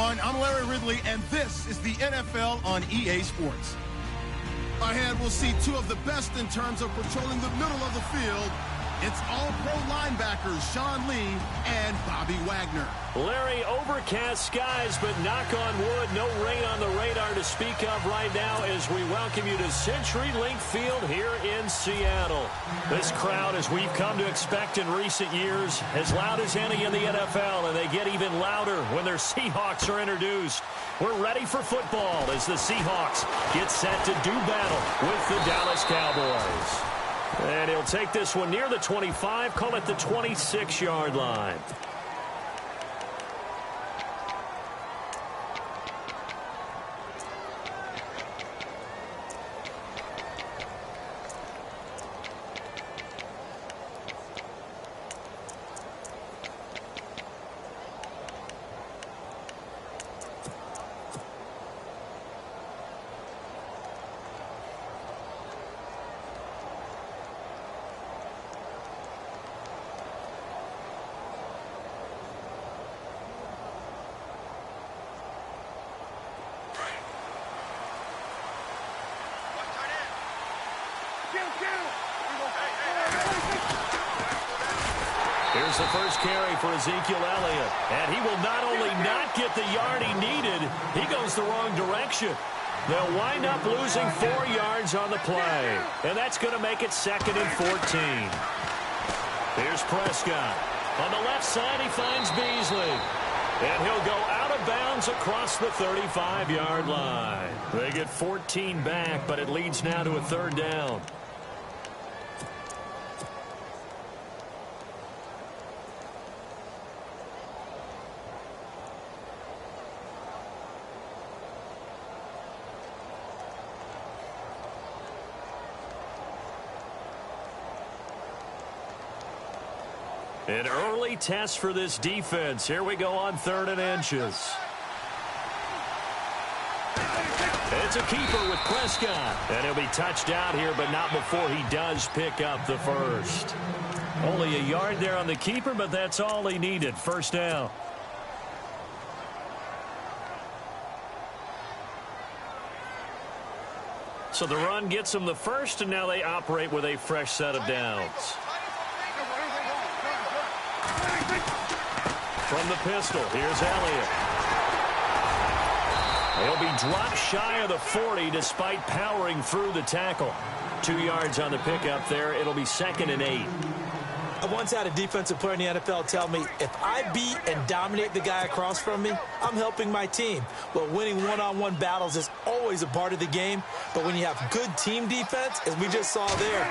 everyone. I'm Larry Ridley, and this is the NFL on EA Sports. Ahead, we'll see two of the best in terms of patrolling the middle of the field. It's all-pro linebackers Sean Lee and Bobby Wagner. Larry, overcast skies, but knock on wood, no rain on the radar to speak of right now as we welcome you to CenturyLink Field here in Seattle. This crowd, as we've come to expect in recent years, as loud as any in the NFL, and they get even louder when their Seahawks are introduced. We're ready for football as the Seahawks get set to do battle with the Dallas Cowboys. And he'll take this one near the 25, call it the 26-yard line. Here's the first carry for Ezekiel Elliott. And he will not only not get the yard he needed, he goes the wrong direction. They'll wind up losing 4 yards on the play. And that's going to make it 2nd and 14. Here's Prescott. On the left side, he finds Beasley. And he'll go out of bounds across the 35-yard line. They get 14 back, but it leads now to a 3rd down. An early test for this defense. Here we go on 3rd and inches. It's a keeper with Prescott. And he'll be touched out here, but not before he does pick up the first. Only a yard there on the keeper, but that's all he needed. 1st down. So the run gets them the first, and now they operate with a fresh set of downs. From the pistol, here's Elliott. He'll be dropped shy of the 40 despite powering through the tackle. 2 yards on the pickup there. It'll be 2nd and 8. I once had a defensive player in the NFL tell me, if I beat and dominate the guy across from me, I'm helping my team. Well, winning one-on-one battles is always a part of the game, but when you have good team defense, as we just saw there,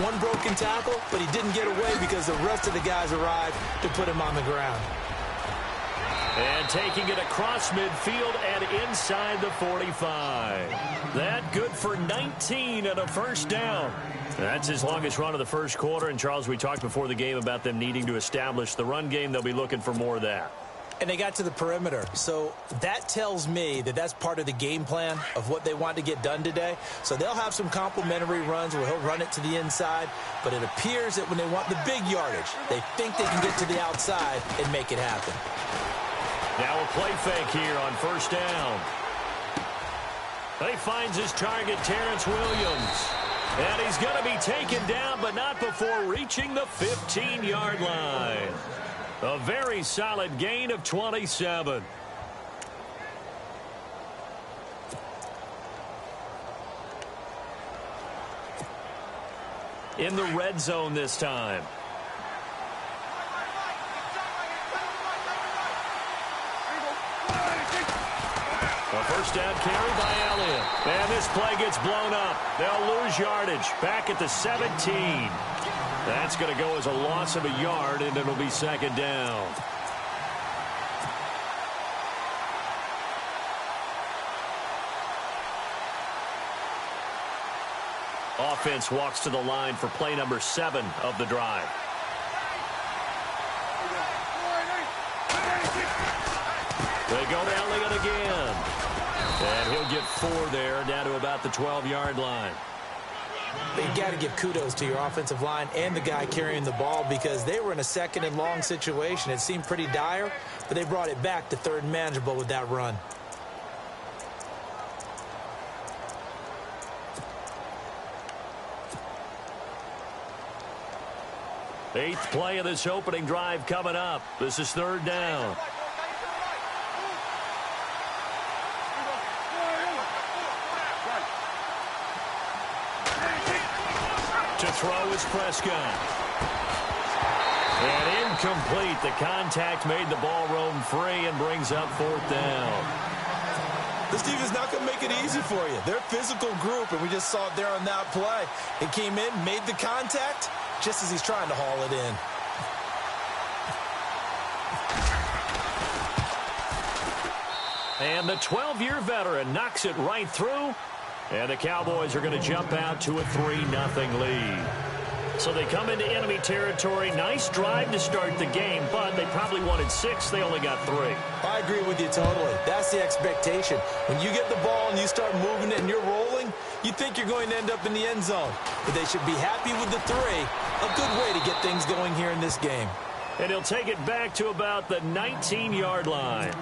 one broken tackle, but he didn't get away because the rest of the guys arrived to put him on the ground. And taking it across midfield and inside the 45. That good for 19 and a 1st down. That's his longest run of the first quarter. And, Charles, we talked before the game about them needing to establish the run game. They'll be looking for more of that. And they got to the perimeter. So that tells me that that's part of the game plan of what they want to get done today. So they'll have some complementary runs where he'll run it to the inside. But it appears that when they want the big yardage, they think they can get to the outside and make it happen. Now a play fake here on 1st down. He finds his target, Terrence Williams. And he's going to be taken down, but not before reaching the 15-yard line. A very solid gain of 27. In the red zone this time. A 1st down carry by Elliott. And this play gets blown up. They'll lose yardage back at the 17. That's going to go as a loss of a yard, and it'll be 2nd down. Offense walks to the line for play number 7 of the drive. They go to Elliott again. And he'll get 4 there, down to about the 12-yard line. But you got to give kudos to your offensive line and the guy carrying the ball because they were in a second and long situation. It seemed pretty dire, but they brought it back to third and manageable with that run. Eighth play of this opening drive coming up. This is third down. To throw is Prescott. And incomplete. The contact made the ball roam free and brings up fourth down. This defense not going to make it easy for you. They're a physical group, and we just saw it there on that play. It came in, made the contact, just as he's trying to haul it in. And the 12-year veteran knocks it right through. And the Cowboys are going to jump out to a 3-0 lead. So they come into enemy territory. Nice drive to start the game, but they probably wanted 6. They only got 3. I agree with you totally. That's the expectation. When you get the ball and you start moving it and you're rolling, you think you're going to end up in the end zone. But they should be happy with the 3. A good way to get things going here in this game. And he'll take it back to about the 19-yard line.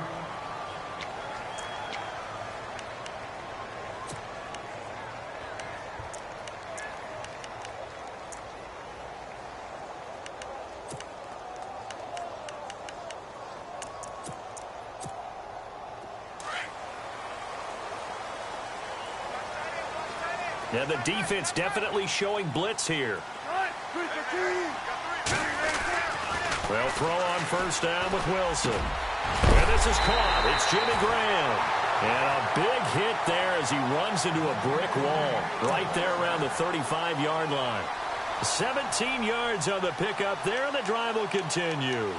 Yeah, the defense definitely showing blitz here. They'll throw on first down with Wilson. And this is caught. It's Jimmy Graham. And a big hit there as he runs into a brick wall right there around the 35-yard line. 17 yards on the pickup there, and the drive will continue.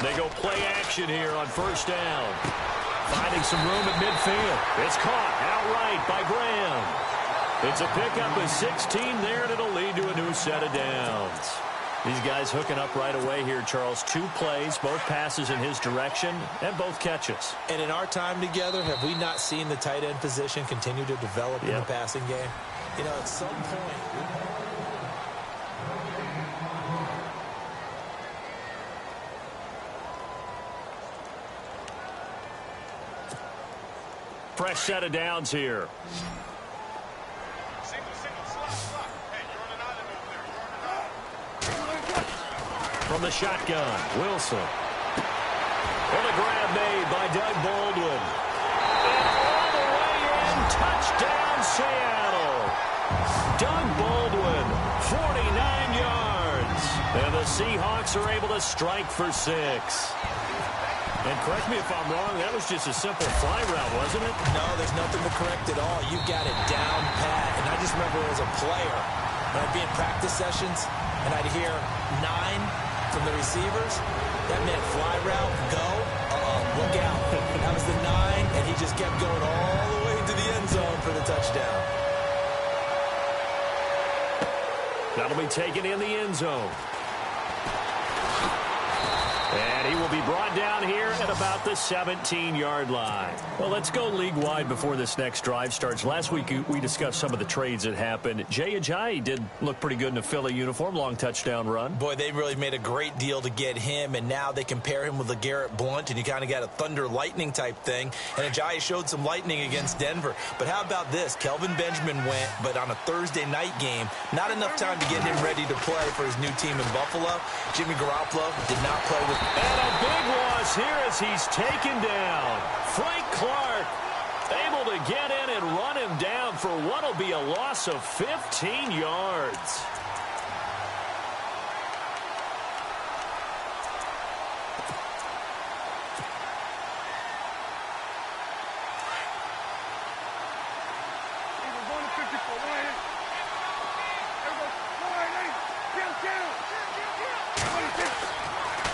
They go play action here on first down. Finding some room at midfield. It's caught outright by Graham. It's a pickup of 16 there, and it'll lead to a new set of downs. These guys hooking up right away here, Charles. 2 plays, both passes in his direction, and both catches. And in our time together, have we not seen the tight end position continue to develop in the passing game? You know, at some point... Fresh set of downs here. From the shotgun, Wilson. And a grab made by Doug Baldwin. And all the way in, touchdown Seattle. Doug Baldwin, 49 yards. And the Seahawks are able to strike for 6. And correct me if I'm wrong, that was just a simple fly route, wasn't it? No, there's nothing to correct at all. You got it down pat. And I just remember as a player, when I'd be in practice sessions, and I'd hear 9 from the receivers, that meant fly route, go, look out. That was the 9, and he just kept going all the way to the end zone for the touchdown. That'll be taken in the end zone. And he will be brought down here at about the 17-yard line. Well, let's go league-wide before this next drive starts. Last week, we discussed some of the trades that happened. Jay Ajayi did look pretty good in a Philly uniform, long touchdown run. Boy, they really made a great deal to get him, and now they compare him with LeGarrette Blount, and you kind of got a thunder-lightning type thing. And Ajayi showed some lightning against Denver. But how about this? Kelvin Benjamin went, but on a Thursday night game, not enough time to get him ready to play for his new team in Buffalo. Jimmy Garoppolo did not play with... And a big loss here as he's taken down. Frank Clark able to get in and run him down for what will be a loss of 15 yards.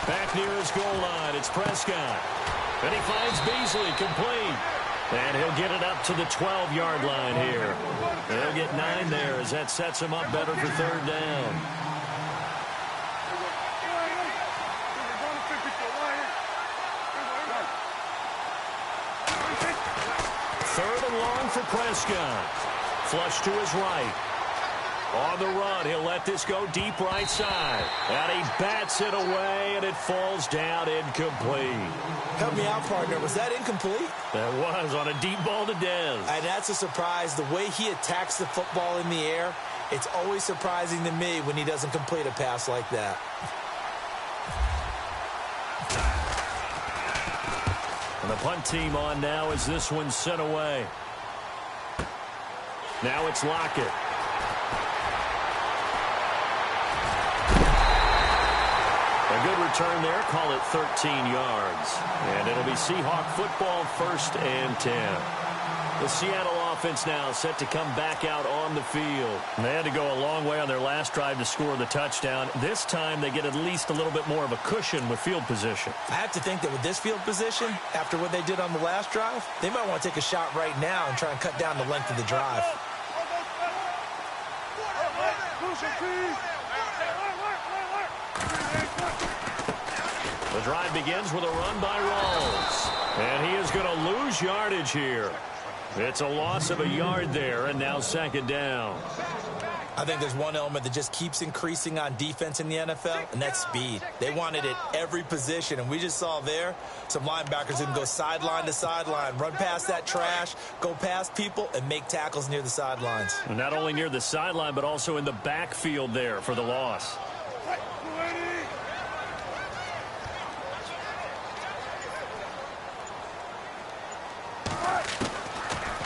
Back near his goal line, it's Prescott. And he finds Beasley complete. And he'll get it up to the 12-yard line here. He'll get 9 there as that sets him up better for third down. Third and long for Prescott. Flush to his right. On the run, he'll let this go deep right side. And he bats it away, and it falls down incomplete. Help me out, partner. Was that incomplete? That was on a deep ball to Dez. And that's a surprise. The way he attacks the football in the air, it's always surprising to me when he doesn't complete a pass like that. And the punt team on now as this one's sent away. Now it's Lockett. A good return there, call it 13 yards. And it'll be Seahawk football, 1st and 10. The Seattle offense now set to come back out on the field. They had to go a long way on their last drive to score the touchdown. This time they get at least a little bit more of a cushion with field position. I have to think that with this field position, after what they did on the last drive, they might want to take a shot right now and try and cut down the length of the drive. The drive begins with a run by Rawls. And he is going to lose yardage here. It's a loss of a yard there, and now 2nd down. I think there's one element that just keeps increasing on defense in the NFL, and that's speed. They want it at every position, and we just saw there some linebackers who can go sideline to sideline, run past that trash, go past people, and make tackles near the sidelines. And not only near the sideline, but also in the backfield there for the loss.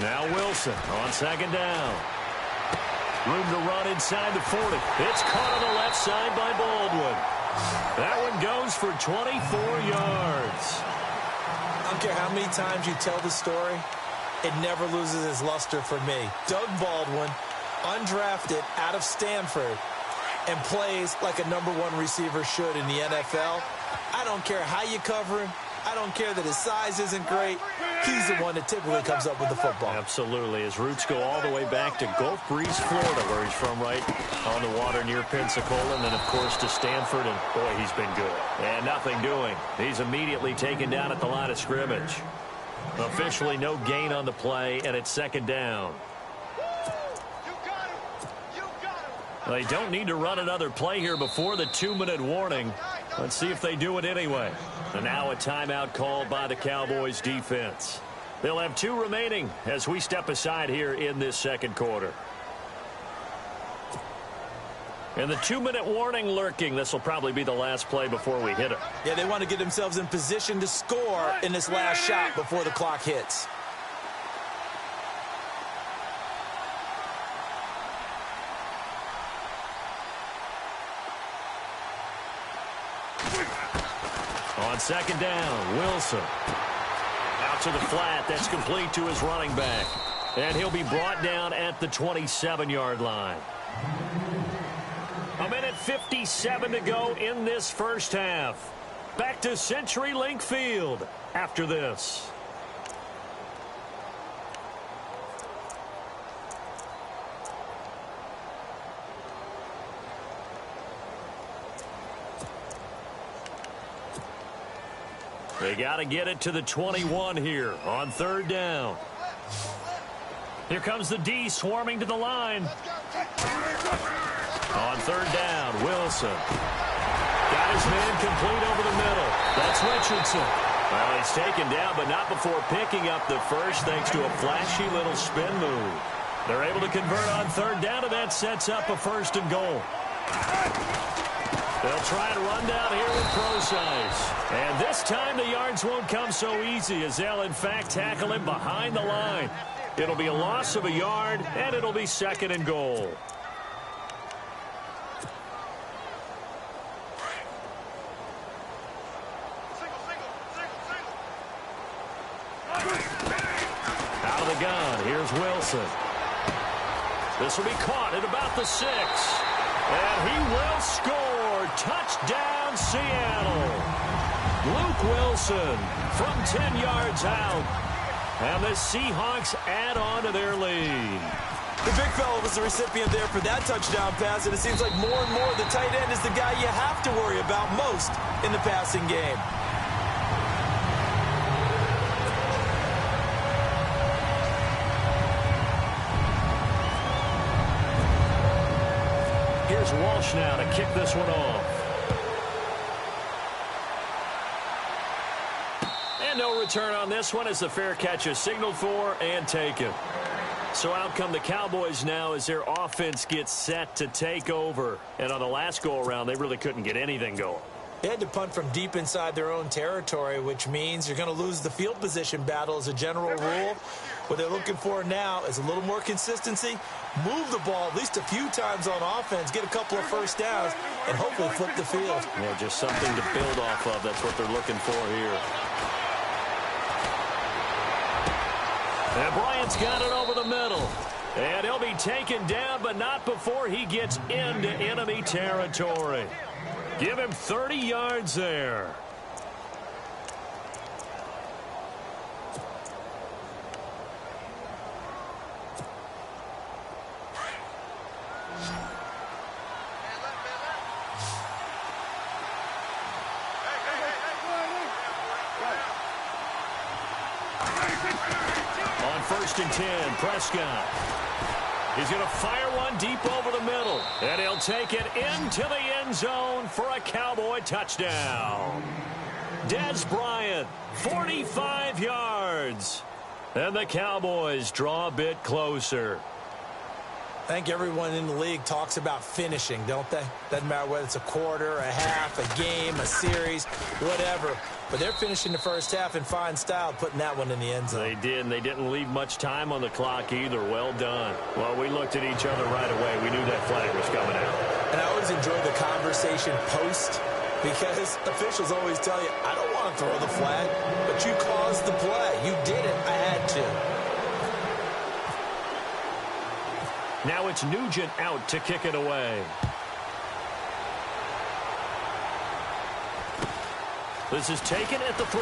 Now Wilson on 2nd down. Room to run inside the 40. It's caught on the left side by Baldwin. That one goes for 24 yards. I don't care how many times you tell the story, it never loses its luster for me. Doug Baldwin, undrafted out of Stanford, and plays like a #1 receiver should in the NFL. I don't care how you cover him. I don't care that his size isn't great. He's the one that typically comes up with the football. Absolutely. His roots go all the way back to Gulf Breeze, Florida, where he's from, right on the water near Pensacola. And then, of course, to Stanford. And, boy, he's been good. And nothing doing. He's immediately taken down at the line of scrimmage. Officially no gain on the play, and it's 2nd down. They don't need to run another play here before the 2-minute warning. Let's see if they do it anyway. And now a timeout called by the Cowboys defense. They'll have 2 remaining as we step aside here in this 2nd quarter. And the 2-minute warning lurking. This will probably be the last play before we hit it. Yeah, they want to get themselves in position to score in this last shot before the clock hits. On 2nd down, Wilson. Out to the flat. That's complete to his running back. And he'll be brought down at the 27-yard line. 1:57 to go in this first half. Back to CenturyLink Field after this. They got to get it to the 21 here on 3rd down. Here comes the D swarming to the line. On 3rd down, Wilson. Got his man complete over the middle. That's Richardson. Well, he's taken down, but not before picking up the first thanks to a flashy little spin move. They're able to convert on 3rd down, and that sets up a 1st and goal. They'll try and run down here with Procise. And this time the yards won't come so easy as they'll, in fact, tackle him behind the line. It'll be a loss of a yard, and it'll be 2nd and goal. Out of the gun, here's Wilson. This will be caught at about the 6. And he will score. Touchdown, Seattle. Luke Wilson from 10 yards out. And the Seahawks add on to their lead. The big fella was the recipient there for that touchdown pass, and it seems like more and more the tight end is the guy you have to worry about most in the passing game. Here's Walsh now to kick this one off. And no return on this one as the fair catch is signaled for and taken. So out come the Cowboys now as their offense gets set to take over. And on the last go-around, they really couldn't get anything going. They had to punt from deep inside their own territory, which means you're going to lose the field position battle as a general rule. What they're looking for now is a little more consistency, move the ball at least a few times on offense, get a couple of first downs, and hopefully flip the field. Yeah, just something to build off of. That's what they're looking for here. And Bryant's got it over the middle. And he'll be taken down, but not before he gets into enemy territory. Give him 30 yards there. On 1st and 10, Prescott. He's going to fire one deep over the middle. And he'll take it into the end zone for a Cowboy touchdown. Dez Bryant, 45 yards. And the Cowboys draw a bit closer. I think everyone in the league talks about finishing, don't they? Doesn't matter whether it's a quarter, a half, a game, a series, whatever. But they're finishing the first half in fine style, putting that one in the end zone. They did, and they didn't leave much time on the clock either. Well done. Well, we looked at each other right away. We knew that flag was coming out. And I always enjoy the conversation post, because officials always tell you, I don't want to throw the flag, but you caused the play. You did it. I had to. Now it's Nugent out to kick it away. This is taken at the 3.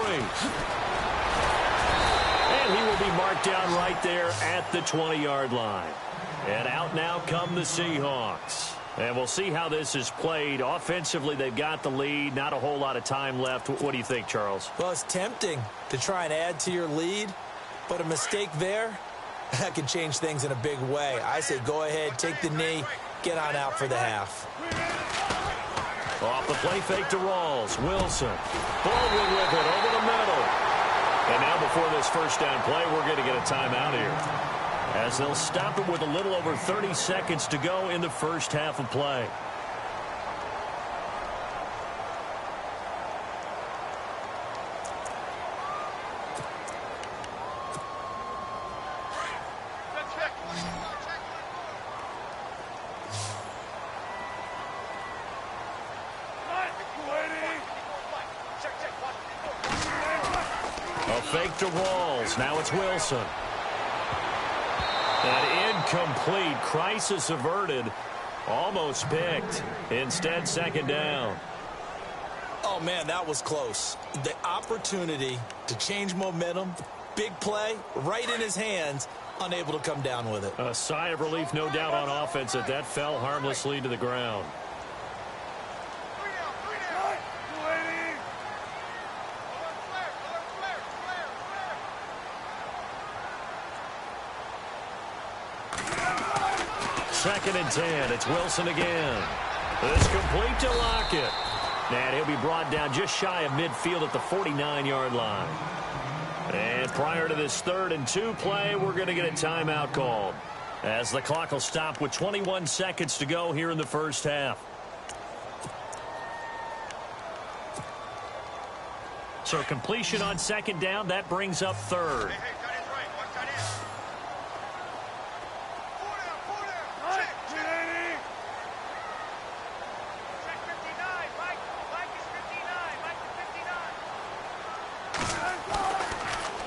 And he will be marked down right there at the 20-yard line. And out now come the Seahawks. And we'll see how this is played. Offensively, they've got the lead. Not a whole lot of time left. What do you think, Charles? Well, it's tempting to try and add to your lead, but a mistake there, that can change things in a big way. I say go ahead, take the knee, get on out for the half. Off the play fake to Rawls. Wilson. Baldwin with it over the middle. And now before this first down play, we're going to get a timeout here, as they'll stop it with a little over 30 seconds to go in the first half of play. Fake to Rawls. Now it's Wilson. An incomplete. Crisis averted. Almost picked. Instead, second down. Oh, man, that was close. The opportunity to change momentum, big play, right in his hands, unable to come down with it. A sigh of relief, no doubt, on offense that fell harmlessly to the ground. Second and 10. It's Wilson again. It's complete to Lockett. And he'll be brought down just shy of midfield at the 49-yard line. And prior to this 3rd and 2 play, we're going to get a timeout called, as the clock will stop with 21 seconds to go here in the first half. So completion on second down, that brings up 3rd.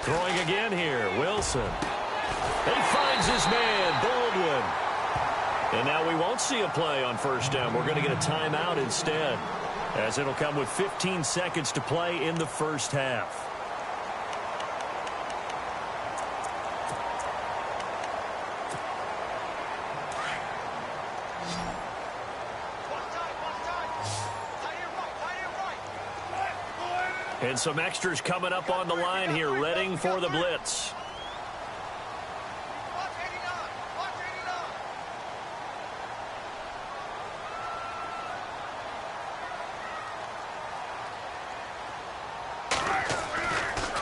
Throwing again here, Wilson. He finds his man, Baldwin. And now we won't see a play on first down. We're going to get a timeout instead. as it'll come with 15 seconds to play in the first half. And some extras coming up on the line here, readying for the blitz.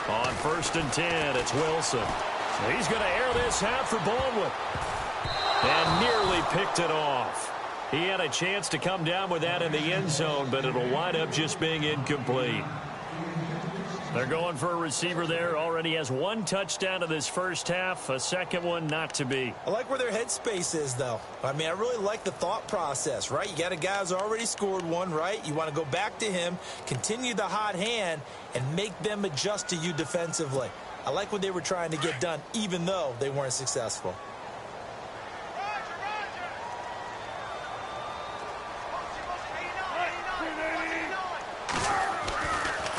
On 1st and 10, it's Wilson. He's going to air this out for Baldwin. And nearly picked it off. He had a chance to come down with that in the end zone, but it'll wind up just being incomplete. They're going for a receiver there. Already has 1 touchdown in this first half. A second one not to be. I like where their headspace is, though. I mean, I really like the thought process, right? You got a guy who's already scored one, right? You want to go back to him, continue the hot hand, and make them adjust to you defensively. I like what they were trying to get done, even though they weren't successful.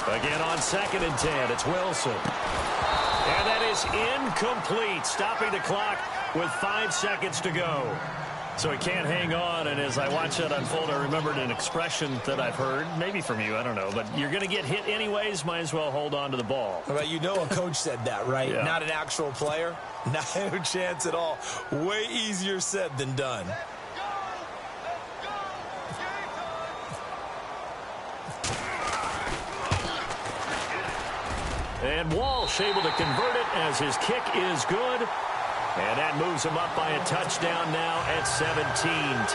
Again on 2nd and 10, it's Wilson. And that is incomplete, stopping the clock with 5 seconds to go. So he can't hang on, and as I watch that unfold, I remembered an expression that I've heard, maybe from you, I don't know, but you're going to get hit anyways, might as well hold on to the ball. Well, you know a coach said that, right? Yeah. Not an actual player. No chance at all. Way easier said than done. And Walsh able to convert it as his kick is good. And that moves him up by a touchdown now at 17-10.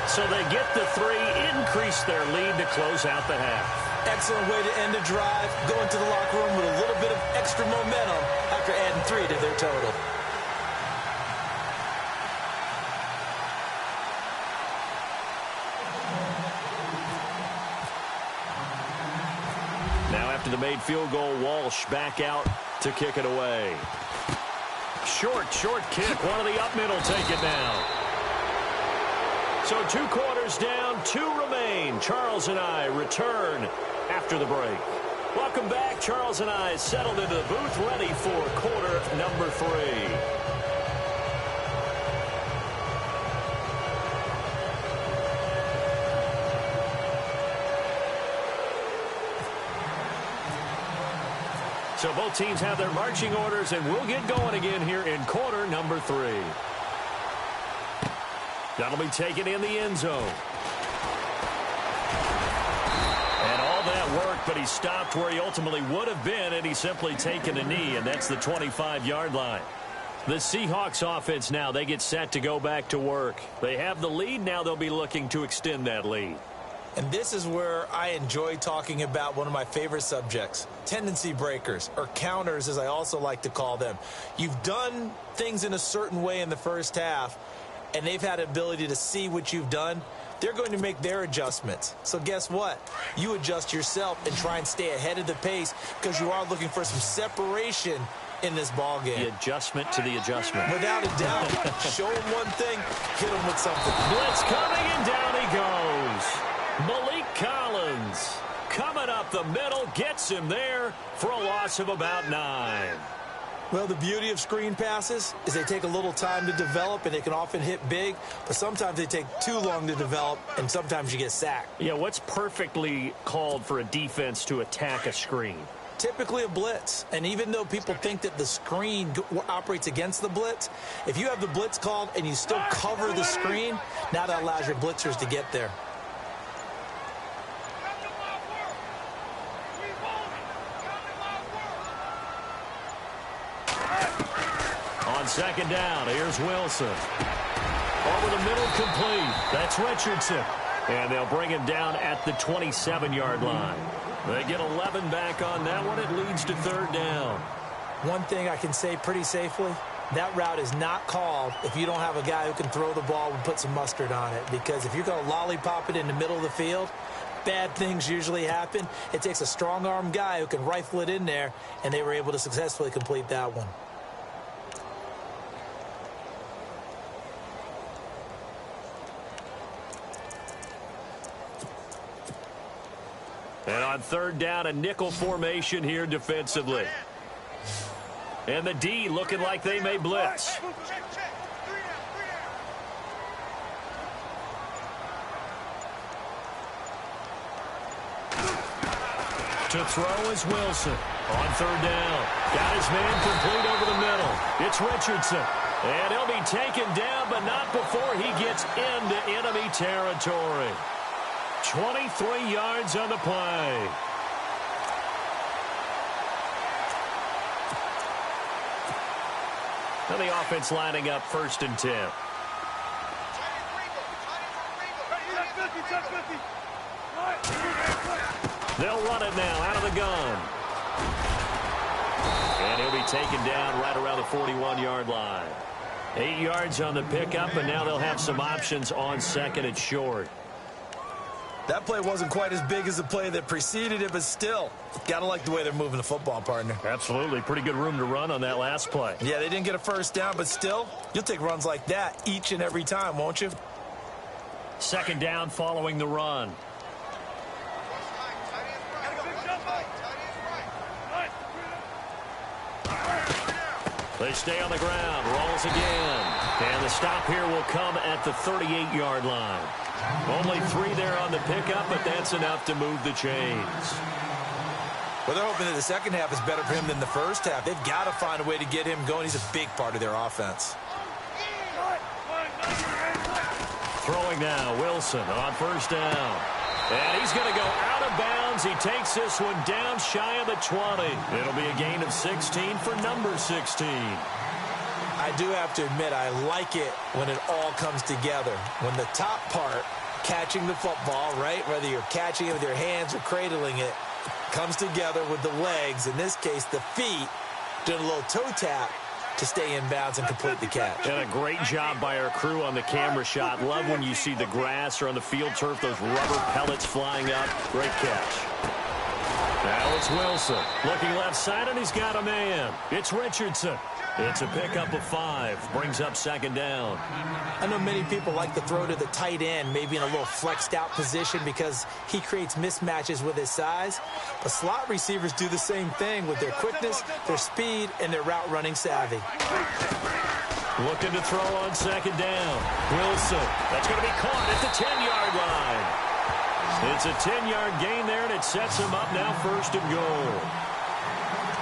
So they get the 3, increase their lead to close out the half. Excellent way to end the drive. Go into the locker room with a little bit of extra momentum after adding 3 to their total. Now after the made field goal, Walsh back out to kick it away. Short kick. One of the up middle take it down. So 2 quarters down, 2 remain. Charles and I return after the break. Welcome back. Charles and I settled into the booth, ready for quarter number 3. So both teams have their marching orders, and we'll get going again here in quarter number 3. That'll be taken in the end zone. And all that work, but he stopped where he ultimately would have been, and he's simply taken a knee, and that's the 25-yard line. The Seahawks offense now, they get set to go back to work. They have the lead. Now they'll be looking to extend that lead. And this is where I enjoy talking about one of my favorite subjects, tendency breakers, or counters as I also like to call them. You've done things in a certain way in the first half, and they've had the ability to see what you've done. They're going to make their adjustments. So guess what? You adjust yourself and try and stay ahead of the pace because you are looking for some separation in this ball game. The adjustment to the adjustment. Without a doubt. Show him one thing, hit him with something. Blitz coming, and down he goes. Malik Collins coming up the middle, gets him there for a loss of about 9. Well, the beauty of screen passes is they take a little time to develop, and they can often hit big, but sometimes they take too long to develop, and sometimes you get sacked. Yeah, what's perfectly called for a defense to attack a screen? Typically a blitz, and even though people think that the screen operates against the blitz, if you have the blitz called and you still cover the screen, now that allows your blitzers to get there. On 2nd down, here's Wilson. Over the middle, complete. That's Richardson. And they'll bring him down at the 27-yard line. They get 11 back on that one. It leads to 3rd down. One thing I can say pretty safely, that route is not called if you don't have a guy who can throw the ball and put some mustard on it. Because if you're going to lollipop it in the middle of the field, bad things usually happen. It takes a strong-arm guy who can rifle it in there, and they were able to successfully complete that one. And on third down, a nickel formation here defensively. And the D looking like they may blitz. To throw is Wilson. On third down. Got his man complete over the middle. It's Richardson. And he'll be taken down, but not before he gets into enemy territory. 23 yards on the play. Now the offense lining up 1st and 10. They'll run it now out of the gun. And he'll be taken down right around the 41-yard line. 8 yards on the pickup, and now they'll have some options on 2nd and short. That play wasn't quite as big as the play that preceded it, but still, gotta like the way they're moving the football, partner. Absolutely. Pretty good room to run on that last play. Yeah, they didn't get a first down, but still, you'll take runs like that each and every time, won't you? 2nd down following the run. They stay on the ground, rolls again. And the stop here will come at the 38-yard line. Only 3 there on the pickup, but that's enough to move the chains. Well, they're hoping that the second half is better for him than the first half. They've got to find a way to get him going. He's a big part of their offense. Throwing now, Wilson on 1st down. And he's going to go out of bounds. He takes this one down shy of the 20. It'll be a gain of 16 for number 16. I do have to admit, I like it when it all comes together. When the top part, catching the football, right, whether you're catching it with your hands or cradling it, comes together with the legs, in this case the feet, doing a little toe tap to stay in bounds and complete the catch. And a great job by our crew on the camera shot. Love when you see the grass or on the field turf, those rubber pellets flying up. Great catch. Now it's Wilson. Looking left side, and he's got a man. It's Richardson. It's a pickup of 5. Brings up 2nd down. I know many people like to throw to the tight end, maybe in a little flexed out position because he creates mismatches with his size. But slot receivers do the same thing with their quickness, their speed, and their route running savvy. Looking to throw on 2nd down. Wilson. That's going to be caught at the 10-yard line. It's a 10-yard gain there, and it sets him up now 1st and goal.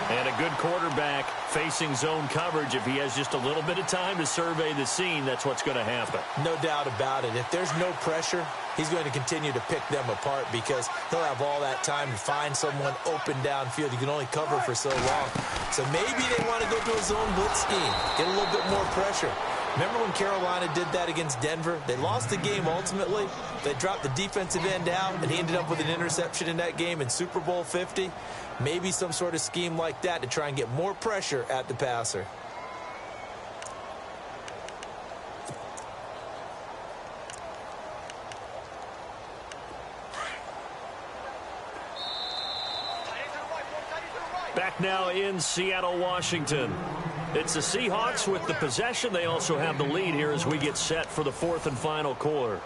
And a good quarterback facing zone coverage. If he has just a little bit of time to survey the scene, that's what's going to happen. No doubt about it. If there's no pressure, he's going to continue to pick them apart because he'll have all that time to find someone open downfield. You can only cover for so long. So maybe they want to go to a zone blitz scheme, get a little bit more pressure. Remember when Carolina did that against Denver? They lost the game ultimately. They dropped the defensive end out, and he ended up with an interception in that game in Super Bowl 50. Maybe some sort of scheme like that to try and get more pressure at the passer. Back now in Seattle, Washington. It's the Seahawks with the possession. They also have the lead here as we get set for the 4th and final quarter.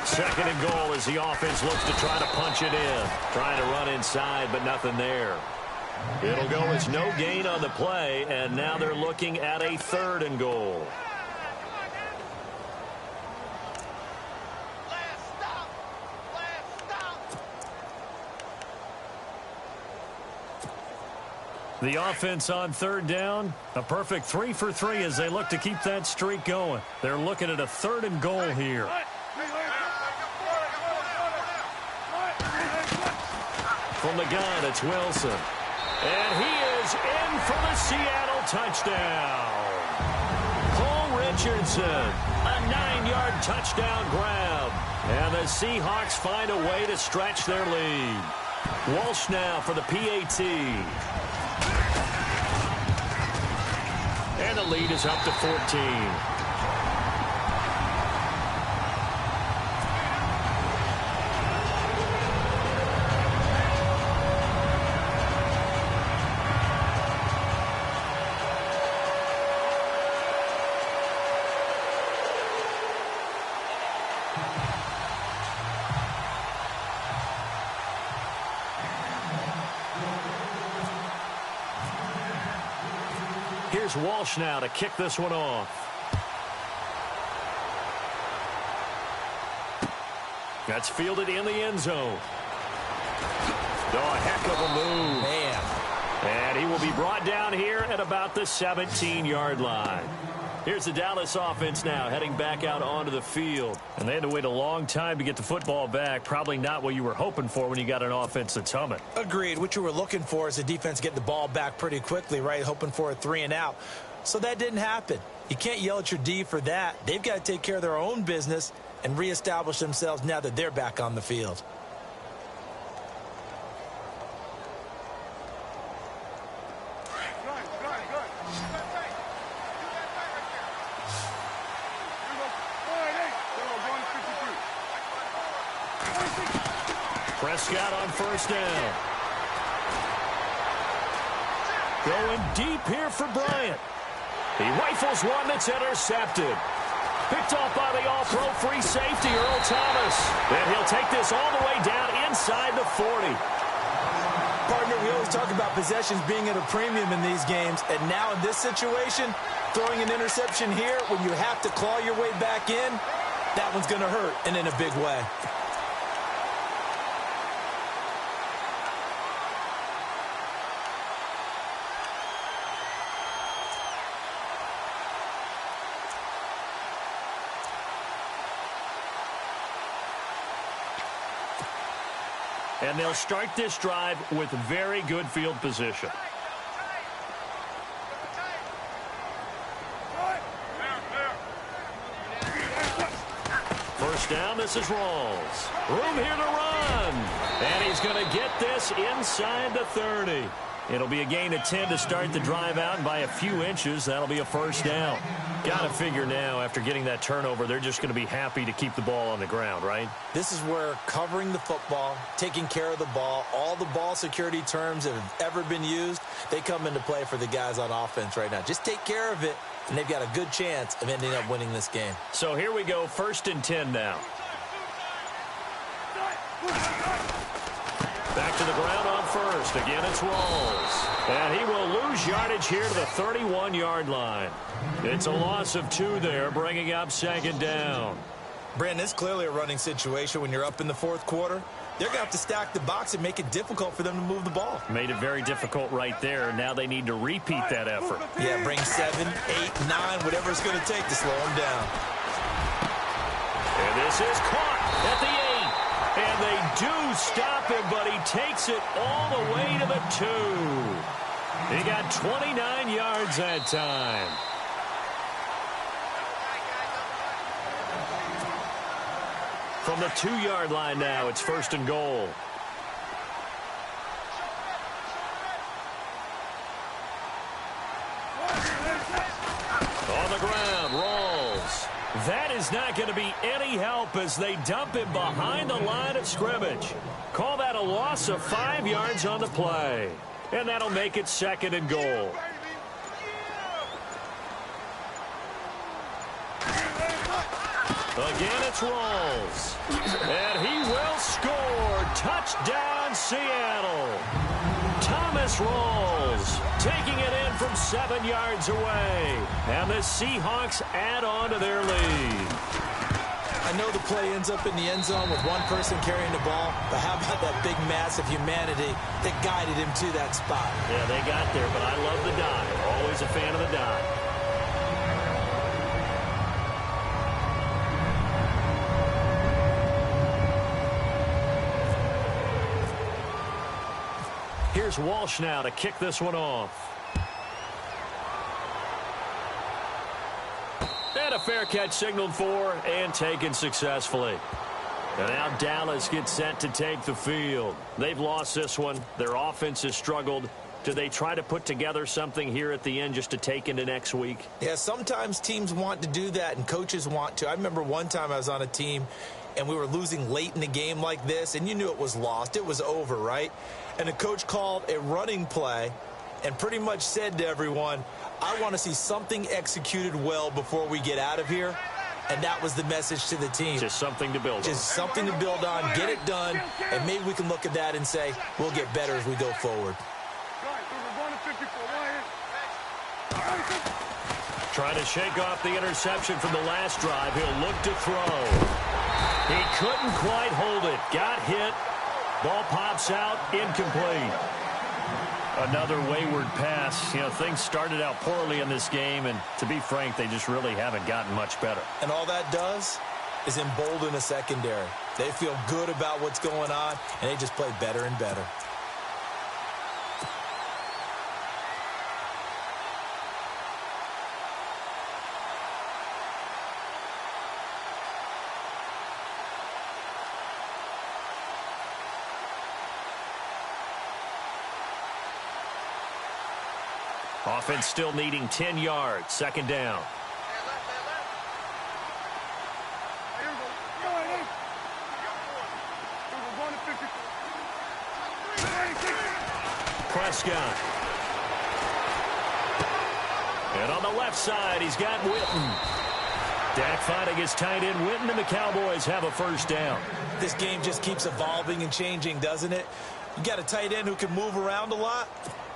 Second and goal as the offense looks to try to punch it in. Trying to run inside, but nothing there. It'll go as no gain on the play, and now they're looking at a 3rd and goal. The offense on 3rd down, a perfect 3 for 3 as they look to keep that streak going. They're looking at a 3rd and goal here. From the gun, it's Wilson. And he is in for the Seattle touchdown. Cole Richardson, a 9-yard touchdown grab. And the Seahawks find a way to stretch their lead. Walsh now for the PAT. And the lead is up to 14. Here's Walsh now to kick this one off. That's fielded in the end zone. Oh, a heck of a move. Man. And he will be brought down here at about the 17-yard line. Here's the Dallas offense now heading back out onto the field. And they had to wait a long time to get the football back. Probably not what you were hoping for when you got an offense that's humming. Agreed. What you were looking for is the defense getting the ball back pretty quickly, right? Hoping for a 3-and-out. So that didn't happen. You can't yell at your D for that. They've got to take care of their own business and reestablish themselves now that they're back on the field. Prescott on first down. Going deep here for Bryant. He rifles one that's intercepted. Picked off by the all-pro free safety, Earl Thomas. And he'll take this all the way down inside the 40. Partner, we always talk about possessions being at a premium in these games. And now in this situation, throwing an interception here when you have to claw your way back in, that one's going to hurt, and in a big way. And they'll start this drive with very good field position. First down, this is Rawls. Room here to run. And he's going to get this inside the 30. It'll be a gain of 10 to start the drive out, and by a few inches, that'll be a first down. Got to figure now, after getting that turnover, they're just going to be happy to keep the ball on the ground, right? This is where covering the football, taking care of the ball, all the ball security terms that have ever been used, they come into play for the guys on offense right now. Just take care of it, and they've got a good chance of ending up winning this game. So here we go, 1st and 10 now. Back to the ground on first. Again, it's Rawls. And he will lose yardage here to the 31-yard line. It's a loss of 2 there, bringing up 2nd down. Brandon, it's clearly a running situation when you're up in the 4th quarter. They're going to have to stack the box and make it difficult for them to move the ball. Made it very difficult right there. Now they need to repeat that effort. Yeah, bring 7, 8, 9, whatever it's going to take to slow them down. And this is caught at the 8. And they do stop him, but he takes it all the way to the 2. He got 29 yards that time. From the 2-yard line now, it's 1st and goal. On the ground, Rawls. That is not going to be any help as they dump him behind the line of scrimmage. Call that a loss of 5 yards on the play. And that'll make it 2nd and goal. Again, it's Rawls. And he will score. Touchdown, Seattle. Thomas Rawls taking it in from 7 yards away. And the Seahawks add on to their lead. I know the play ends up in the end zone with one person carrying the ball, but how about that big mass of humanity that guided him to that spot? Yeah, they got there, but I love the dive. Always a fan of the dive. Here's Walsh now to kick this one off. And a fair catch signaled for and taken successfully. And now Dallas gets set to take the field. They've lost this one. Their offense has struggled. Do they try to put together something here at the end just to take into next week? Yeah, sometimes teams want to do that and coaches want to. I remember one time I was on a team and we were losing late in the game like this, and you knew it was lost. It was over, right? And the coach called a running play and pretty much said to everyone, I want to see something executed well before we get out of here. And that was the message to the team. Just something to build on. Just something to build on, get it done, and maybe we can look at that and say, we'll get better as we go forward. Trying to shake off the interception from the last drive. He'll look to throw. He couldn't quite hold it. Got hit. Ball pops out. Incomplete. Another wayward pass. You know, things started out poorly in this game, and to be frank, they just really haven't gotten much better. And all that does is embolden a secondary. They feel good about what's going on, and they just play better and better. Offense still needing 10 yards. Second down. Prescott. And on the left side, he's got Witten. Dak finding his tight end Witten, and the Cowboys have a first down. This game just keeps evolving and changing, doesn't it? You got a tight end who can move around a lot.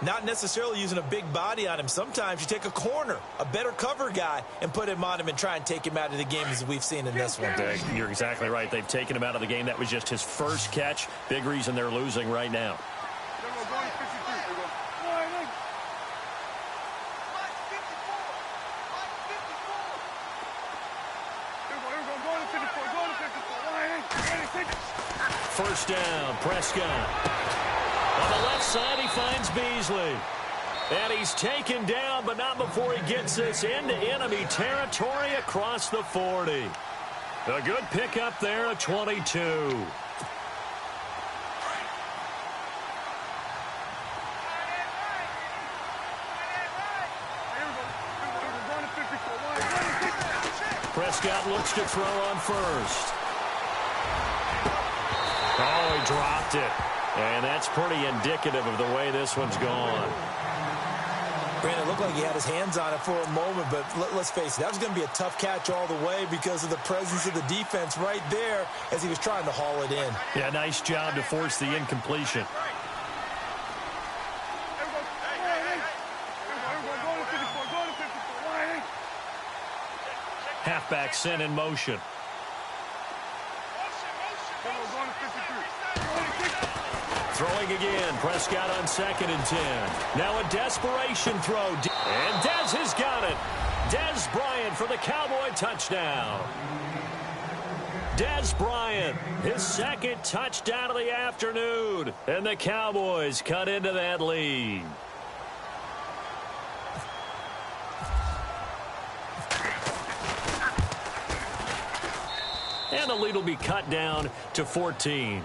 Not necessarily using a big body on him. Sometimes you take a corner, a better cover guy, and put him on him and try and take him out of the game as we've seen in this one. You're exactly right. They've taken him out of the game. That was just his first catch. Big reason they're losing right now. First down, Prescott. On the left side, he finds Beasley. And he's taken down, but not before he gets this into enemy territory across the 40. A good pickup there at 22. Prescott looks to throw on first. Oh, he dropped it. And that's pretty indicative of the way this one's gone. Brandon, it looked like he had his hands on it for a moment, but let's face it, that was going to be a tough catch all the way because of the presence of the defense right there as he was trying to haul it in. Yeah, nice job to force the incompletion. Halfback sent in motion. Throwing again. Prescott on 2nd and 10. Now a desperation throw. And Dez has got it. Dez Bryant for the Cowboy touchdown. Dez Bryant, his second touchdown of the afternoon. And the Cowboys cut into that lead. And the lead will be cut down to 14.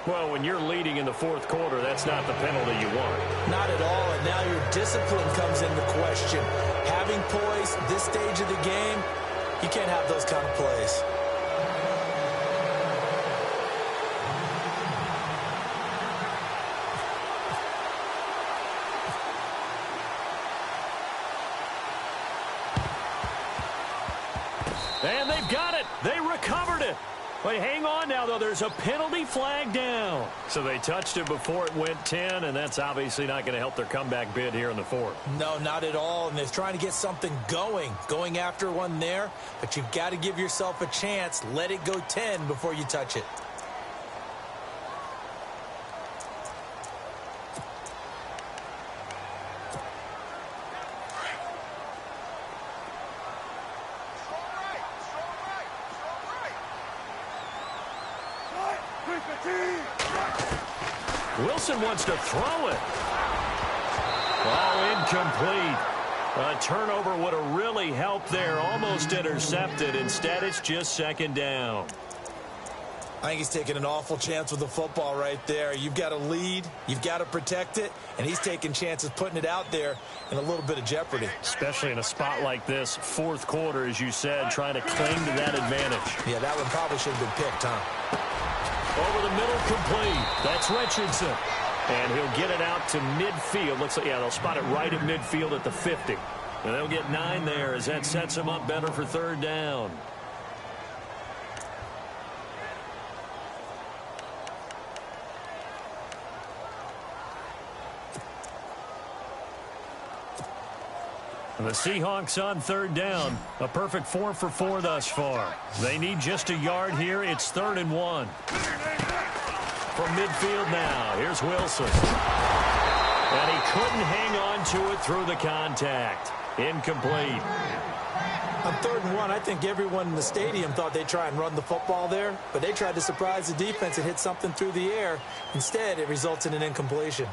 Well, when you're leading in the fourth quarter, that's not the penalty you want. Not at all, and now your discipline comes into question. Having poise this stage of the game, you can't have those kind of plays. And they've got it. They recovered it. But hang on now, though. There's a penalty flag down. So they touched it before it went 10, and that's obviously not going to help their comeback bid here in the fourth. No, not at all. And they're trying to get something going after one there. But you've got to give yourself a chance. Let it go 10 before you touch it. Wilson wants to throw it. Oh, incomplete. A turnover would have really helped there. Almost intercepted. Instead, it's just 2nd down. I think he's taking an awful chance with the football right there. You've got to lead. You've got to protect it. And he's taking chances putting it out there in a little bit of jeopardy. Especially in a spot like this, fourth quarter, as you said, trying to cling to that advantage. Yeah, that one probably should have been picked, huh? Over the middle, complete. That's Richardson. And he'll get it out to midfield. Looks like, yeah, they'll spot it right at midfield at the 50. And they'll get 9 there as that sets them up better for 3rd down. The Seahawks on third down. A perfect 4 for 4 thus far. They need just a yard here. It's 3rd and 1. From midfield now, here's Wilson. And he couldn't hang on to it through the contact. Incomplete. On 3rd and 1, I think everyone in the stadium thought they'd try and run the football there, but they tried to surprise the defense and hit something through the air. Instead, it results in an incompletion.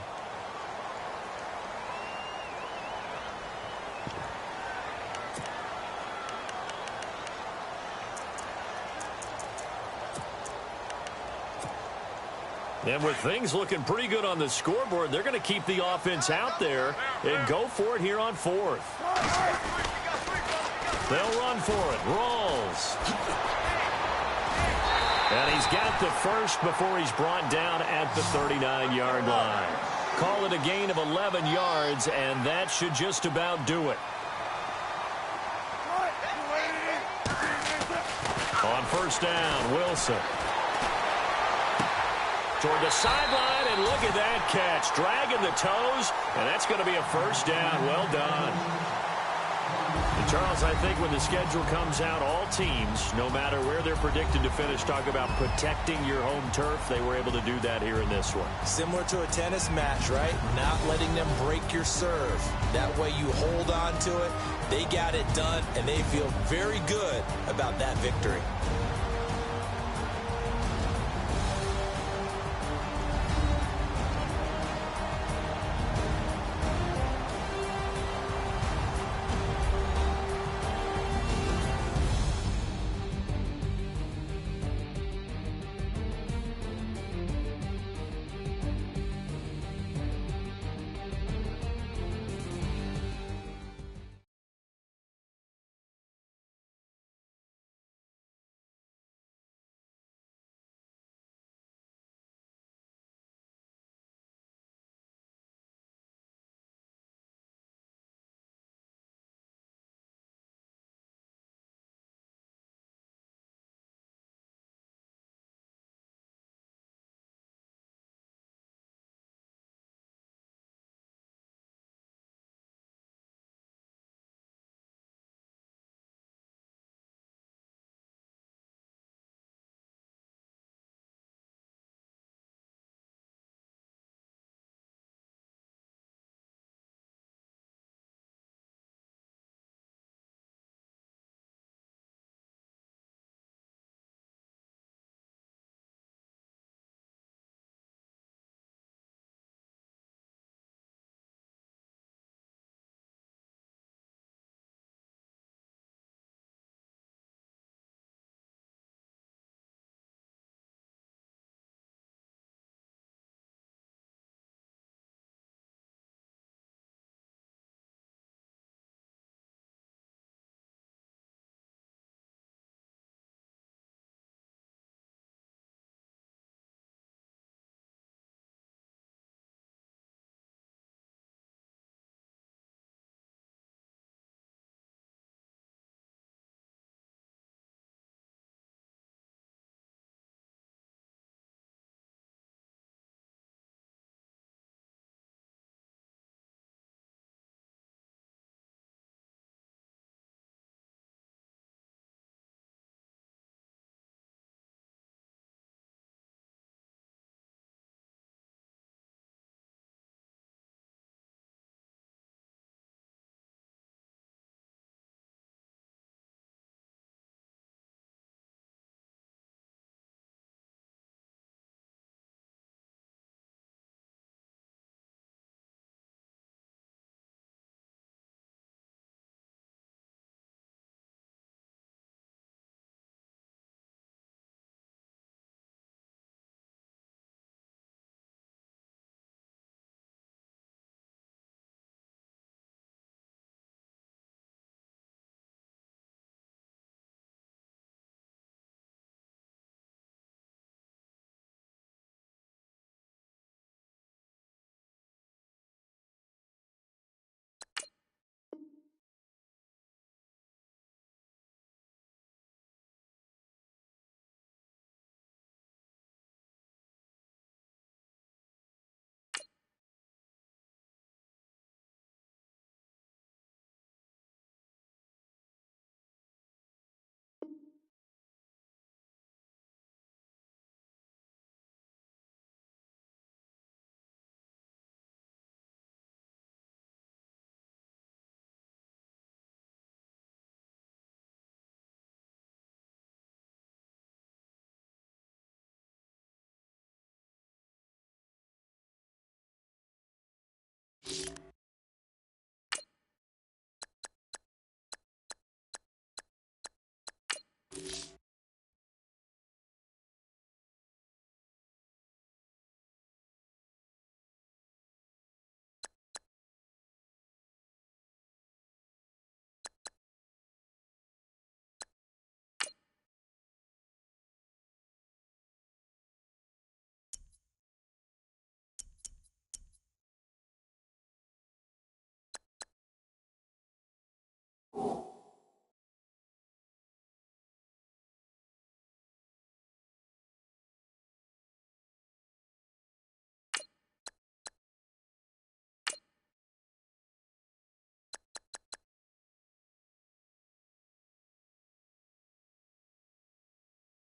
And with things looking pretty good on the scoreboard, they're going to keep the offense out there and go for it here on 4th. They'll run for it. Rolls. And he's got the first before he's brought down at the 39-yard line. Call it a gain of 11 yards, and that should just about do it. On 1st down, Wilson. Toward the sideline, and look at that catch. Dragging the toes, and that's going to be a 1st down. Well done. And Charles, I think when the schedule comes out, all teams, no matter where they're predicted to finish, talk about protecting your home turf. They were able to do that here in this one. Similar to a tennis match, right? Not letting them break your serve. That way you hold on to it. They got it done, and they feel very good about that victory.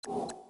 You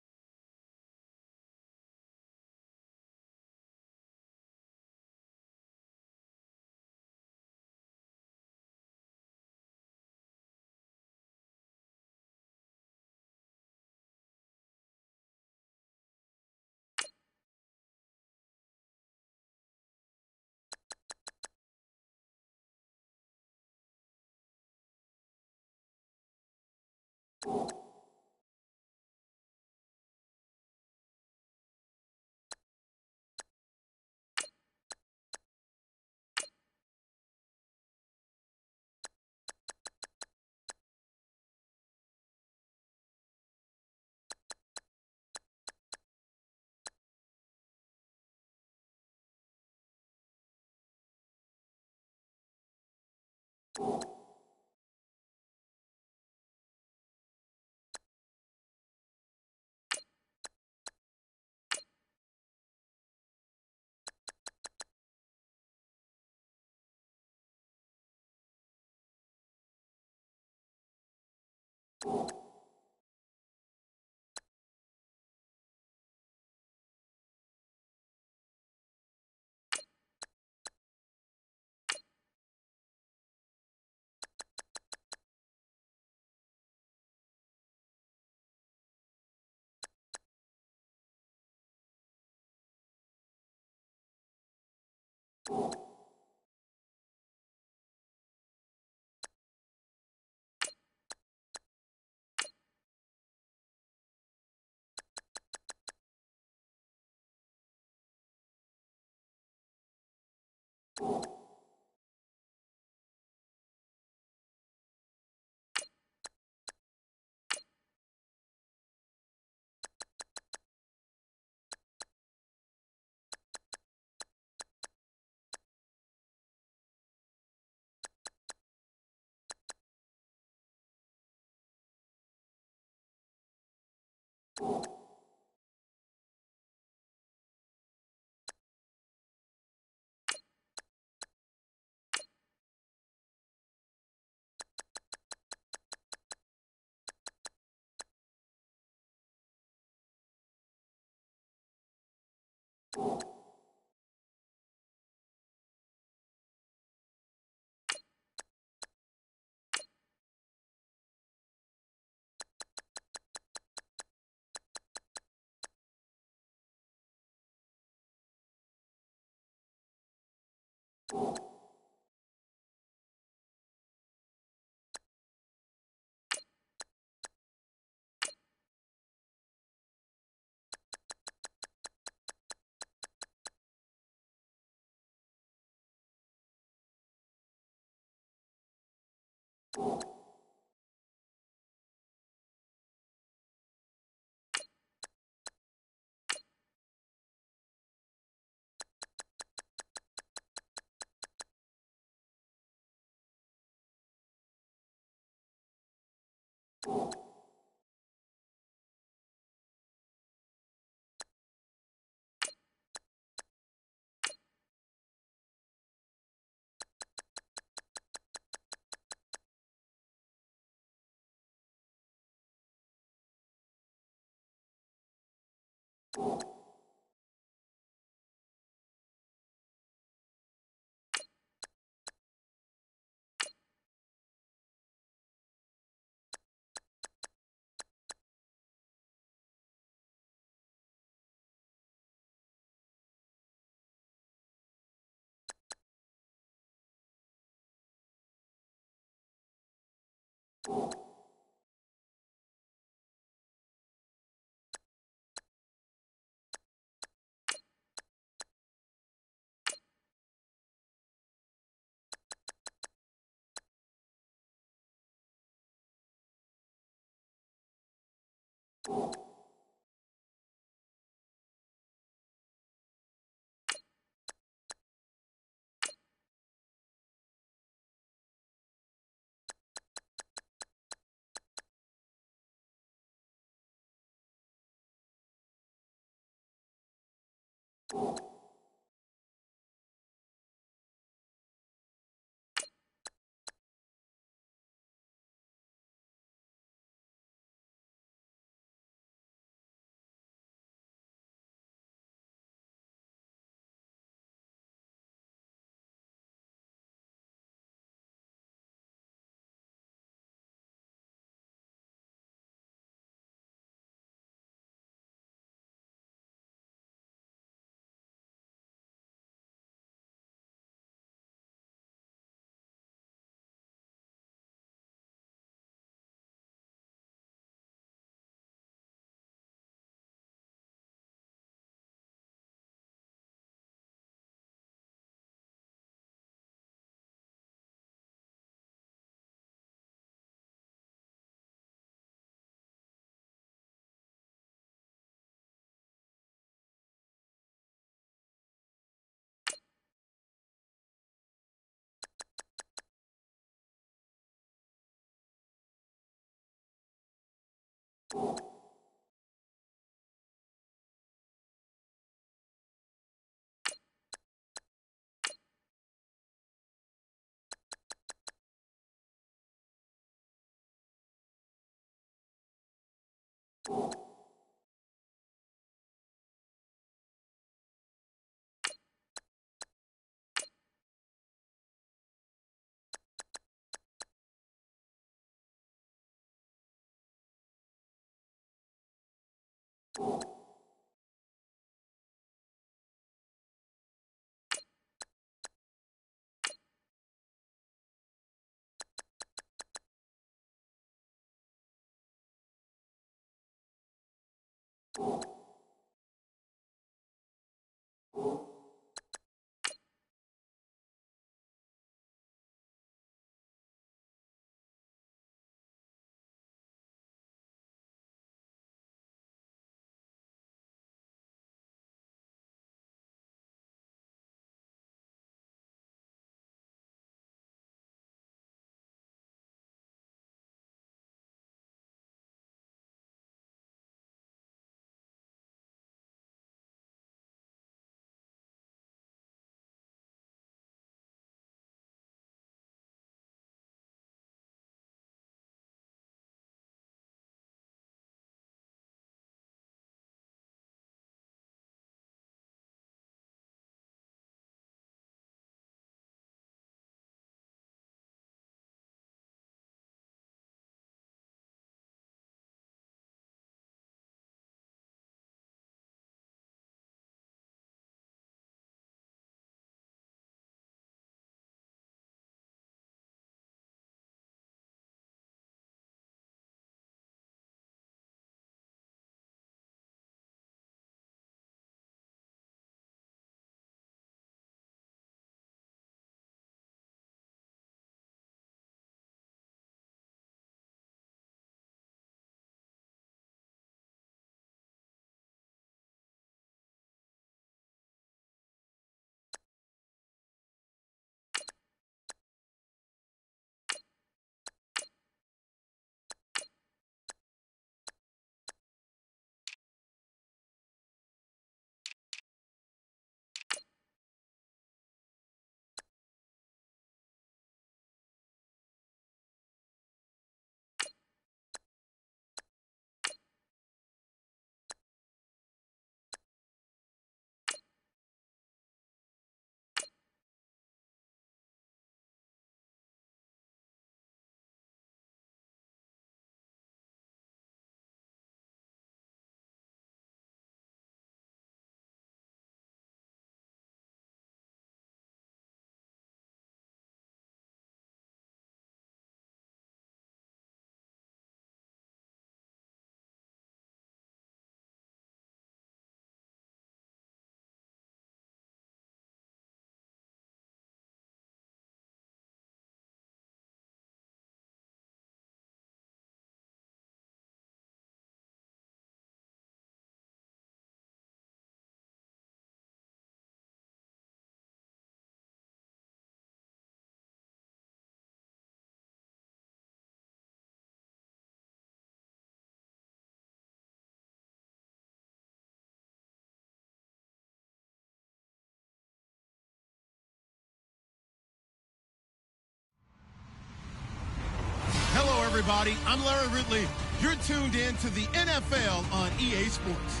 Hello, everybody. I'm Larry Ridley. You're tuned in to the NFL on EA Sports.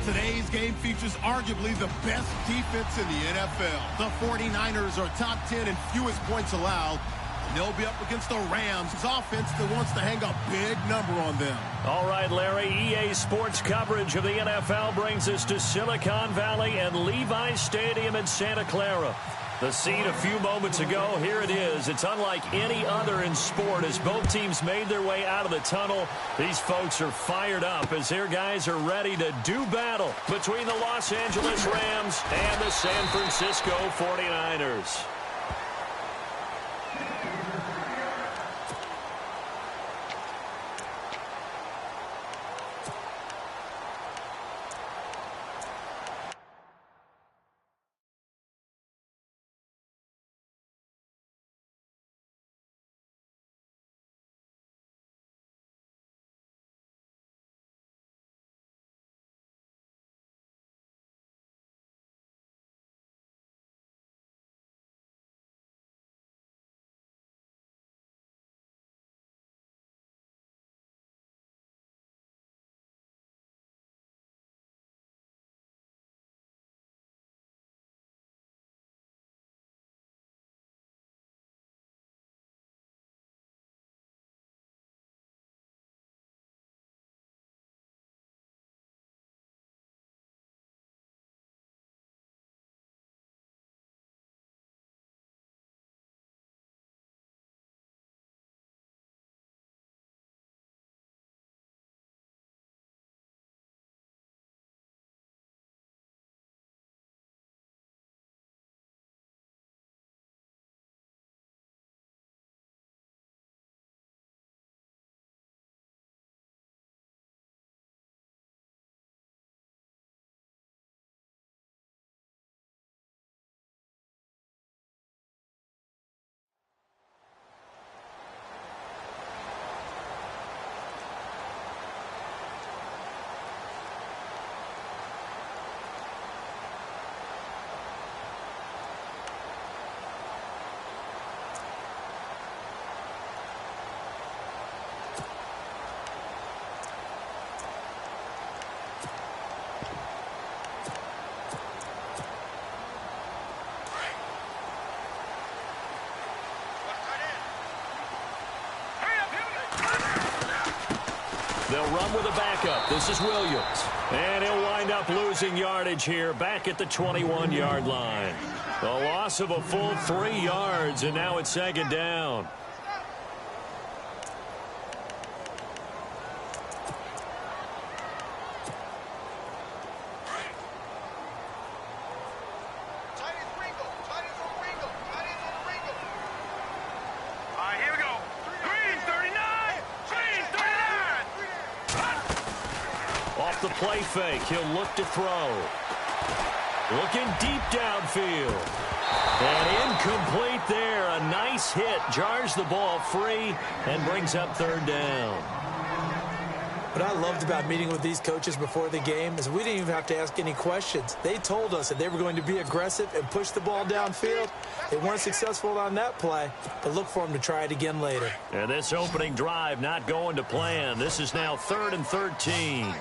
Today's game features arguably the best defense in the NFL. The 49ers are top 10 in fewest points allowed. And they'll be up against the Rams' offense that wants to hang a big number on them. All right, Larry, EA Sports coverage of the NFL brings us to Silicon Valley and Levi Stadium in Santa Clara. The scene a few moments ago, here it is. It's unlike any other in sport as both teams made their way out of the tunnel. These folks are fired up as their guys are ready to do battle between the Los Angeles Rams and the San Francisco 49ers. They'll run with a backup. This is Williams. And he'll wind up losing yardage here back at the 21-yard line. A loss of a full 3 yards, and now it's second down. Off the play fake, he'll look to throw. Looking deep downfield. And incomplete there. A nice hit. Jars the ball free and brings up third down. What I loved about meeting with these coaches before the game is we didn't even have to ask any questions. They told us that they were going to be aggressive and push the ball downfield. They weren't successful on that play, but look for them to try it again later. And this opening drive not going to plan. This is now 3rd and 13.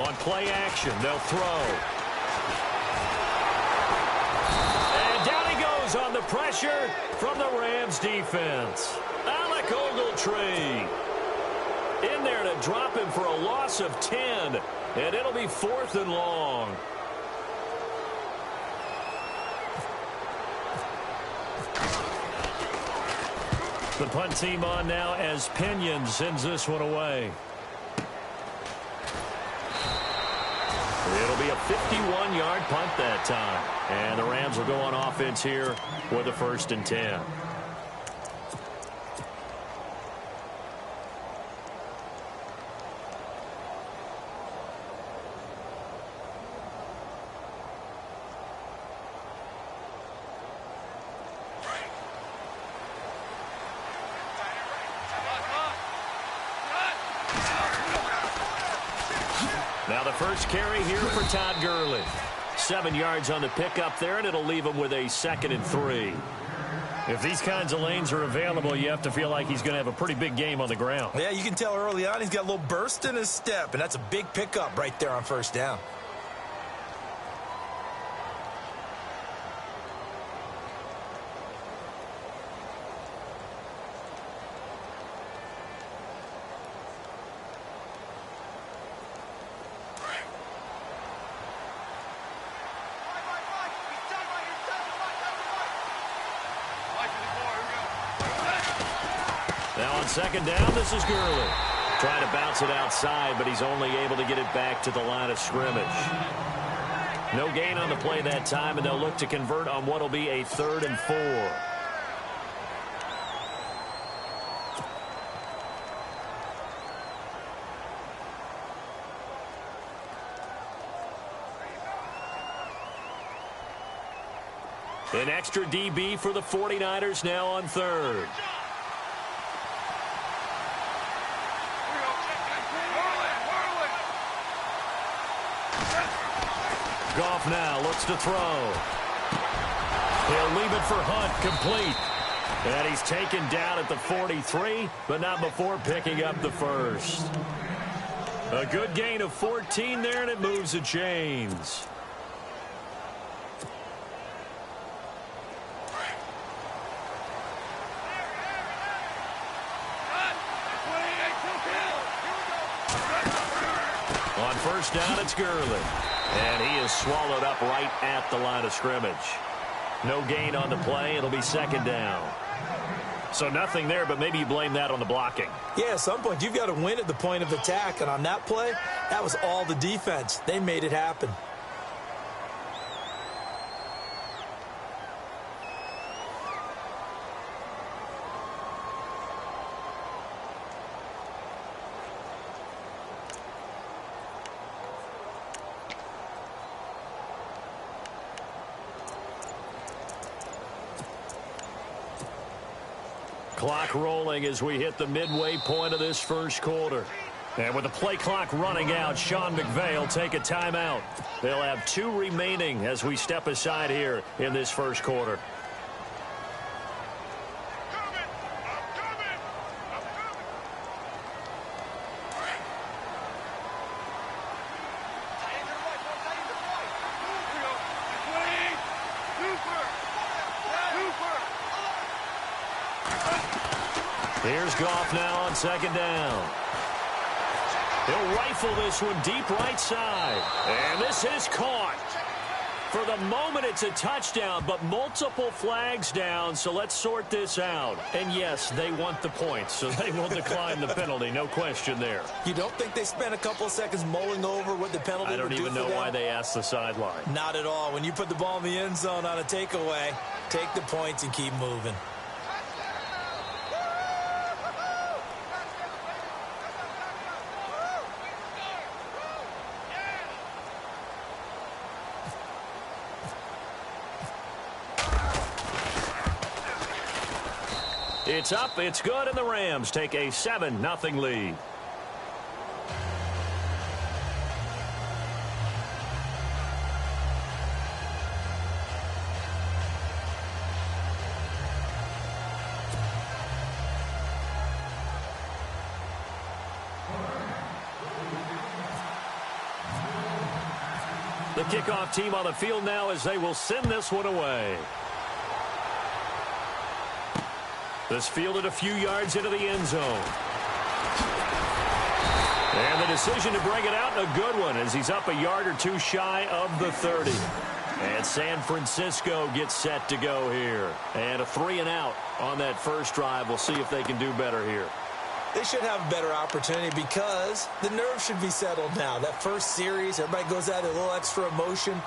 On play action, they'll throw. And down he goes on the pressure from the Rams defense. Alec Ogletree in there to drop him for a loss of 10. And it'll be 4th and long. The punt team on now as Pinion sends this one away. It'll be a 51-yard punt that time. And the Rams will go on offense here with a 1st and 10. Now the first carry here for Todd Gurley. 7 yards on the pickup there, and it'll leave him with a 2nd and 3. If these kinds of lanes are available, you have to feel like he's going to have a pretty big game on the ground. Yeah, you can tell early on he's got a little burst in his step, and that's a big pickup right there on 1st down. Now on 2nd down, this is Gurley. Trying to bounce it outside, but he's only able to get it back to the line of scrimmage. No gain on the play that time, and they'll look to convert on what will be a 3rd and 4. An extra DB for the 49ers now on 3rd. Goff now looks to throw. He'll leave it for Hunt, complete. And he's taken down at the 43, but not before picking up the 1st. A good gain of 14 there, and it moves the chains. On 1st down, it's Gurley. And he is swallowed up right at the line of scrimmage. No gain on the play. It'll be 2nd down. So nothing there, but maybe you blame that on the blocking. Yeah, at some point, you've got to win at the point of attack. And on that play, that was all the defense. They made it happen. Clock rolling as we hit the midway point of this 1st quarter. And with the play clock running out, Sean McVay will take a timeout. They'll have 2 remaining as we step aside here in this 1st quarter. Here's Goff now on second down. He'll rifle this one deep right side. And this is caught. For the moment, it's a touchdown, but multiple flags down, so let's sort this out. And, yes, they want the points, so they will decline the penalty, no question there. You don't think they spent a couple of seconds mulling over what the penalty would do for them? I don't even know why they asked the sideline. Not at all. When you put the ball in the end zone on a takeaway, take the points and keep moving. It's up, it's good, and the Rams take a 7-0 lead. The kickoff team on the field now as they will send this one away. This fielded a few yards into the end zone. And the decision to bring it out, a good one, as he's up a yard or two shy of the 30. And San Francisco gets set to go here. And a 3-and-out on that first drive. We'll see if they can do better here. They should have a better opportunity because the nerves should be settled now. That first series, everybody goes out with a little extra emotion.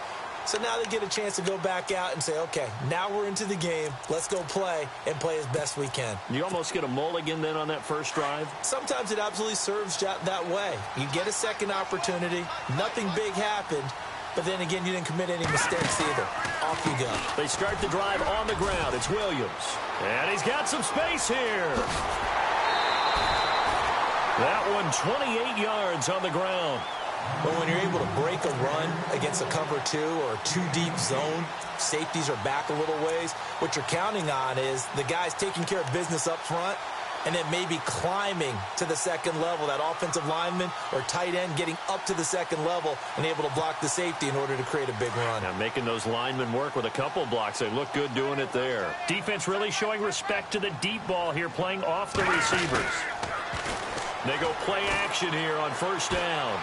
So now they get a chance to go back out and say, okay, now we're into the game. Let's go play and play as best we can. You almost get a mulligan then on that first drive? Sometimes it absolutely serves that way. You get a second opportunity. Nothing big happened. But then again, you didn't commit any mistakes either. Off you go. They start the drive on the ground. It's Williams. And he's got some space here. That one 28 yards on the ground. But when you're able to break a run against a cover 2 or a 2-deep zone, safeties are back a little ways. What you're counting on is the guys taking care of business up front and then maybe climbing to the second level, that offensive lineman or tight end getting up to the second level and able to block the safety in order to create a big run. Now making those linemen work with a couple blocks. They look good doing it there. Defense really showing respect to the deep ball here, playing off the receivers. They go play action here on first down.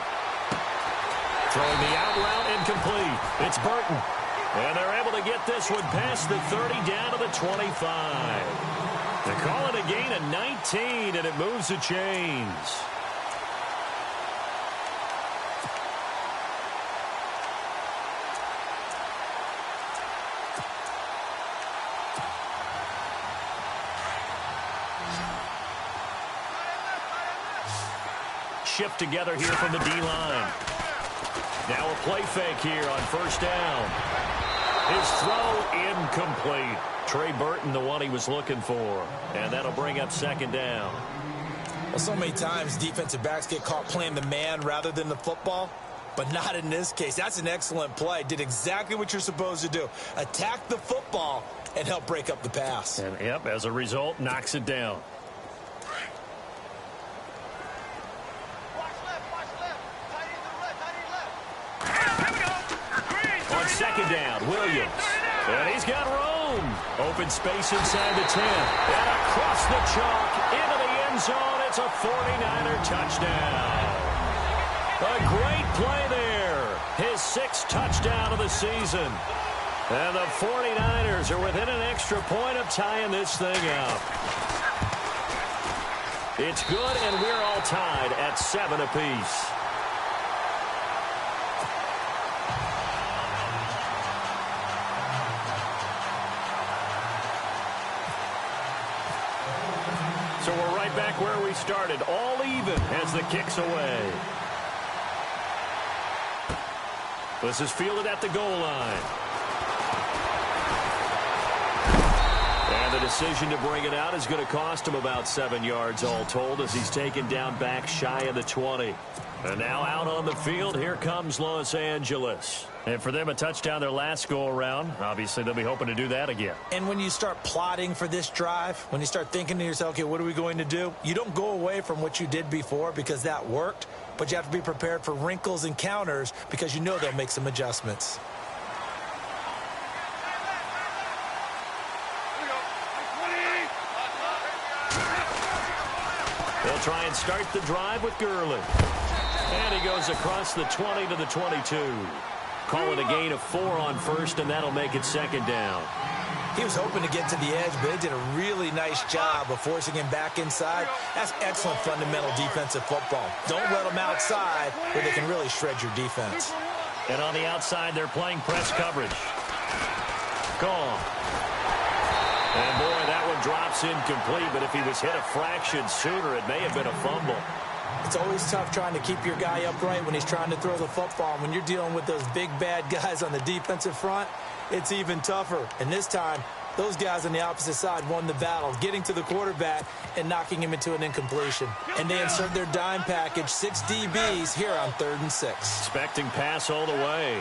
Throwing the out route incomplete. It's Burton. And they're able to get this one past the 30 down to the 25. They call it a gain of 19, and it moves the chains. Shift together here from the D-line. Now a play fake here on first down. His throw incomplete. Trey Burton, the one he was looking for. And that'll bring up second down. Well, so many times defensive backs get caught playing the man rather than the football. But not in this case. That's an excellent play. Did exactly what you're supposed to do. Attack the football and help break up the pass. And, yep, as a result, knocks it down. Second down, Williams. And he's got room. Open space inside the 10. And across the chalk into the end zone. It's a 49er touchdown. A great play there. His 6th touchdown of the season. And the 49ers are within an extra point of tying this thing up. It's good, and we're all tied at 7 apiece. So we're right back where we started, all even as the kick's away. This is fielded at the goal line. And the decision to bring it out is going to cost him about 7 yards all told as he's taken down back shy of the 20. And now out on the field, here comes Los Angeles. And for them, a touchdown their last go-around. Obviously, they'll be hoping to do that again. And when you start plotting for this drive, when you start thinking to yourself, okay, what are we going to do? You don't go away from what you did before because that worked, but you have to be prepared for wrinkles and counters because you know they'll make some adjustments. They'll try and start the drive with Gurley. And he goes across the 20 to the 22. Call it a gain of 4 on first, and that'll make it second down. He was hoping to get to the edge, but they did a really nice job of forcing him back inside. That's excellent fundamental defensive football. Don't let them outside where they can really shred your defense. And on the outside, they're playing press coverage. Gone. And, boy, that one drops incomplete, but if he was hit a fraction sooner, it may have been a fumble. It's always tough trying to keep your guy upright when he's trying to throw the football. When you're dealing with those big, bad guys on the defensive front, it's even tougher. And this time, those guys on the opposite side won the battle, getting to the quarterback and knocking him into an incompletion. And they insert their dime package, 6 DBs here on 3rd and 6. Expecting pass all the way.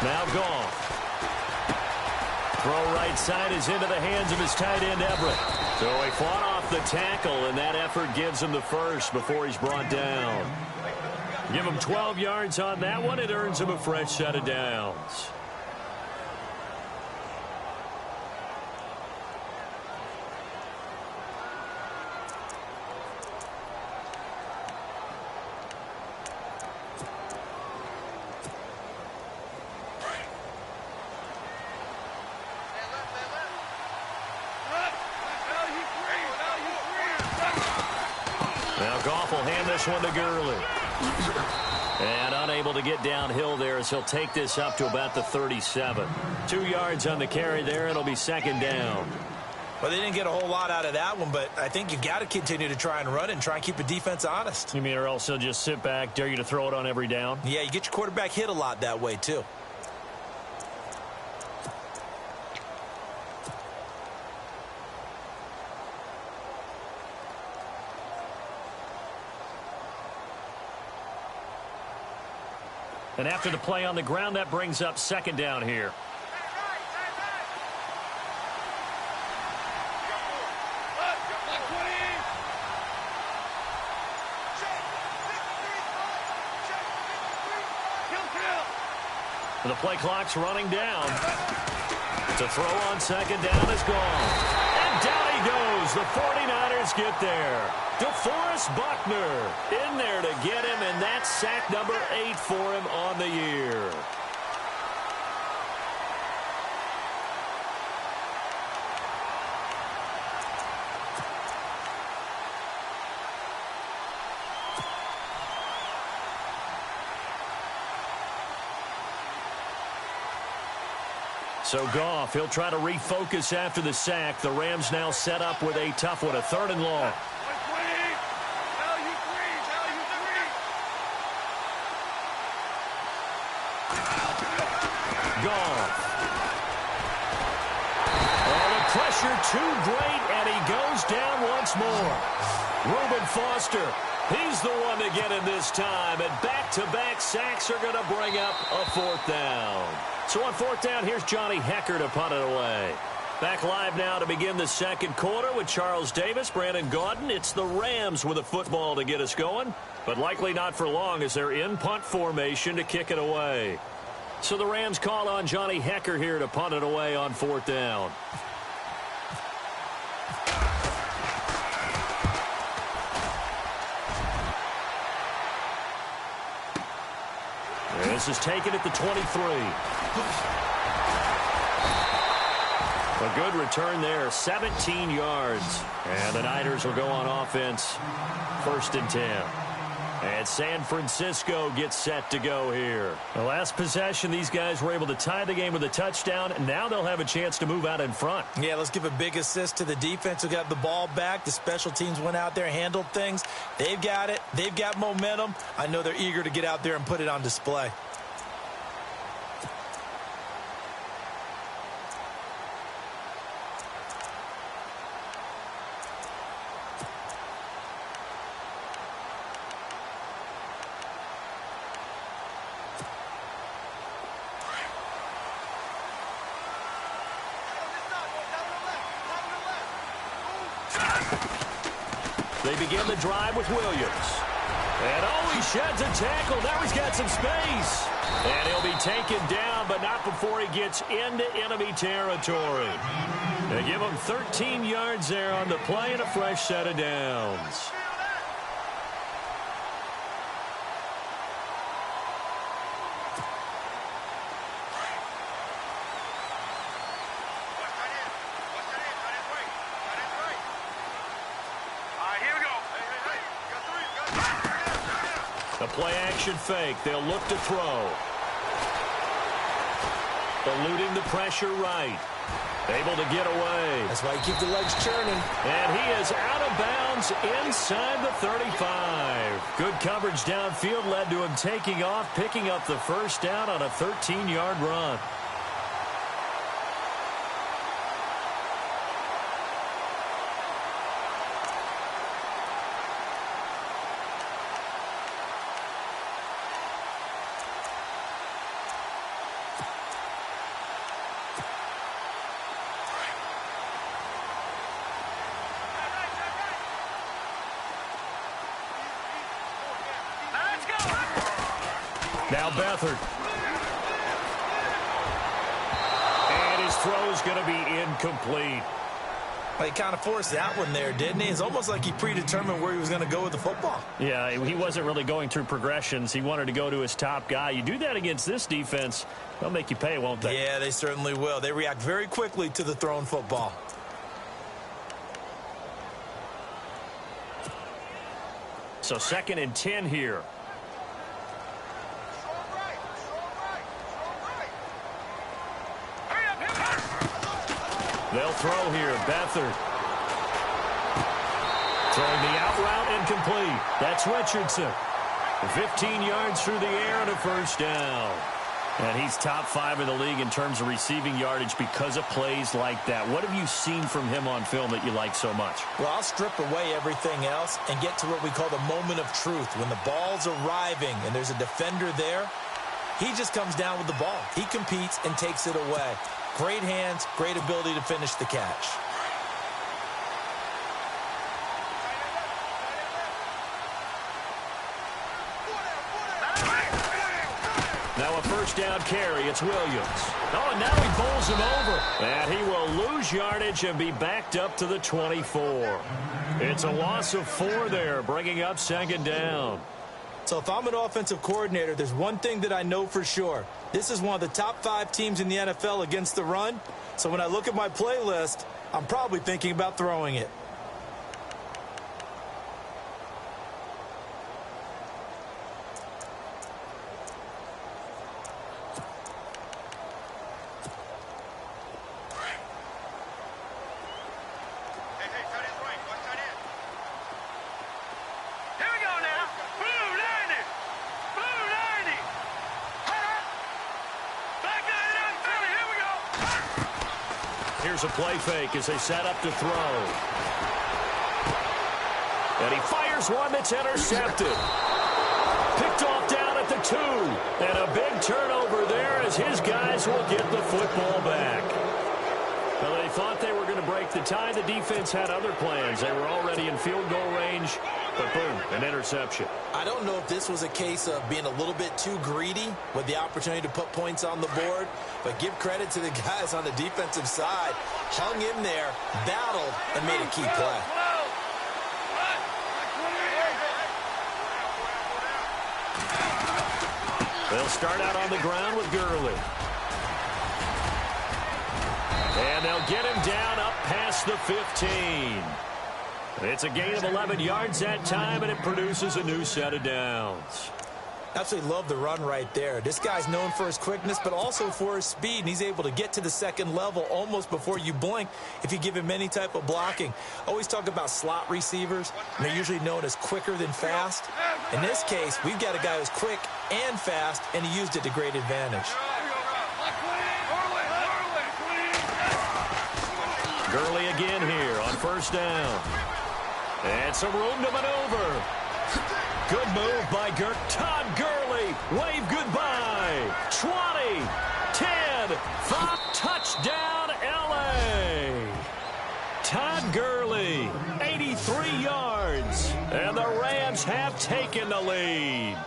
Now gone. Throw right side is into the hands of his tight end, Everett. So he fought off the tackle, and that effort gives him the first before he's brought down. Give him 12 yards on that one. It earns him a fresh set of downs. Now Goff will hand this one to Gurley. And unable to get downhill there as he'll take this up to about the 37. 2 yards on the carry there. It'll be second down. Well, they didn't get a whole lot out of that one, but I think you've got to continue to try and run it and try and keep the defense honest. You mean or else they'll just sit back, dare you to throw it on every down? Yeah, you get your quarterback hit a lot that way, too. And after the play on the ground, that brings up second down here. The play clock's running down. To throw on second down is gone. And down he goes. The 49ers get there. DeForest Buckner in there to get him, and that's sack number 8 for him on the year. So Goff, he'll try to refocus after the sack. The Rams now set up with a tough one, a 3rd and long. Goff. Oh, the pressure too great, and he goes down once more. Reuben Foster, he's the one to get him this time, and back-to-back sacks are going to bring up a 4th down. So on 4th down, here's Johnny Hecker to punt it away. Back live now to begin the second quarter with Charles Davis, Brandon Gaudin. It's the Rams with a football to get us going, but likely not for long as they're in punt formation to kick it away. So the Rams call on Johnny Hecker here to punt it away on 4th down. This is taken at the 23. A good return there, 17 yards. And the Niners will go on offense, 1st and 10. And San Francisco gets set to go here. The last possession, these guys were able to tie the game with a touchdown, and now they'll have a chance to move out in front. Yeah, let's give a big assist to the defense who got the ball back. The special teams went out there, handled things. They've got it. They've got momentum. I know they're eager to get out there and put it on display. They begin the drive with Williams. And oh, he sheds a tackle. Now he's got some space. And he'll be taken down, but not before he gets into enemy territory. They give them 13 yards there on the play and a fresh set of downs. The play-action fake. They'll look to throw. Eluding the pressure right. Able to get away. That's why you keep the legs churning. And he is out of bounds inside the 35. Good coverage downfield led to him taking off, picking up the first down on a 13-yard run. Now Beathard. And his throw is going to be incomplete. Well, he kind of forced that one there, didn't he? It's almost like he predetermined where he was going to go with the football. Yeah, he wasn't really going through progressions. He wanted to go to his top guy. You do that against this defense, they'll make you pay, won't they? Yeah, they certainly will. They react very quickly to the thrown football. So 2nd and 10 here. They'll throw here. Beathard. Throwing the out route incomplete. That's Richardson. 15 yards through the air and a first down. And he's top 5 in the league in terms of receiving yardage because of plays like that. What have you seen from him on film that you like so much? Well, I'll strip away everything else and get to what we call the moment of truth. When the ball's arriving and there's a defender there, he just comes down with the ball. He competes and takes it away. Great hands, great ability to finish the catch. Now a first down carry. It's Williams. Oh, and now he bowls him over. And he will lose yardage and be backed up to the 24. It's a loss of 4 there, bringing up 2nd down. So if I'm an offensive coordinator, there's one thing that I know for sure. This is one of the top 5 teams in the NFL against the run. So when I look at my playlist, I'm probably thinking about throwing it. Here's a play fake as they set up to throw. And he fires one that's intercepted. Picked off down at the 2. And a big turnover there as his guys will get the football back. Well, they thought they were going to break the tie. The defense had other plans. They were already in field goal range. But boom, an interception. I don't know if this was a case of being a little bit too greedy with the opportunity to put points on the board, but give credit to the guys on the defensive side. Hung in there, battled, and made a key play. They'll start out on the ground with Gurley. And they'll get him down up past the 15. It's a gain of 11 yards that time, and it produces a new set of downs. Absolutely love the run right there. This guy's known for his quickness, but also for his speed, and he's able to get to the 2nd level almost before you blink if you give him any type of blocking. Always talk about slot receivers, and they're usually known as quicker than fast. In this case, we've got a guy who's quick and fast, and he used it to great advantage. Gurley again here on first down. And some room to maneuver. Good move by Todd Gurley. Wave goodbye. 20, 10, 5, touchdown, L.A. Todd Gurley, 83 yards. And the Rams have taken the lead.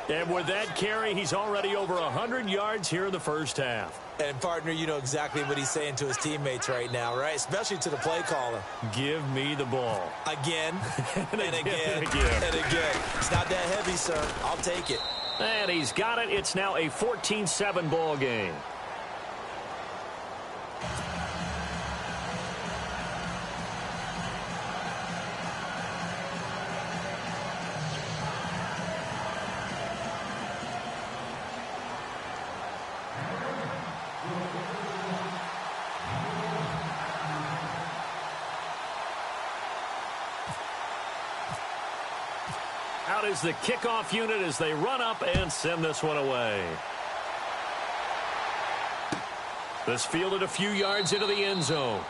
And with that carry, he's already over 100 yards here in the first half. And, partner, you know exactly what he's saying to his teammates right now, right? Especially to the play caller. Give me the ball. Again, and again, and again. and again. It's not that heavy, sir. I'll take it. And he's got it. It's now a 14-7 ball game. Out is the kickoff unit as they run up and send this one away. This fielded a few yards into the end zone.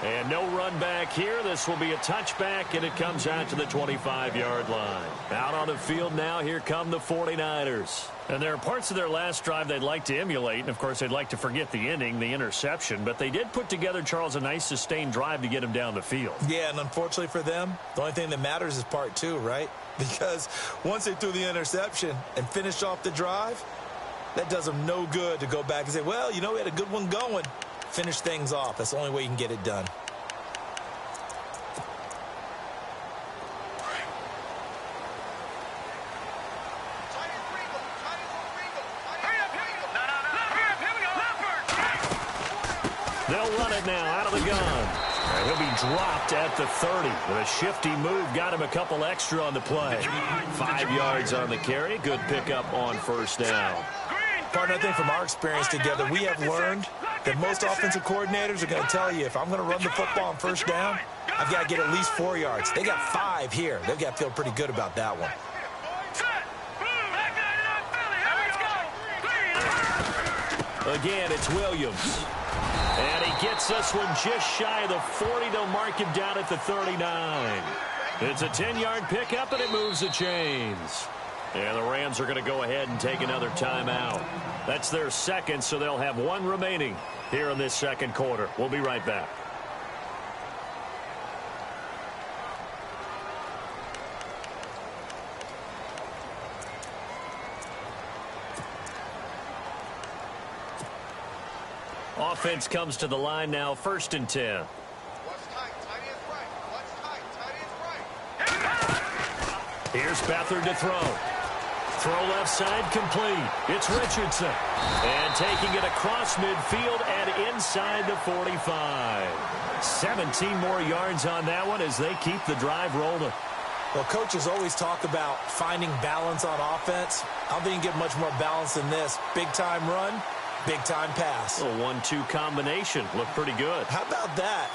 And no run back here. This will be a touchback, and it comes out to the 25-yard line. Out on the field now, here come the 49ers. And there are parts of their last drive they'd like to emulate, and, of course, they'd like to forget the ending, the interception. But they did put together, Charles, a nice sustained drive to get him down the field. Yeah, and unfortunately for them, the only thing that matters is part two, right? Because once they threw the interception and finished off the drive, that does them no good to go back and say, well, you know, we had a good one going. Finish things off. That's the only way you can get it done. They'll run it now out of the gun. And he'll be dropped at the 30. With a shifty move, got him a couple extra on the play. 5 yards on the carry. Good pickup on first down. Partner, I think from our experience together, we have learned that most offensive coordinators are going to tell you, if I'm going to run the football on first down, I've got to get at least 4 yards. They got 5 here. They've got to feel pretty good about that one. Again, it's Williams. And he gets this one just shy of the 40. They'll mark him down at the 39. It's a 10-yard pickup, and it moves the chains. And the Rams are going to go ahead and take another timeout. That's their second, so they'll have one remaining here in this second quarter. We'll be right back. Offense comes to the line now, 1st and 10. Here's Beathard to throw. Throw left side complete. It's Richardson. And taking it across midfield and inside the 45. 17 more yards on that one as they keep the drive rolling. Well, coaches always talk about finding balance on offense. I don't think you get much more balance than this. Big-time run, big-time pass. A 1-2 combination. Looked pretty good. How about that?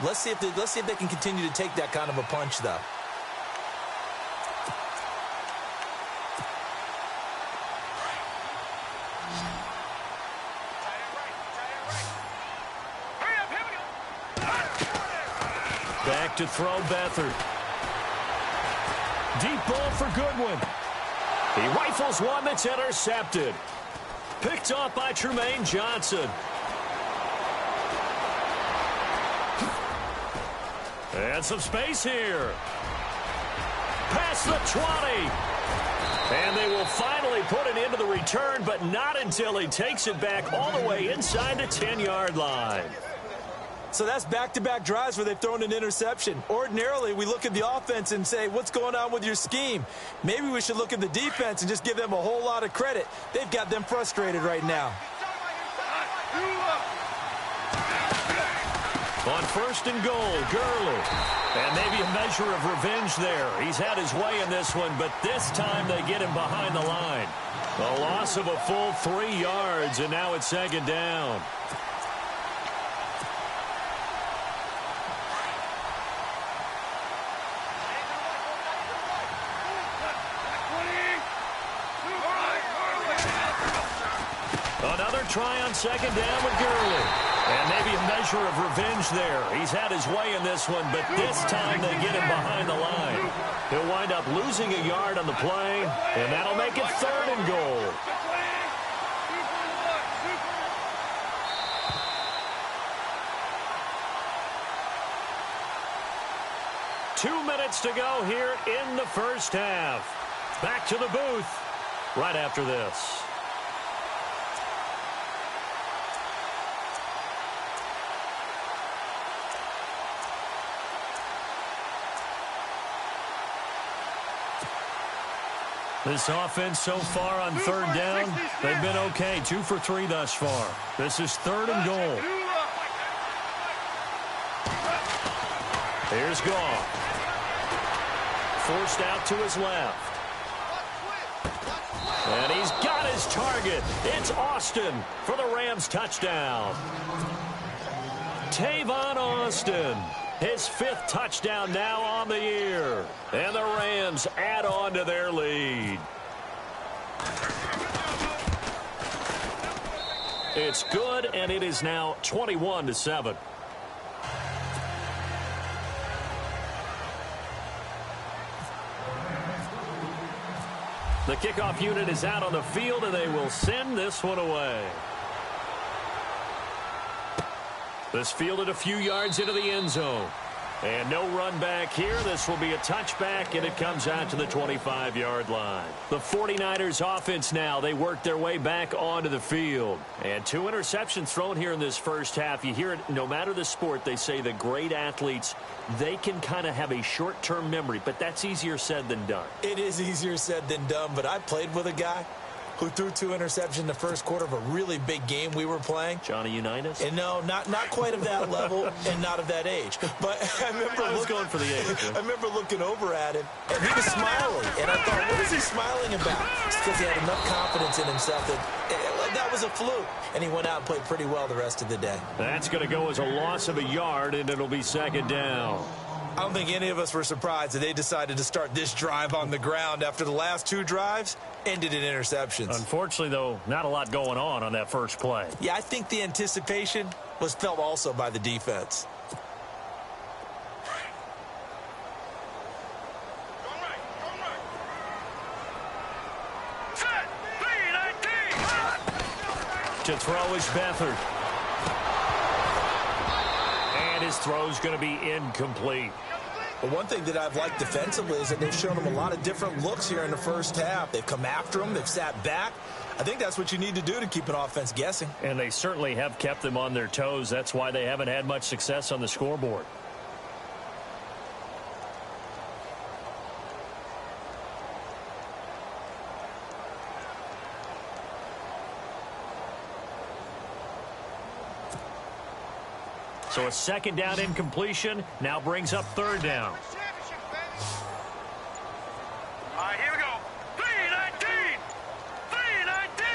Let's see if they can continue to take that kind of a punch, though. Back to throw, Beathard. Deep ball for Goodwin. He rifles one that's intercepted. Picked off by Tremaine Johnson. And some space here. Past the 20. And they will finally put it into the return, but not until he takes it back all the way inside the 10-yard line. So that's back-to-back drives where they've thrown an interception. Ordinarily, we look at the offense and say, what's going on with your scheme? Maybe we should look at the defense and just give them a whole lot of credit. They've got them frustrated right now. On 1st and goal, Gurley. And maybe a measure of revenge there. He's had his way in this one, but this time they get him behind the line. A loss of a full 3 yards, and now it's 2nd down. Another try on 2nd down with Gurley. And maybe a measure of revenge there. He's had his way in this one, but this time they get him behind the line. He'll wind up losing a yard on the play, and that'll make it 3rd and goal. Two minutes to go here in the first half. Back to the booth. right after this. This offense so far on third down, they've been okay. 2 for 3 thus far. This is 3rd and goal. Here's Goff. Forced out to his left. And he's got his target. It's Austin for the Rams touchdown. Tavon Austin. His 5th touchdown now on the year. And the Rams add on to their lead. It's good, and it is now 21-7. The kickoff unit is out on the field, and they will send this one away. This fielded a few yards into the end zone. And no run back here. This will be a touchback, and it comes out to the 25-yard line. The 49ers offense now, they work their way back onto the field. And 2 interceptions thrown here in this first half. You hear it, no matter the sport, they say the great athletes, they can kind of have a short-term memory, but that's easier said than done. It is easier said than done, but I played with a guy who threw 2 interceptions in the first quarter of a really big game we were playing. Johnny Unitas? And no, not quite of that level and not of that age. But I remember going for the age. I remember looking over at him, and he was smiling. And I thought, what is he smiling about? It's because he had enough confidence in himself that was a fluke. And he went out and played pretty well the rest of the day. That's going to go as a loss of a yard, and it'll be 2nd down. I don't think any of us were surprised that they decided to start this drive on the ground after the last 2 drives ended in interceptions. Unfortunately, though, not a lot going on that first play. Yeah, I think the anticipation was felt also by the defense. To throw is Beathard. And his throw's going to be incomplete. But one thing that I've liked defensively is that they've shown him a lot of different looks here in the first half. They've come after him. They've sat back. I think that's what you need to do to keep an offense guessing. And they certainly have kept them on their toes. That's why they haven't had much success on the scoreboard. So a 2nd down incompletion now brings up 3rd down. All right, here we go. 3-19.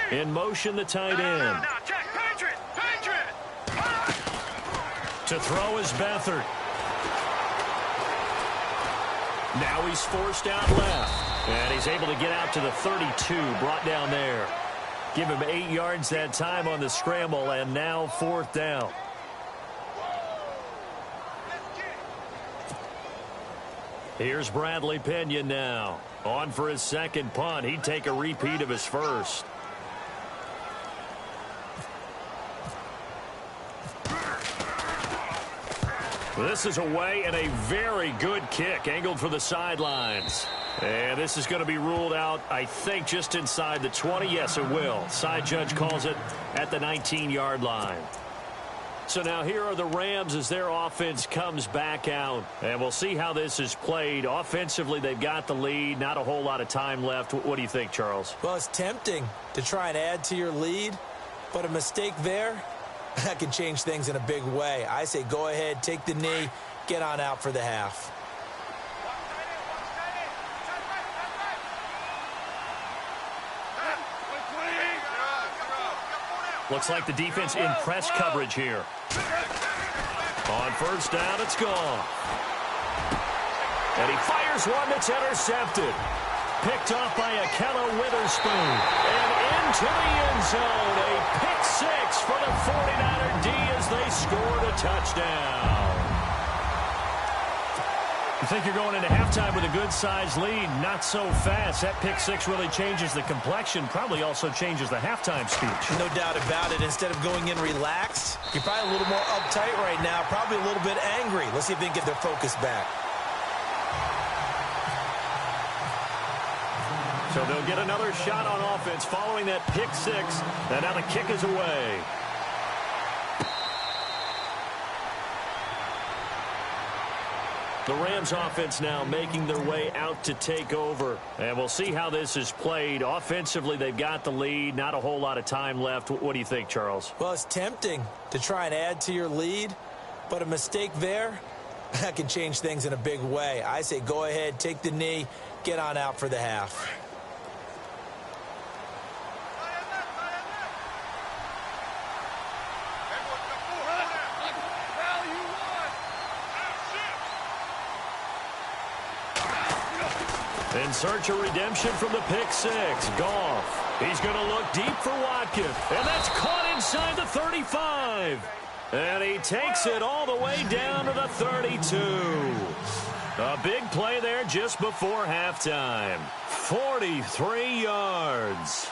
3-19. In motion, the tight end. No, check. Patriot. To throw is Beathard. Now he's forced out left. And he's able to get out to the 32, brought down there. Give him 8 yards that time on the scramble, and now 4th down. Here's Bradley Pinion now. On for his 2nd punt. He'd take a repeat of his first. This is away, and a very good kick angled for the sidelines. And this is going to be ruled out, I think, just inside the 20. Yes, it will. Side judge calls it at the 19-yard line. So now here are the Rams as their offense comes back out. And we'll see how this is played. Offensively, they've got the lead. Not a whole lot of time left. What do you think, Charles? Well, it's tempting to try and add to your lead. But a mistake there, that can change things in a big way. I say go ahead, take the knee, get on out for the half. Looks like the defense in press coverage here. On 1st down, it's gone. And he fires one that's intercepted. Picked off by Akello Witherspoon. And into the end zone. A pick 6 for the 49er D as they scored a touchdown. You think you're going into halftime with a good-sized lead. Not so fast. That pick 6 really changes the complexion. Probably also changes the halftime speech. No doubt about it. Instead of going in relaxed, you're probably a little more uptight right now. Probably a little bit angry. Let's see if they can get their focus back. So they'll get another shot on offense following that pick six. And now the kick is away. The Rams offense now making their way out to take over. And we'll see how this is played. Offensively, they've got the lead. Not a whole lot of time left. What do you think, Charles? Well, it's tempting to try and add to your lead, but a mistake there, that can change things in a big way. I say go ahead, take the knee, get on out for the half. In search of redemption from the pick six. Goff. He's going to look deep for Watkins. And that's caught inside the 35. And he takes it all the way down to the 32. A big play there just before halftime. 43 yards.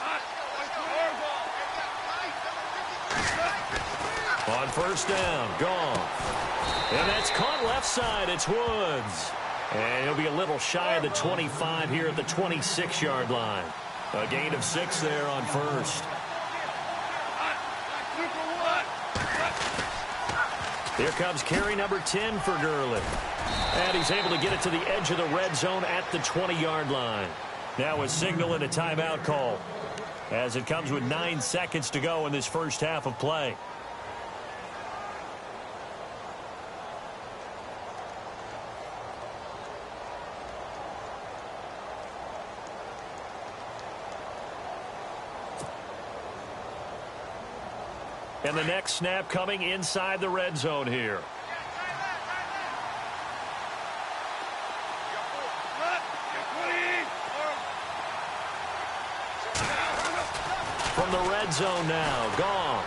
On first down, Goff. And that's caught left side. It's Woods. And he'll be a little shy of the 25 here at the 26-yard line. A gain of 6 there on first. Here comes carry number 10 for Gurley. And he's able to get it to the edge of the red zone at the 20-yard line. Now a signal and a timeout call, as it comes with 9 seconds to go in this first half of play. And the next snap coming inside the red zone here. From the red zone now, Goff.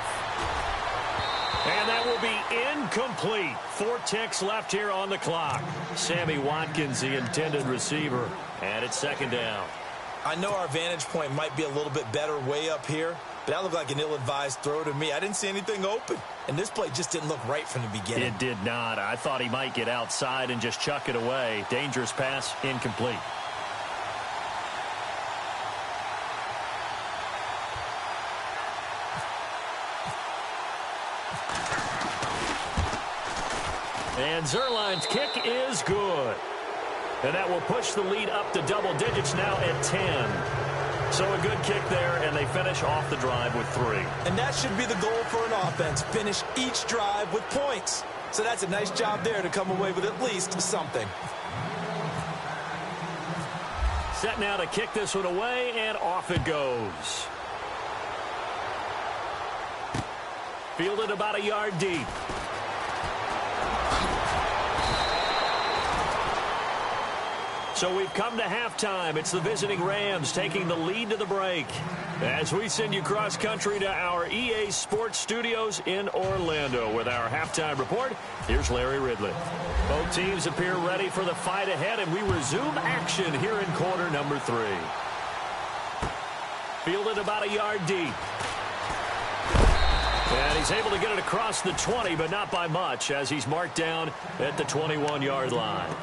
And that will be incomplete. 4 ticks left here on the clock. Sammy Watkins, the intended receiver. And it's second down. I know our vantage point might be a little bit better way up here, but that looked like an ill-advised throw to me. I didn't see anything open, and this play just didn't look right from the beginning. It did not. I thought he might get outside and just chuck it away. Dangerous pass, incomplete. And Zerline's kick is good. And that will push the lead up to double digits now at 10. So a good kick there, and they finish off the drive with 3. And that should be the goal for an offense, finish each drive with points. So that's a nice job there to come away with at least something. Set now to kick this one away, and off it goes. Fielded about a yard deep. So we've come to halftime. It's the visiting Rams taking the lead to the break. As we send you cross-country to our EA Sports Studios in Orlando with our halftime report, here's Larry Ridley. Both teams appear ready for the fight ahead, and we resume action here in quarter number 3. Fielded about a yard deep. And he's able to get it across the 20, but not by much, as he's marked down at the 21-yard line.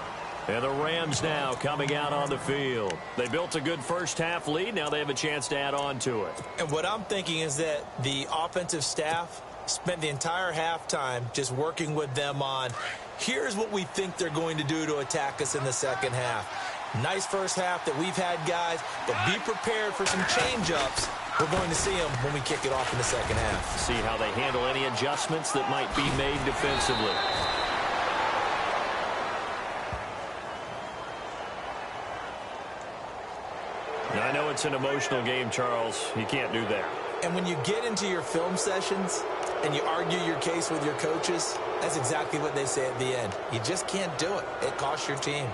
And the Rams now coming out on the field. They built a good first-half lead. Now they have a chance to add on to it. And what I'm thinking is that the offensive staff spent the entire halftime just working with them on, here's what we think they're going to do to attack us in the second half. Nice first half that we've had, guys, but be prepared for some change-ups. We're going to see them when we kick it off in the second half. See how they handle any adjustments that might be made defensively. I know it's an emotional game, Charles. You can't do that. And when you get into your film sessions and you argue your case with your coaches, that's exactly what they say at the end. You just can't do it. It costs your team.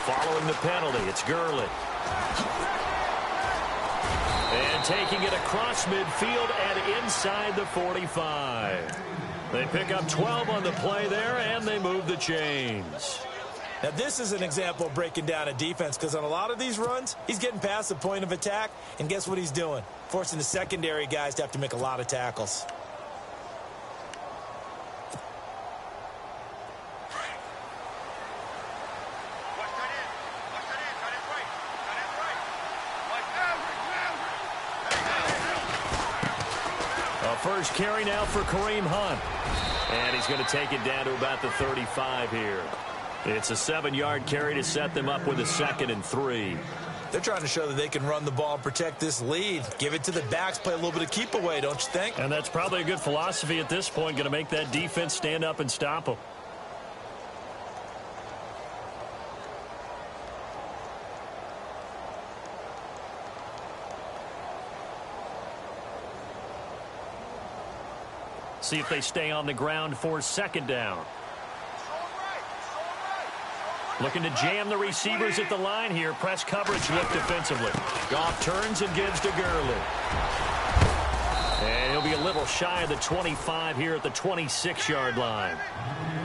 Following the penalty, it's Gurley. And taking it across midfield and inside the 45. They pick up 12 on the play there, and they move the chains. Now, this is an example of breaking down a defense because on a lot of these runs, he's getting past the point of attack, and guess what he's doing? Forcing the secondary guys to have to make a lot of tackles. First carry now for Kareem Hunt. And he's going to take it down to about the 35 here. It's a 7-yard carry to set them up with a 2nd and 3. They're trying to show that they can run the ball and protect this lead. Give it to the backs, play a little bit of keep away, don't you think? And that's probably a good philosophy at this point, going to make that defense stand up and stop them. See if they stay on the ground for 2nd down. Looking to jam the receivers at the line here. Press coverage look defensively. Goff turns and gives to Gurley. And he'll be a little shy of the 25 here at the 26-yard line.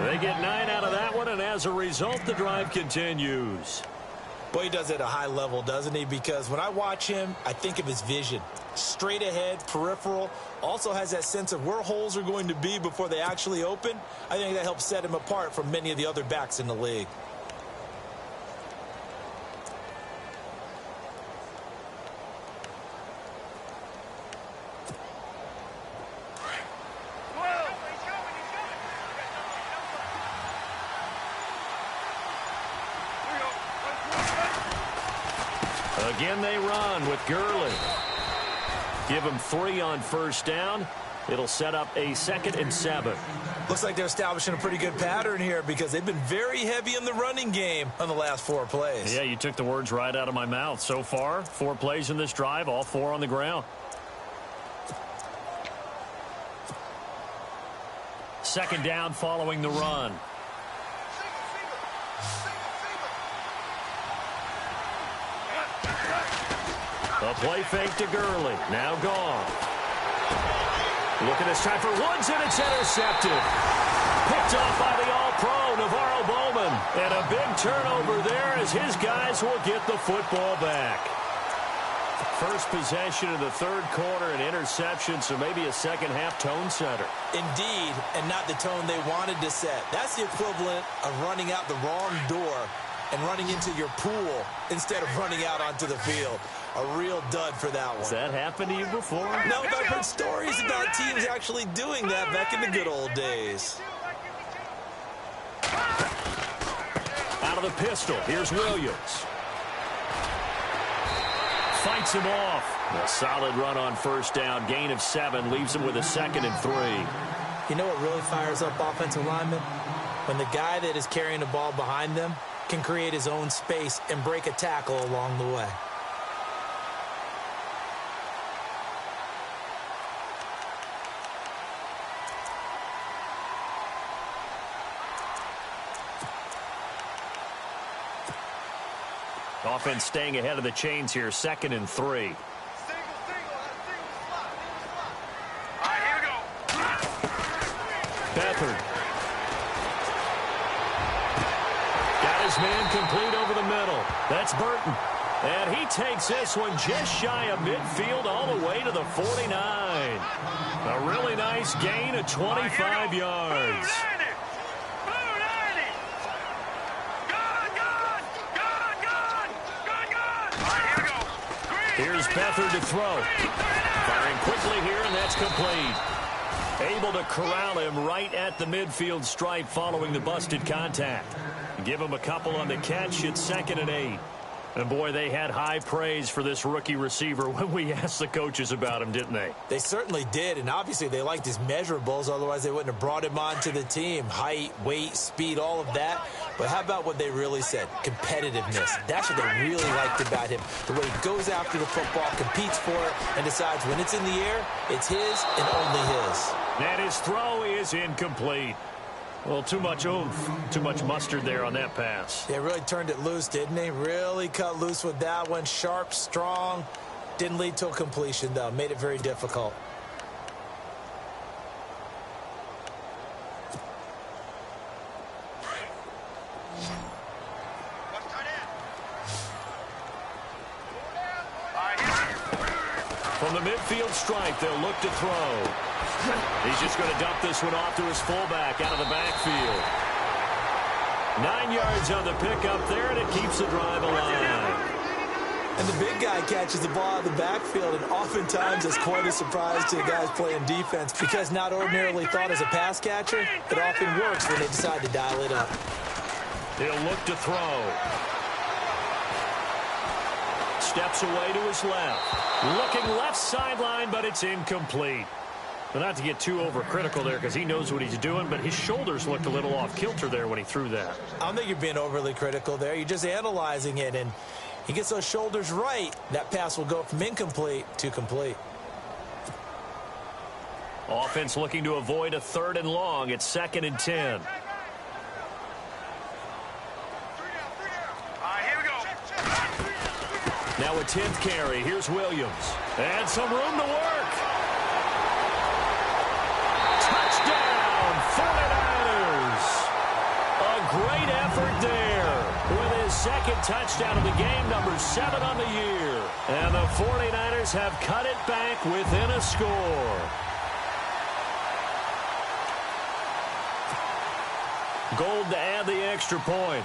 They get 9 out of that one, and as a result, the drive continues. Boy, he does it at a high level, doesn't he? Because when I watch him, I think of his vision. Straight ahead, peripheral, also has that sense of where holes are going to be before they actually open. I think that helps set him apart from many of the other backs in the league. Again, they run with Gurley. Give them 3 on 1st down. It'll set up a 2nd and 7. Looks like they're establishing a pretty good pattern here because they've been very heavy in the running game on the last 4 plays. Yeah, you took the words right out of my mouth. So far, 4 plays in this drive, all 4 on the ground. 2nd down following the run. A play fake to Gurley. Now gone. Looking this time for Woods, and it's intercepted. Picked off by the All-Pro, Navarro Bowman. And a big turnover there as his guys will get the football back. First possession of the 3rd quarter, an interception, so maybe a second-half tone setter. Indeed, and not the tone they wanted to set. That's the equivalent of running out the wrong door and running into your pool instead of running out onto the field. A real dud for that one. Has that happened to you before? No, but I've heard stories about teams actually doing that back in the good old days. Out of the pistol, here's Williams. Fights him off. A solid run on 1st down. Gain of 7 leaves him with a 2nd and 3. You know what really fires up offensive linemen? When the guy that is carrying the ball behind them can create his own space and break a tackle along the way. Offense staying ahead of the chains here, 2nd and 3. All right, here we go. Beathard. Got his man complete over the middle. That's Burton. And he takes this one just shy of midfield all the way to the 49. A really nice gain of 25 yards. Here's Beathard to throw. Firing quickly here, and that's complete. Able to corral him right at the midfield stripe following the busted contact. Give him a couple on the catch. It's 2nd and 8. And, boy, they had high praise for this rookie receiver when we asked the coaches about him, didn't they? They certainly did, and obviously they liked his measurables. Otherwise, they wouldn't have brought him onto the team. Height, weight, speed, all of that. But how about what they really said? Competitiveness. That's what they really liked about him. The way he goes after the football, competes for it, and decides when it's in the air, it's his and only his. And his throw is incomplete. Well, too much oomph, too much mustard there on that pass. They really turned it loose, didn't they? Really cut loose with that one. Sharp, strong. Didn't lead to a completion, though. Made it very difficult. From the midfield stripe, they'll look to throw. He's just going to dump this one off to his fullback out of the backfield. 9 yards on the pickup there, and it keeps the drive alive. And the big guy catches the ball out of the backfield, and oftentimes it's quite a surprise to the guys playing defense because not ordinarily thought as a pass catcher, it often works when they decide to dial it up. He'll look to throw. Steps away to his left. Looking left sideline, but it's incomplete. But not to get too overcritical there because he knows what he's doing, but his shoulders looked a little off kilter there when he threw that. I don't think you're being overly critical there. You're just analyzing it, and he gets those shoulders right. That pass will go from incomplete to complete. Offense looking to avoid a 3rd and long. It's 2nd and 10. Here we go. Now a 10th carry. Here's Williams. And some room to work. Touchdown, 49ers. A great effort there with his 2nd touchdown of the game, number 7 on the year. And the 49ers have cut it back within a score. Gold to add the extra point.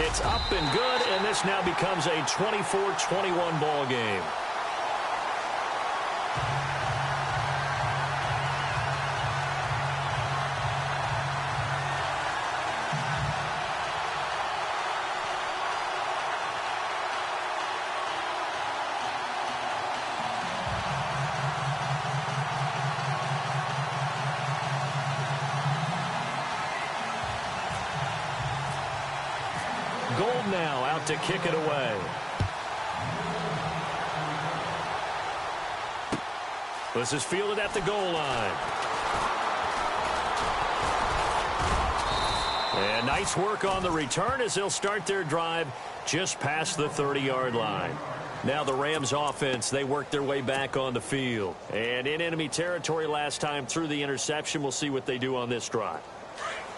It's up and good, and this now becomes a 24-21 ball game. Gold now out to kick it away. This is fielded at the goal line. And nice work on the return as they'll start their drive just past the 30-yard line. Now the Rams offense, they work their way back on the field. And in enemy territory last time through the interception. We'll see what they do on this drive.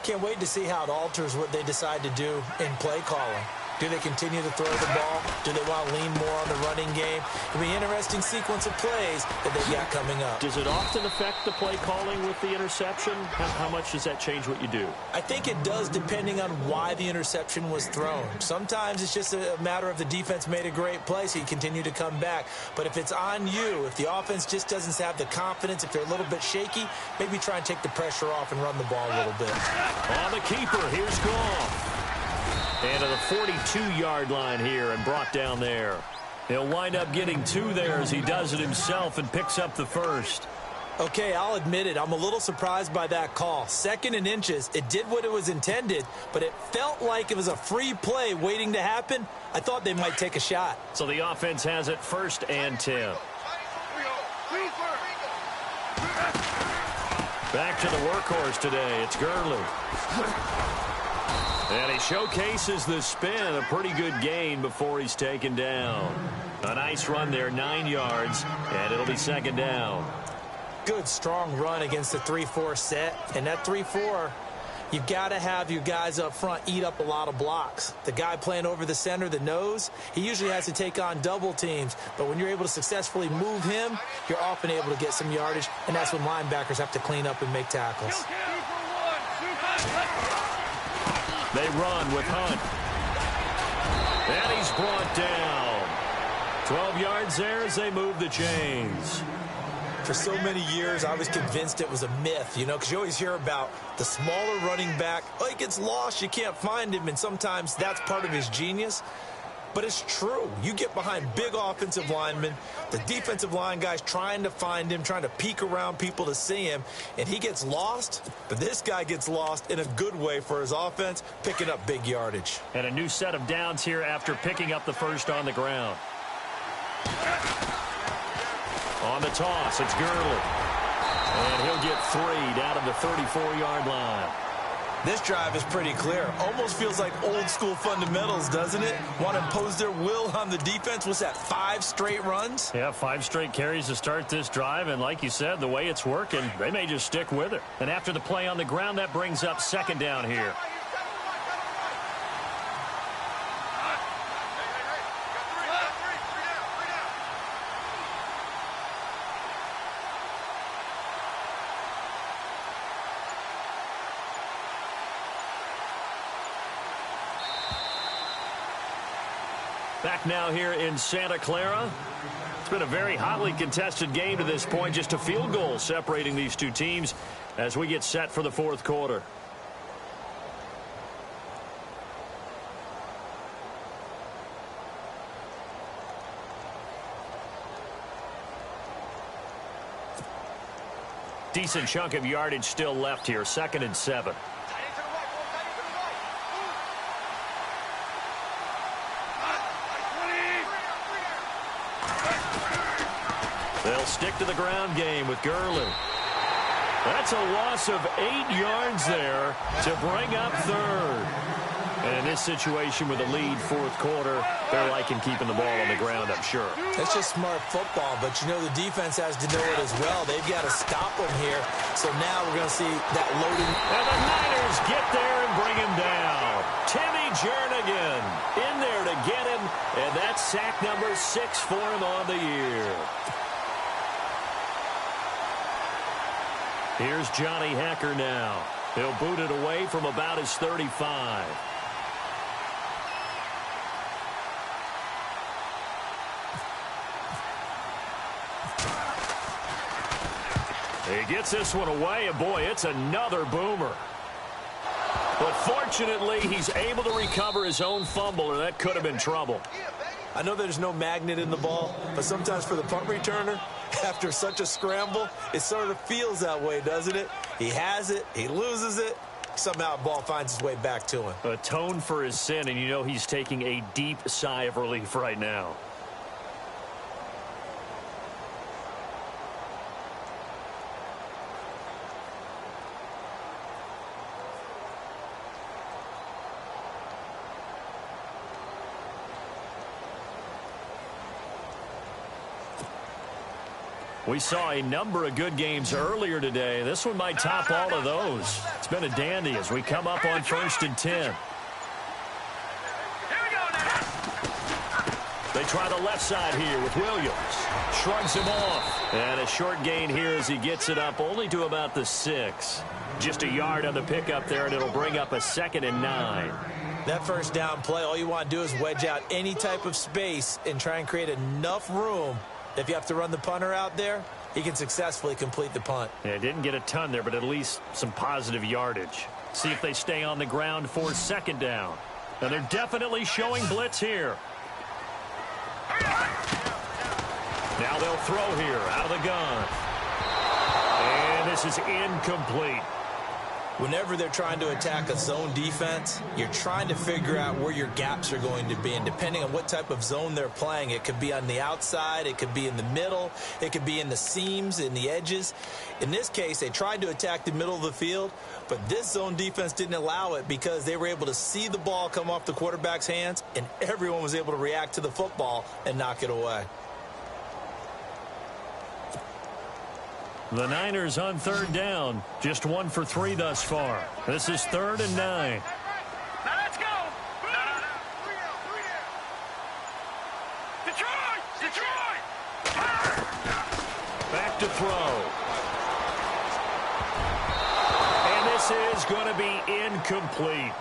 Can't wait to see how it alters what they decide to do in play calling. Do they continue to throw the ball? Do they want to lean more on the running game? It'll be an interesting sequence of plays that they've got coming up. Does it often affect the play calling with the interception? How much does that change what you do? I think it does depending on why the interception was thrown. Sometimes it's just a matter of the defense made a great play, so you continue to come back. But if it's on you, if the offense just doesn't have the confidence, if they're a little bit shaky, maybe try and take the pressure off and run the ball a little bit. On the keeper, here's Goff. And to the 42-yard line here and brought down there. He'll wind up getting 2 there as he does it himself and picks up the 1st. Okay, I'll admit it. I'm a little surprised by that call. 2nd and inches. It did what it was intended, but it felt like it was a free play waiting to happen. I thought they might take a shot. So the offense has it 1st and 10. Back to the workhorse today. It's Gurley. And he showcases the spin, a pretty good gain before he's taken down. A nice run there, 9 yards, and it'll be 2nd down. Good, strong run against the 3-4 set. And that 3-4, you've got to have your guys up front eat up a lot of blocks. The guy playing over the center, the nose, he usually has to take on double teams. But when you're able to successfully move him, you're often able to get some yardage, and that's when linebackers have to clean up and make tackles. They run with Hunt. And he's brought down. 12 yards there as they move the chains. For so many years, I was convinced it was a myth, you know, because you always hear about the smaller running back. Oh, he gets lost, you can't find him, and sometimes that's part of his genius. But it's true. You get behind big offensive linemen, the defensive line guys trying to find him, trying to peek around people to see him, and he gets lost. But this guy gets lost in a good way for his offense, picking up big yardage. And a new set of downs here after picking up the 1st on the ground. On the toss, it's Gurley. And he'll get 3 down to the 34-yard line. This drive is pretty clear. Almost feels like old school fundamentals, doesn't it? Want to impose their will on the defense. What's that, 5 straight runs? Yeah, 5 straight carries to start this drive. And like you said, the way it's working, they may just stick with it. And after the play on the ground, that brings up 2nd down here. Back now here in Santa Clara. It's been a very hotly contested game to this point. Just a field goal separating these two teams as we get set for the fourth quarter. Decent chunk of yardage still left here. 2nd and 7. They'll stick to the ground game with Gurley. That's a loss of 8 yards there to bring up 3rd. And in this situation with a lead fourth quarter, they're liking keeping the ball on the ground, I'm sure. That's just smart football, but you know the defense has to know it as well. They've got to stop them here. So now we're going to see that loading. And the Niners get there and bring him down. Timmy Jernigan in there to get him, and that's sack number 6 for him on the year. Here's Johnny Hecker now. He'll boot it away from about his 35. He gets this one away, and boy, it's another boomer. But fortunately, he's able to recover his own fumble, or that could have been trouble. I know there's no magnet in the ball, but sometimes for the punt returner, after such a scramble, it sort of feels that way, doesn't it? He has it, he loses it, somehow the ball finds its way back to him. Atone for his sin, and you know he's taking a deep sigh of relief right now. We saw a number of good games earlier today. This one might top all of those. It's been a dandy as we come up on 1st and 10. They try the left side here with Williams. Shrugs him off. And a short gain here as he gets it up only to about the 6. Just a yard on the pickup there, and it'll bring up a 2nd and 9. That first down play, all you want to do is wedge out any type of space and try and create enough room. If you have to run the punter out there, he can successfully complete the punt. Yeah, didn't get a ton there, but at least some positive yardage. See if they stay on the ground for 2nd down. And they're definitely showing blitz here. Now they'll throw here out of the gun. And this is incomplete. Whenever they're trying to attack a zone defense, you're trying to figure out where your gaps are going to be. And depending on what type of zone they're playing, it could be on the outside, it could be in the middle, it could be in the seams, in the edges. In this case, they tried to attack the middle of the field, but this zone defense didn't allow it because they were able to see the ball come off the quarterback's hands, and everyone was able to react to the football and knock it away. The Niners on 3rd down. Just 1 for 3 thus far. This is 3rd and 9. Now let's go. Detroit! Back to throw. And this is going to be incomplete.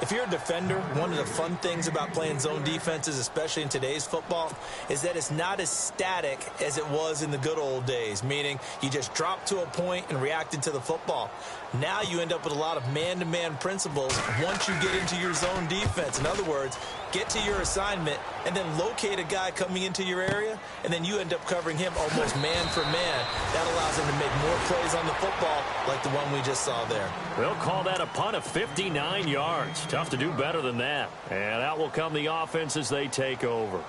If you're a defender, one of the fun things about playing zone defenses, especially in today's football, is that it's not as static as it was in the good old days, meaning you just dropped to a point and reacted to the football. Now you end up with a lot of man-to-man principles once you get into your zone defense. In other words, get to your assignment and then locate a guy coming into your area, and then you end up covering him almost man for man. That allows him to make more plays on the football like the one we just saw there. They'll call that a punt of 59 yards. Tough to do better than that. And out will come the offense as they take over.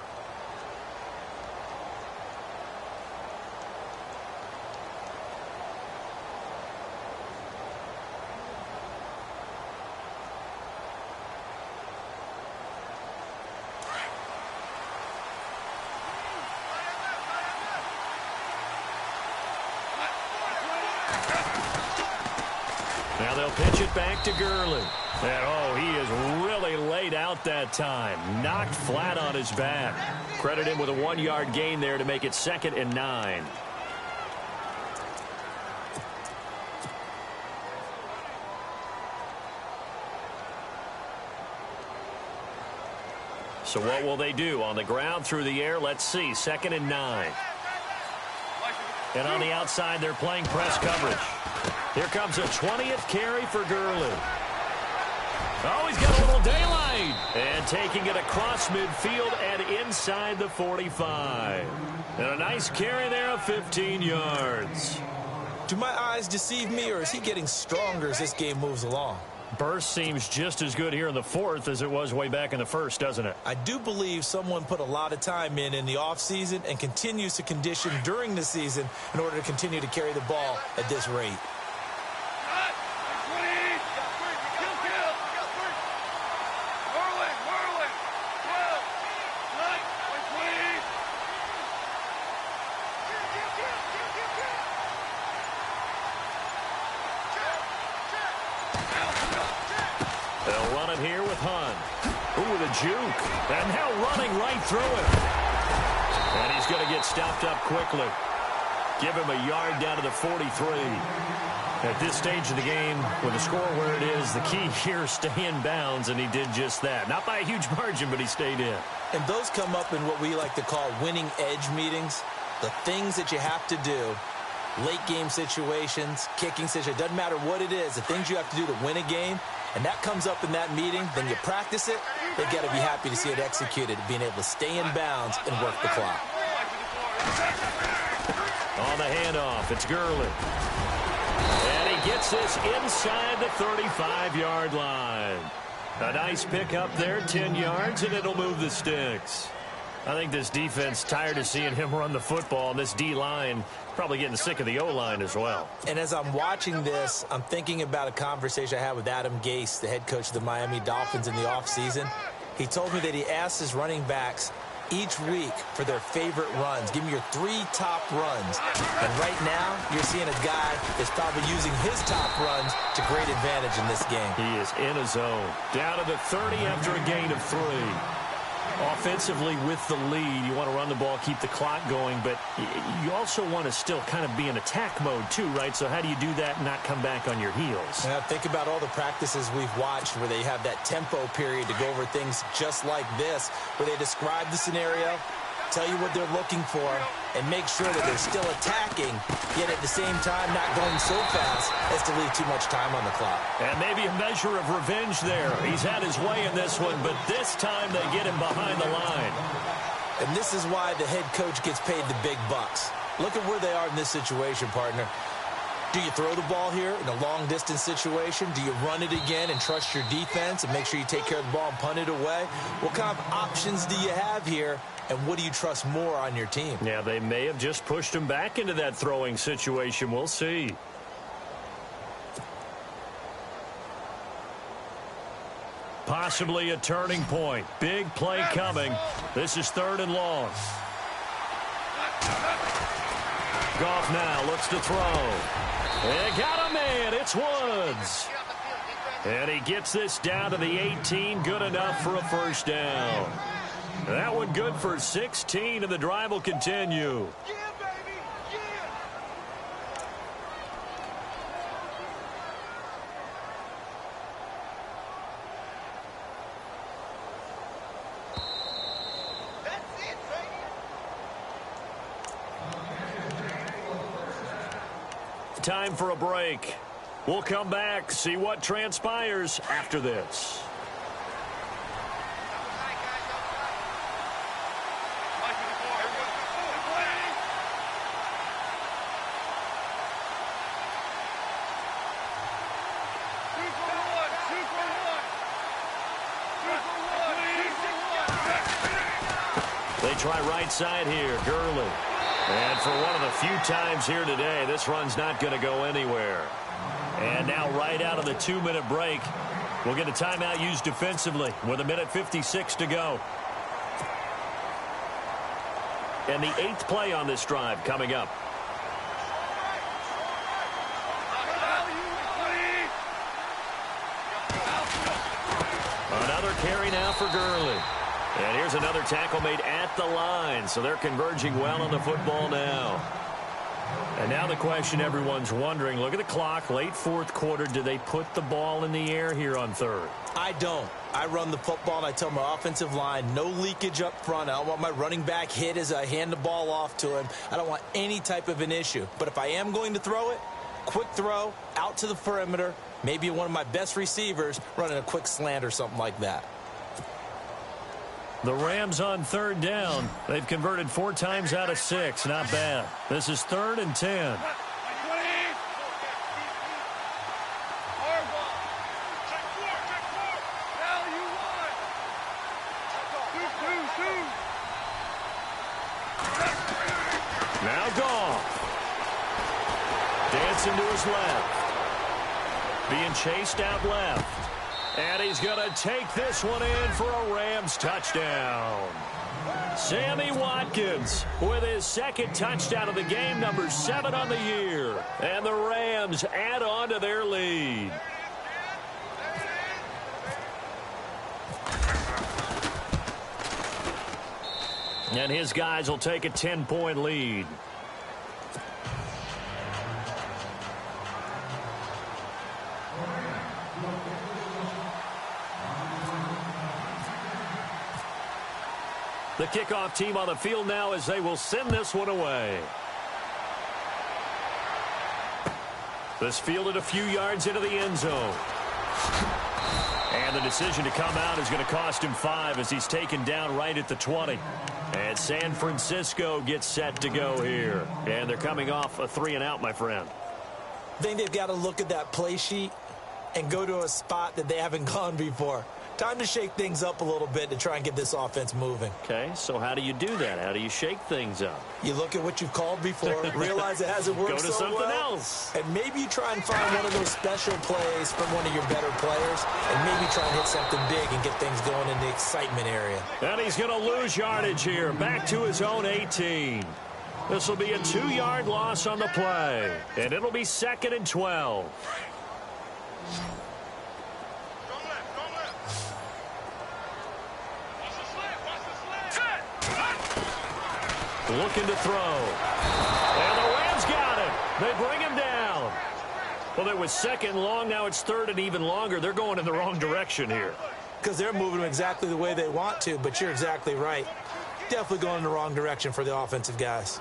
Now they'll pitch it back to Gurley. And, oh, he is really laid out that time. Knocked flat on his back. Credit him with a 1-yard gain there to make it 2nd and 9. So what will they do? On the ground, through the air, let's see. 2nd and 9. And on the outside, they're playing press coverage. Here comes a 20th carry for Gurley. Oh, he's got a little daylight. And taking it across midfield and inside the 45. And a nice carry there of 15 yards. Do my eyes deceive me, or is he getting stronger as this game moves along? Burst seems just as good here in the 4th as it was way back in the 1st, doesn't it? I do believe someone put a lot of time in the offseason and continues to condition during the season in order to continue to carry the ball at this rate. They'll run it here with Hunt. Ooh, the juke. And now running right through it. And he's going to get stopped up quickly. Give him a yard down to the 43. At this stage of the game, with the score where it is, the key here is stay in bounds, and he did just that. Not by a huge margin, but he stayed in. And those come up in what we like to call winning edge meetings. The things that you have to do, late game situations, kicking situations, doesn't matter what it is, the things you have to do to win a game, and that comes up in that meeting, then you practice it, they've got to be happy to see it executed, being able to stay in bounds and work the clock. On the handoff, it's Gurley. And he gets this inside the 35-yard line. A nice pick up there, 10 yards, and it'll move the sticks. I think this defense tired of seeing him run the football, and this D-line probably getting sick of the O-line as well. And as I'm watching this, I'm thinking about a conversation I had with Adam Gase, the head coach of the Miami Dolphins in the offseason. He told me that he asked his running backs each week for their favorite runs. Give me your 3 top runs. And right now, you're seeing a guy that's probably using his top runs to great advantage in this game. He is in a zone. Down to the 30 after a gain of 3. Offensively with the lead, you want to run the ball, keep the clock going, but you also want to still kind of be in attack mode too, right? So how do you do that and not come back on your heels? Now, think about all the practices we've watched where they have that tempo period to go over things just like this, where they describe the scenario, tell you what they're looking for, and make sure that they're still attacking, yet at the same time not going so fast as to leave too much time on the clock. And maybe a measure of revenge there. He's had his way in this one, but this time they get him behind the line. And this is why the head coach gets paid the big bucks. Look at where they are in this situation, partner. Do you throw the ball here in a long-distance situation? Do you run it again and trust your defense and make sure you take care of the ball and punt it away? What kind of options do you have here, and what do you trust more on your team? Yeah, they may have just pushed him back into that throwing situation. We'll see. Possibly a turning point. Big play coming. This is 3rd and long. Goff now looks to throw. They got a man. It's Woods. And he gets this down to the 18. Good enough for a first down. That one good for 16, and the drive will continue. Time for a break. We'll come back, see what transpires after this. They try right side here, Gurley. And for one of the few times here today, this run's not going to go anywhere. And now right out of the 2-minute break, we'll get a timeout used defensively with 1:56 to go. And the 8th play on this drive coming up. Another carry now for Gurley. And here's another tackle made at the line, so they're converging well on the football now. And now the question everyone's wondering, look at the clock, late fourth quarter. Do they put the ball in the air here on third? I don't. I run the football, and I tell my offensive line, no leakage up front. I don't want my running back hit as I hand the ball off to him. I don't want any type of an issue. But if I am going to throw it, quick throw, out to the perimeter, maybe one of my best receivers running a quick slant or something like that. The Rams on third down. They've converted 4 times out of 6. Not bad. This is 3rd and 10. Now Goff. Dancing to his left. Being chased out left. And he's going to take this one in for a Rams touchdown. Sammy Watkins with his 2nd touchdown of the game, number 7 on the year. And the Rams add on to their lead. And his guys will take a 10-point lead. The kickoff team on the field now as they will send this one away. This fielded a few yards into the end zone. And the decision to come out is going to cost him 5 as he's taken down right at the 20. And San Francisco gets set to go here. And they're coming off a 3-and-out, my friend. I think they've got to look at that play sheet and go to a spot that they haven't gone before. Time to shake things up a little bit to try and get this offense moving. Okay, so how do you do that? How do you shake things up? You look at what you've called before, realize it hasn't worked so well. Go to something else. And maybe you try and find one of those special plays from one of your better players, and maybe try and hit something big and get things going in the excitement area. And he's going to lose yardage here, back to his own 18. This will be a 2-yard loss on the play, and it'll be 2nd and 12. Looking to throw. And the Rams got him. They bring him down. Well, it was 2nd long. Now it's 3rd and even longer. They're going in the wrong direction here. Because they're moving exactly the way they want to, but you're exactly right. Definitely going in the wrong direction for the offensive guys.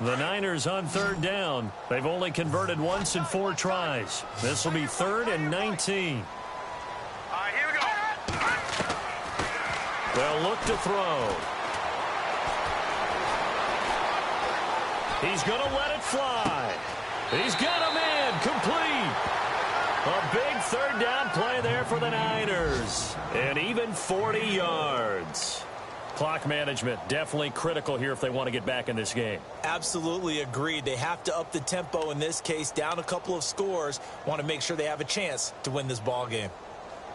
The Niners on 3rd down. They've only converted once in 4 tries. This will be 3rd and 19. All right, here we go. They'll look to throw. He's going to let it fly. He's got him in. Complete. A big 3rd down play there for the Niners. And even 40 yards. Clock management definitely critical here if they want to get back in this game. Absolutely agreed. They have to up the tempo in this case, down a couple of scores. Want to make sure they have a chance to win this ball game.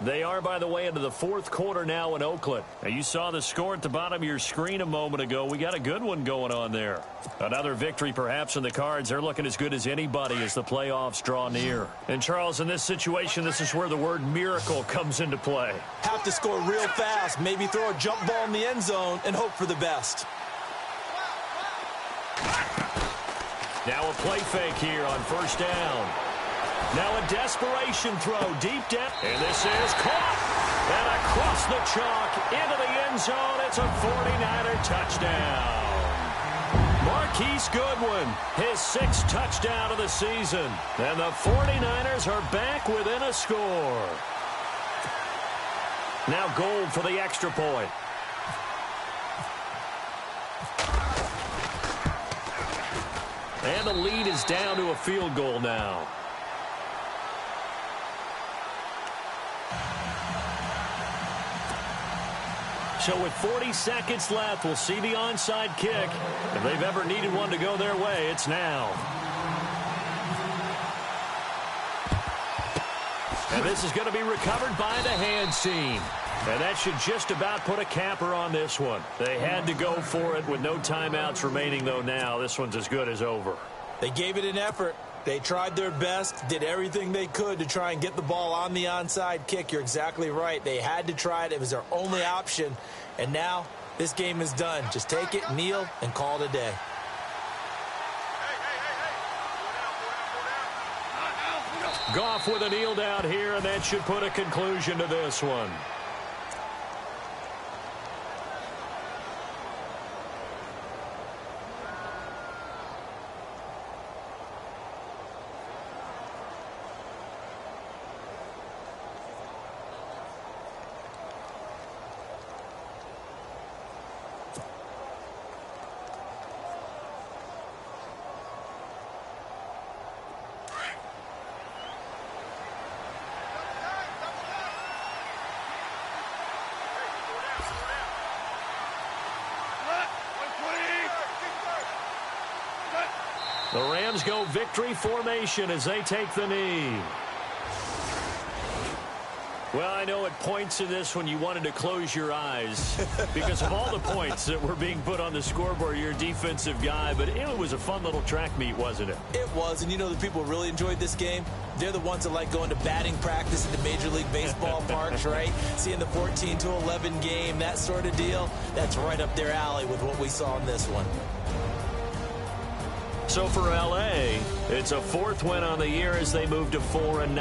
They are, by the way, into the 4th quarter now in Oakland. Now, you saw the score at the bottom of your screen a moment ago. We got a good one going on there. Another victory perhaps in the cards. They're looking as good as anybody as the playoffs draw near. And, Charles, in this situation, this is where the word miracle comes into play. Have to score real fast, maybe throw a jump ball in the end zone and hope for the best. Now a play fake here on 1st down. Now a desperation throw deep down. And this is caught. And across the chalk into the end zone. It's a 49er touchdown. Marquise Goodwin, his 6th touchdown of the season. And the 49ers are back within a score. Now Gold for the extra point. And the lead is down to a field goal now. So with 40 seconds left, we'll see the onside kick. If they've ever needed one to go their way, it's now. And this is going to be recovered by the hands team. And that should just about put a capper on this one. They had to go for it with no timeouts remaining, though. Now this one's as good as over. They gave it an effort. They tried their best, did everything they could to try and get the ball on the onside kick. You're exactly right. They had to try it. It was their only option. And now this game is done. Just take it, kneel, and call it a day. Goff with a kneel down here, and that should put a conclusion to this one. The Rams go victory formation as they take the knee. Well, I know at points in this one you wanted to close your eyes because of all the points that were being put on the scoreboard. You're a defensive guy, but it was a fun little track meet, wasn't it? It was, and you know the people who really enjoyed this game? They're the ones that like going to batting practice at the Major League Baseball parks, right? Seeing the 14-11 game, that sort of deal. That's right up their alley with what we saw in this one. So for L.A., it's a 4th win on the year as they move to 4-9.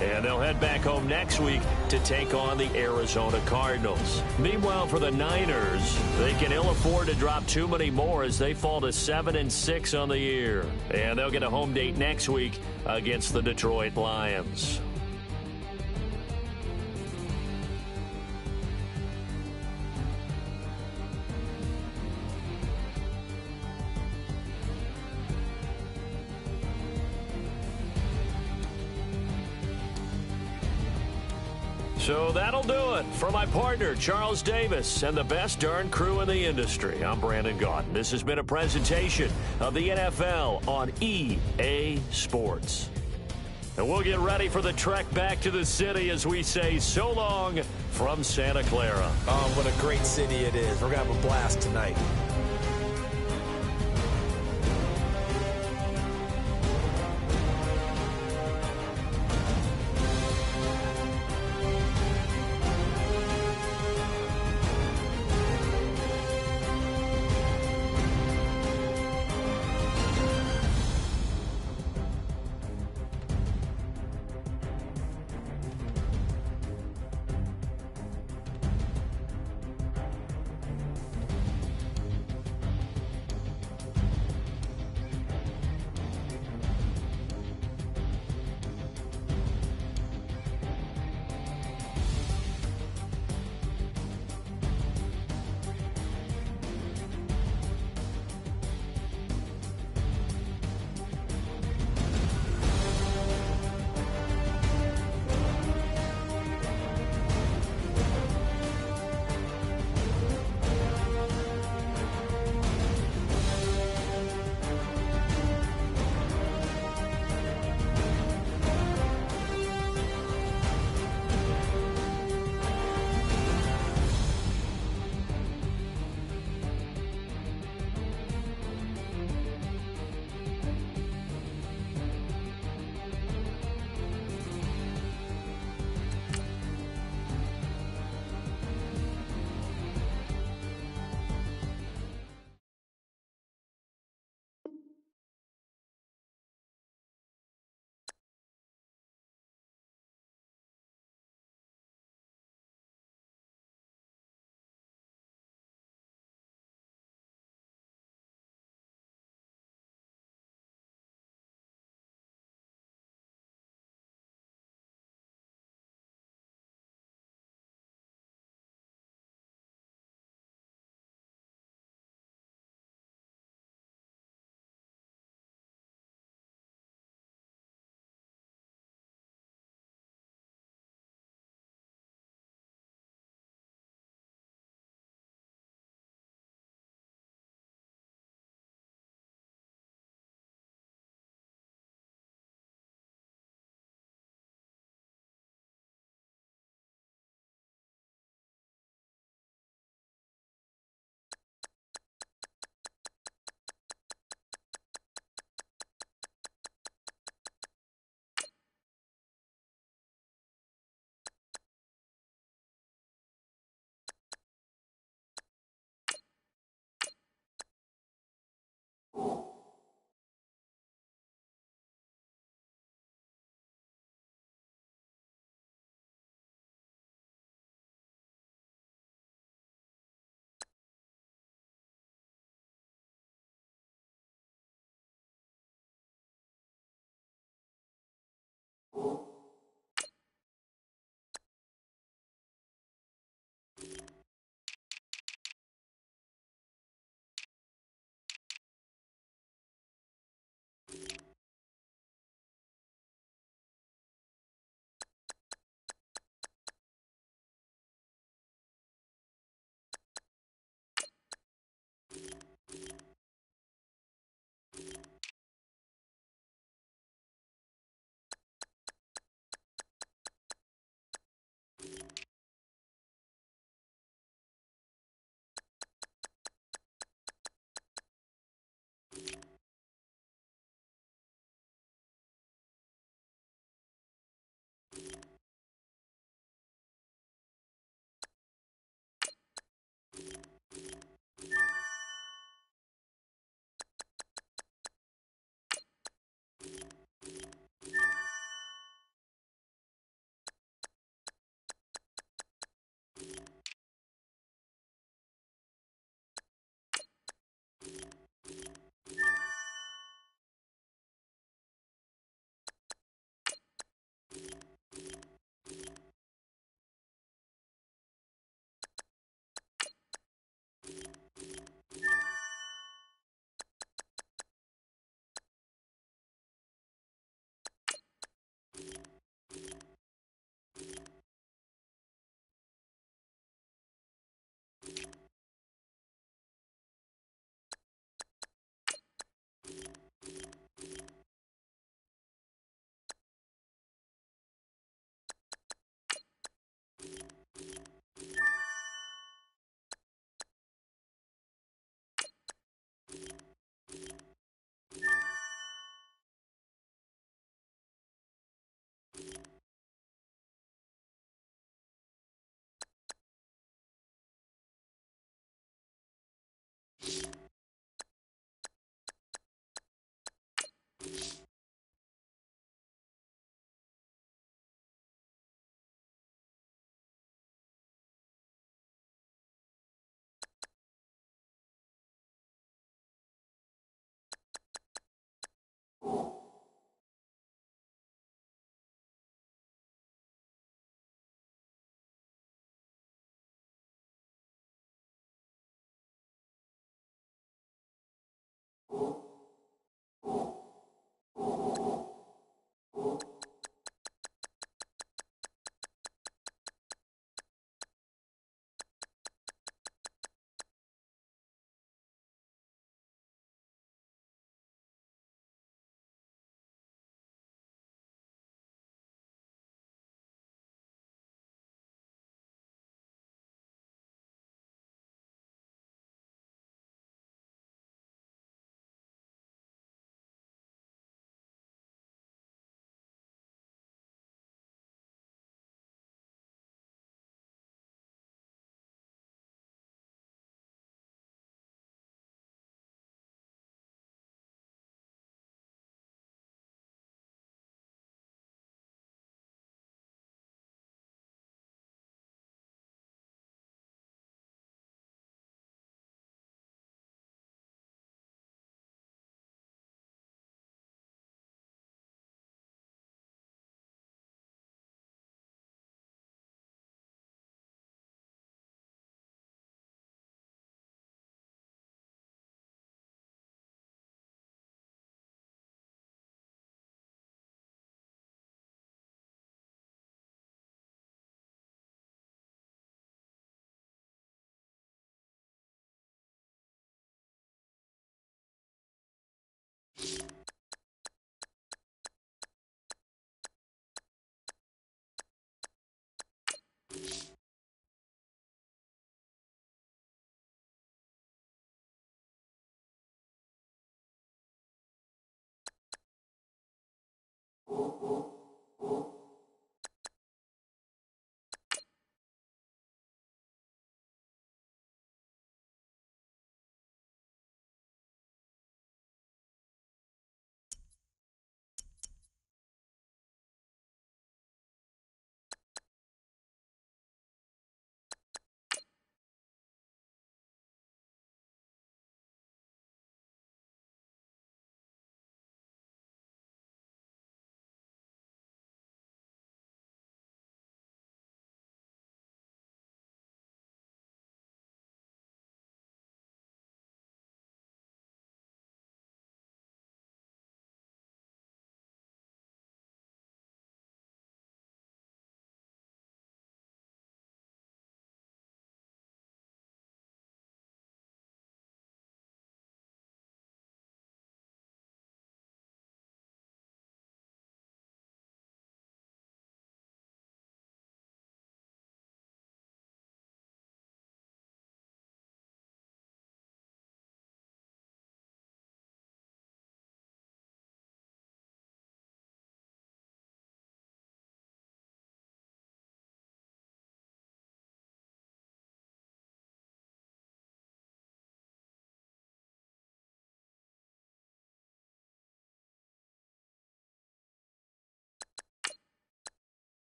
And they'll head back home next week to take on the Arizona Cardinals. Meanwhile, for the Niners, they can ill afford to drop too many more as they fall to 7-6 on the year. And they'll get a home date next week against the Detroit Lions. So that'll do it. For my partner, Charles Davis, and the best darn crew in the industry, I'm Brandon Gaudin. This has been a presentation of the NFL on EA Sports. And we'll get ready for the trek back to the city as we say so long from Santa Clara. Oh, what a great city it is. We're going to have a blast tonight.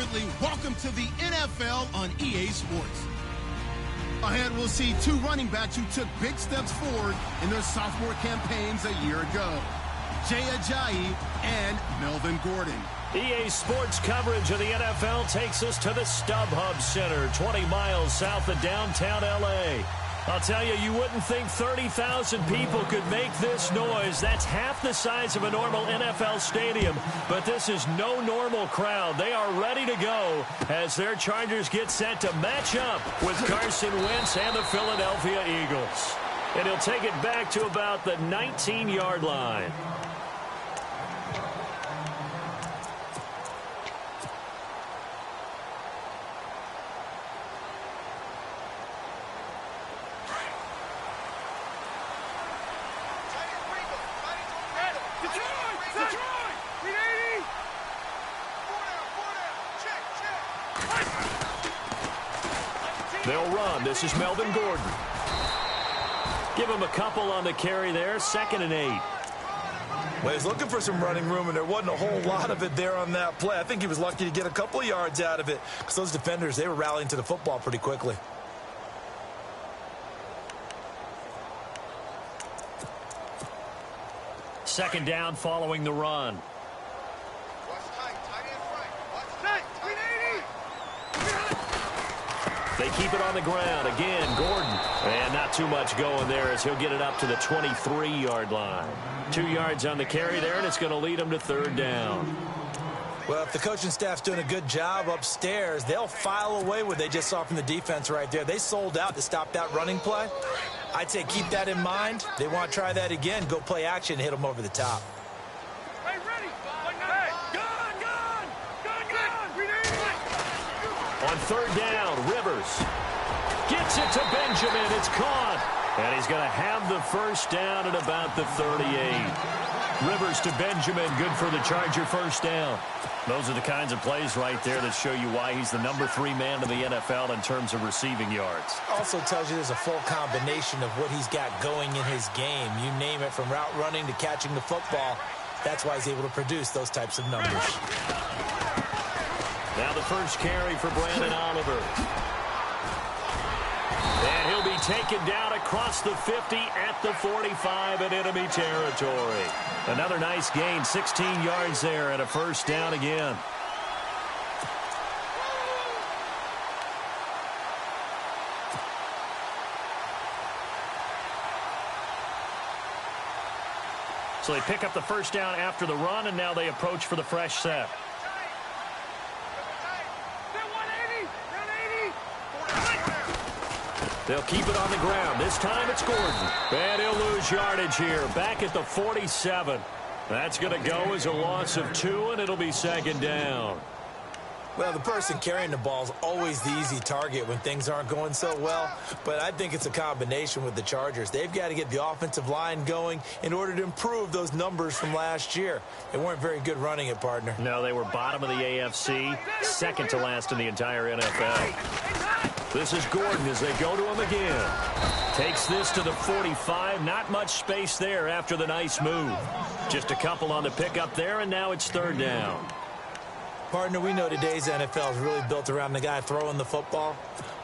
family, welcome to the NFL on EA Sports. Ahead, we'll see two running backs who took big steps forward in their sophomore campaigns a year ago. Jay Ajayi and Melvin Gordon. EA Sports coverage of the NFL takes us to the StubHub Center, 20 miles south of downtown L.A. I'll tell you, you wouldn't think 30,000 people could make this noise. That's half the size of a normal NFL stadium. But this is no normal crowd. They are ready to go as their Chargers get set to match up with Carson Wentz and the Philadelphia Eagles. And he'll take it back to about the 19-yard line. They'll run. This is Melvin Gordon. Give him a couple on the carry there. 2nd and 8. Well, he's looking for some running room, and there wasn't a whole lot of it there on that play. I think he was lucky to get a couple of yards out of it because those defenders, they were rallying to the football pretty quickly. Second down following the run. They keep it on the ground. Again, Gordon. And not too much going there as he'll get it up to the 23-yard line. 2 yards on the carry there, and it's going to lead him to 3rd down. Well, if the coaching staff's doing a good job upstairs, they'll file away what they just saw from the defense right there. They sold out to stop that running play. I'd say keep that in mind. They want to try that again. Go play action and hit them over the top. On 3rd down, Rivers gets it to Benjamin. It's caught. And he's going to have the 1st down at about the 38. Rivers to Benjamin. Good for the Charger 1st down. Those are the kinds of plays right there that show you why he's the number 3 man in the NFL in terms of receiving yards. Also tells you there's a full combination of what he's got going in his game. You name it, from route running to catching the football. That's why he's able to produce those types of numbers. Now the first carry for Brandon Oliver. And he'll be taken down across the 50 at the 45 in enemy territory. Another nice gain, 16 yards there and a 1st down again. So they pick up the 1st down after the run, and now they approach for the fresh set. They'll keep it on the ground. This time it's Gordon. And he'll lose yardage here. Back at the 47. That's going to go as a loss of 2, and it'll be 2nd down. Well, the person carrying the ball is always the easy target when things aren't going so well. But I think it's a combination with the Chargers. They've got to get the offensive line going in order to improve those numbers from last year. They weren't very good running it, partner. No, they were bottom of the AFC, 2nd to last in the entire NFL. This is Gordon as they go to him again. Takes this to the 45. Not much space there after the nice move. Just a couple on the pickup there, and now it's 3rd down. Partner, we know today's NFL is really built around the guy throwing the football.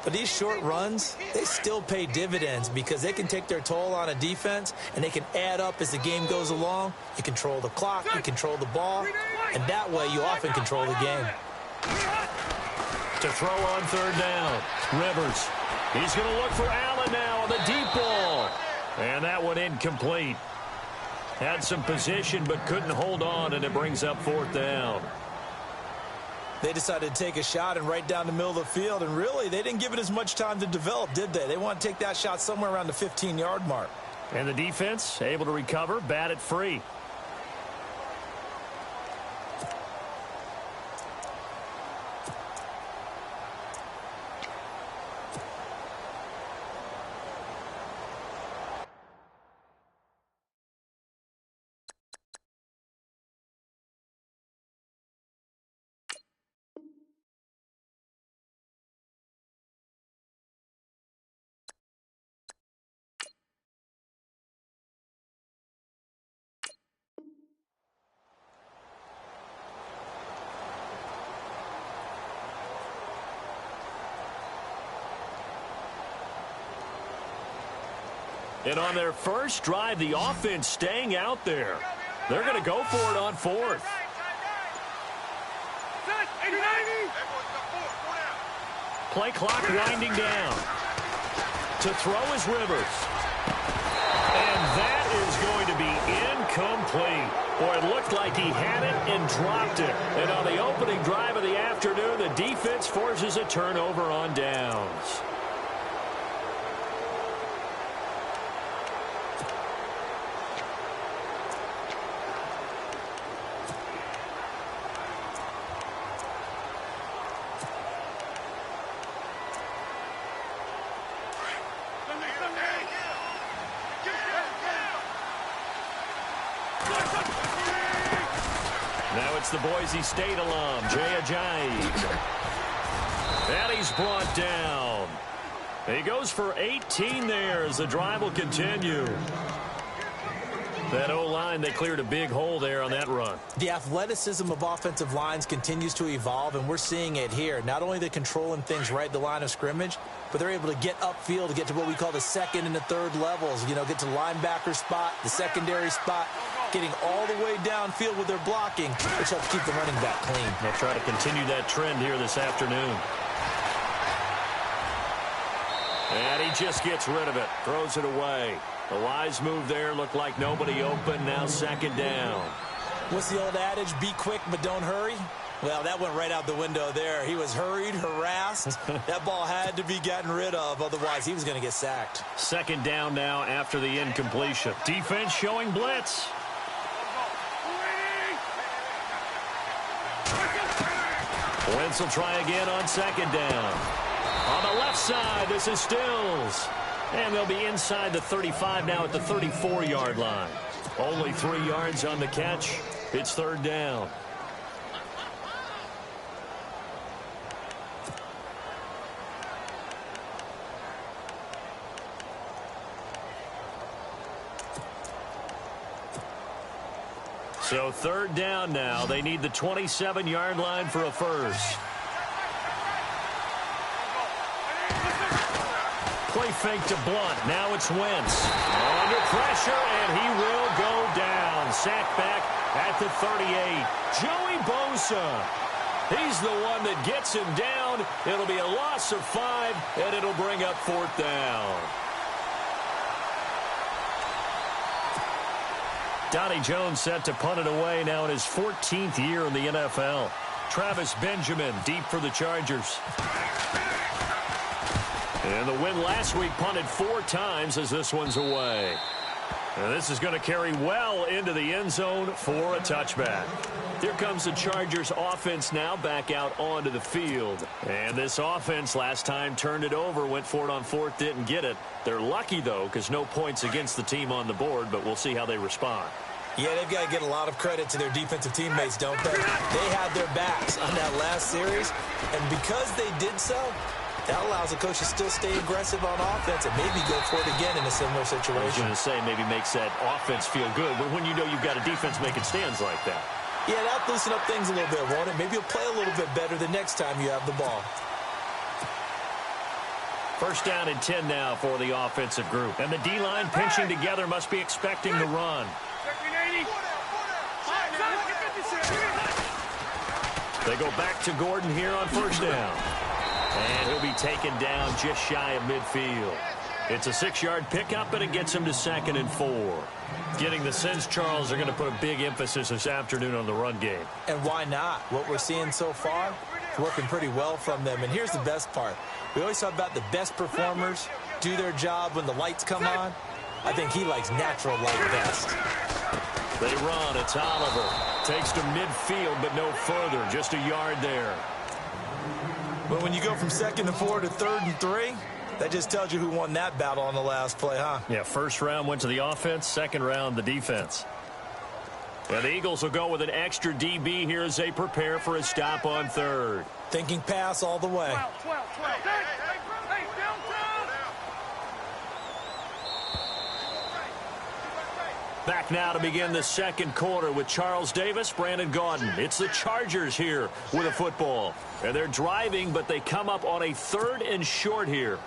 But these short runs, they still pay dividends because they can take their toll on a defense, and they can add up as the game goes along. You control the clock, you control the ball, and that way you often control the game. To throw on 3rd down, Rivers. He's going to look for Allen now on the deep ball. And that one incomplete. Had some position but couldn't hold on, and it brings up 4th down. They decided to take a shot and right down the middle of the field, and really, they didn't give it as much time to develop, did they? They want to take that shot somewhere around the 15-yard mark. And the defense able to recover, bat it free. And on their first drive, the offense staying out there. They're going to go for it on fourth. Play clock winding down. To throw is Rivers. And that is going to be incomplete. Boy, it looked like he had it and dropped it. And on the opening drive of the afternoon, the defense forces a turnover on downs. Now it's the Boise State alum, Jay Ajayi. And he's brought down. He goes for 18 there as the drive will continue. That O-line, they cleared a big hole there on that run. The athleticism of offensive lines continues to evolve, and we're seeing it here. Not only they're controlling things right at the line of scrimmage, but they're able to get upfield to get to what we call the second and the third levels. You know, get to the linebacker spot, the secondary spot, getting all the way downfield with their blocking, which helps keep the running back clean. They'll try to continue that trend here this afternoon. And he just gets rid of it, throws it away. A wise move there, looked like nobody open, now second down. What's the old adage, be quick but don't hurry? Well, that went right out the window there. He was hurried, harassed. That ball had to be gotten rid of, otherwise he was going to get sacked. Second down now after the incompletion. Defense showing blitz. Wentz will try again on second down. On the left side, this is Stills. And they'll be inside the 35 now at the 34-yard line. Only 3 yards on the catch. It's third down. So third down now. They need the 27-yard line for a first. Play fake to Blunt. Now it's Wentz. Under pressure, and he will go down. Sacked back at the 38. Joey Bosa. He's the one that gets him down. It'll be a loss of 5, and it'll bring up fourth down. Donnie Jones set to punt it away now in his 14th year in the NFL. Travis Benjamin deep for the Chargers. And the win last week, punted 4 times as this one's away. And this is going to carry well into the end zone for a touchback. Here comes the Chargers offense now back out onto the field. And this offense last time turned it over, went for it on fourth, didn't get it. They're lucky, though, because no points against the team on the board, but we'll see how they respond. Yeah, they've got to get a lot of credit to their defensive teammates, don't they? They had their backs on that last series, and because they did so, that allows the coach to still stay aggressive on offense and maybe go for it again in a similar situation. I was going to say maybe makes that offense feel good, but when you know you've got a defense making stands like that. Yeah, that'll loosen up things a little bit, won't it? Maybe you'll play a little bit better the next time you have the ball. First down and 10 now for the offensive group. And the D-line pinching together, must be expecting the run. They go back to Gordon here on first down. And he'll be taken down just shy of midfield. It's a 6-yard pickup, and it gets him to 2nd and 4. Getting the sense, Charles, are going to put a big emphasis this afternoon on the run game. And why not? What we're seeing so far is working pretty well from them. And here's the best part. We always talk about the best performers do their job when the lights come on. I think he likes natural light best. They run. It's Oliver. Takes to midfield, but no further. Just a yard there. But when you go from 2nd and 4 to 3rd and 3, that just tells you who won that battle on the last play, huh? Yeah, first round went to the offense, second round the defense. And the Eagles will go with an extra DB here as they prepare for a stop on third. Thinking pass all the way. 12. Back now to begin the second quarter with Charles Davis, Brandon Gaudin. It's the Chargers here with a football. And they're driving, but they come up on a 3rd and short here.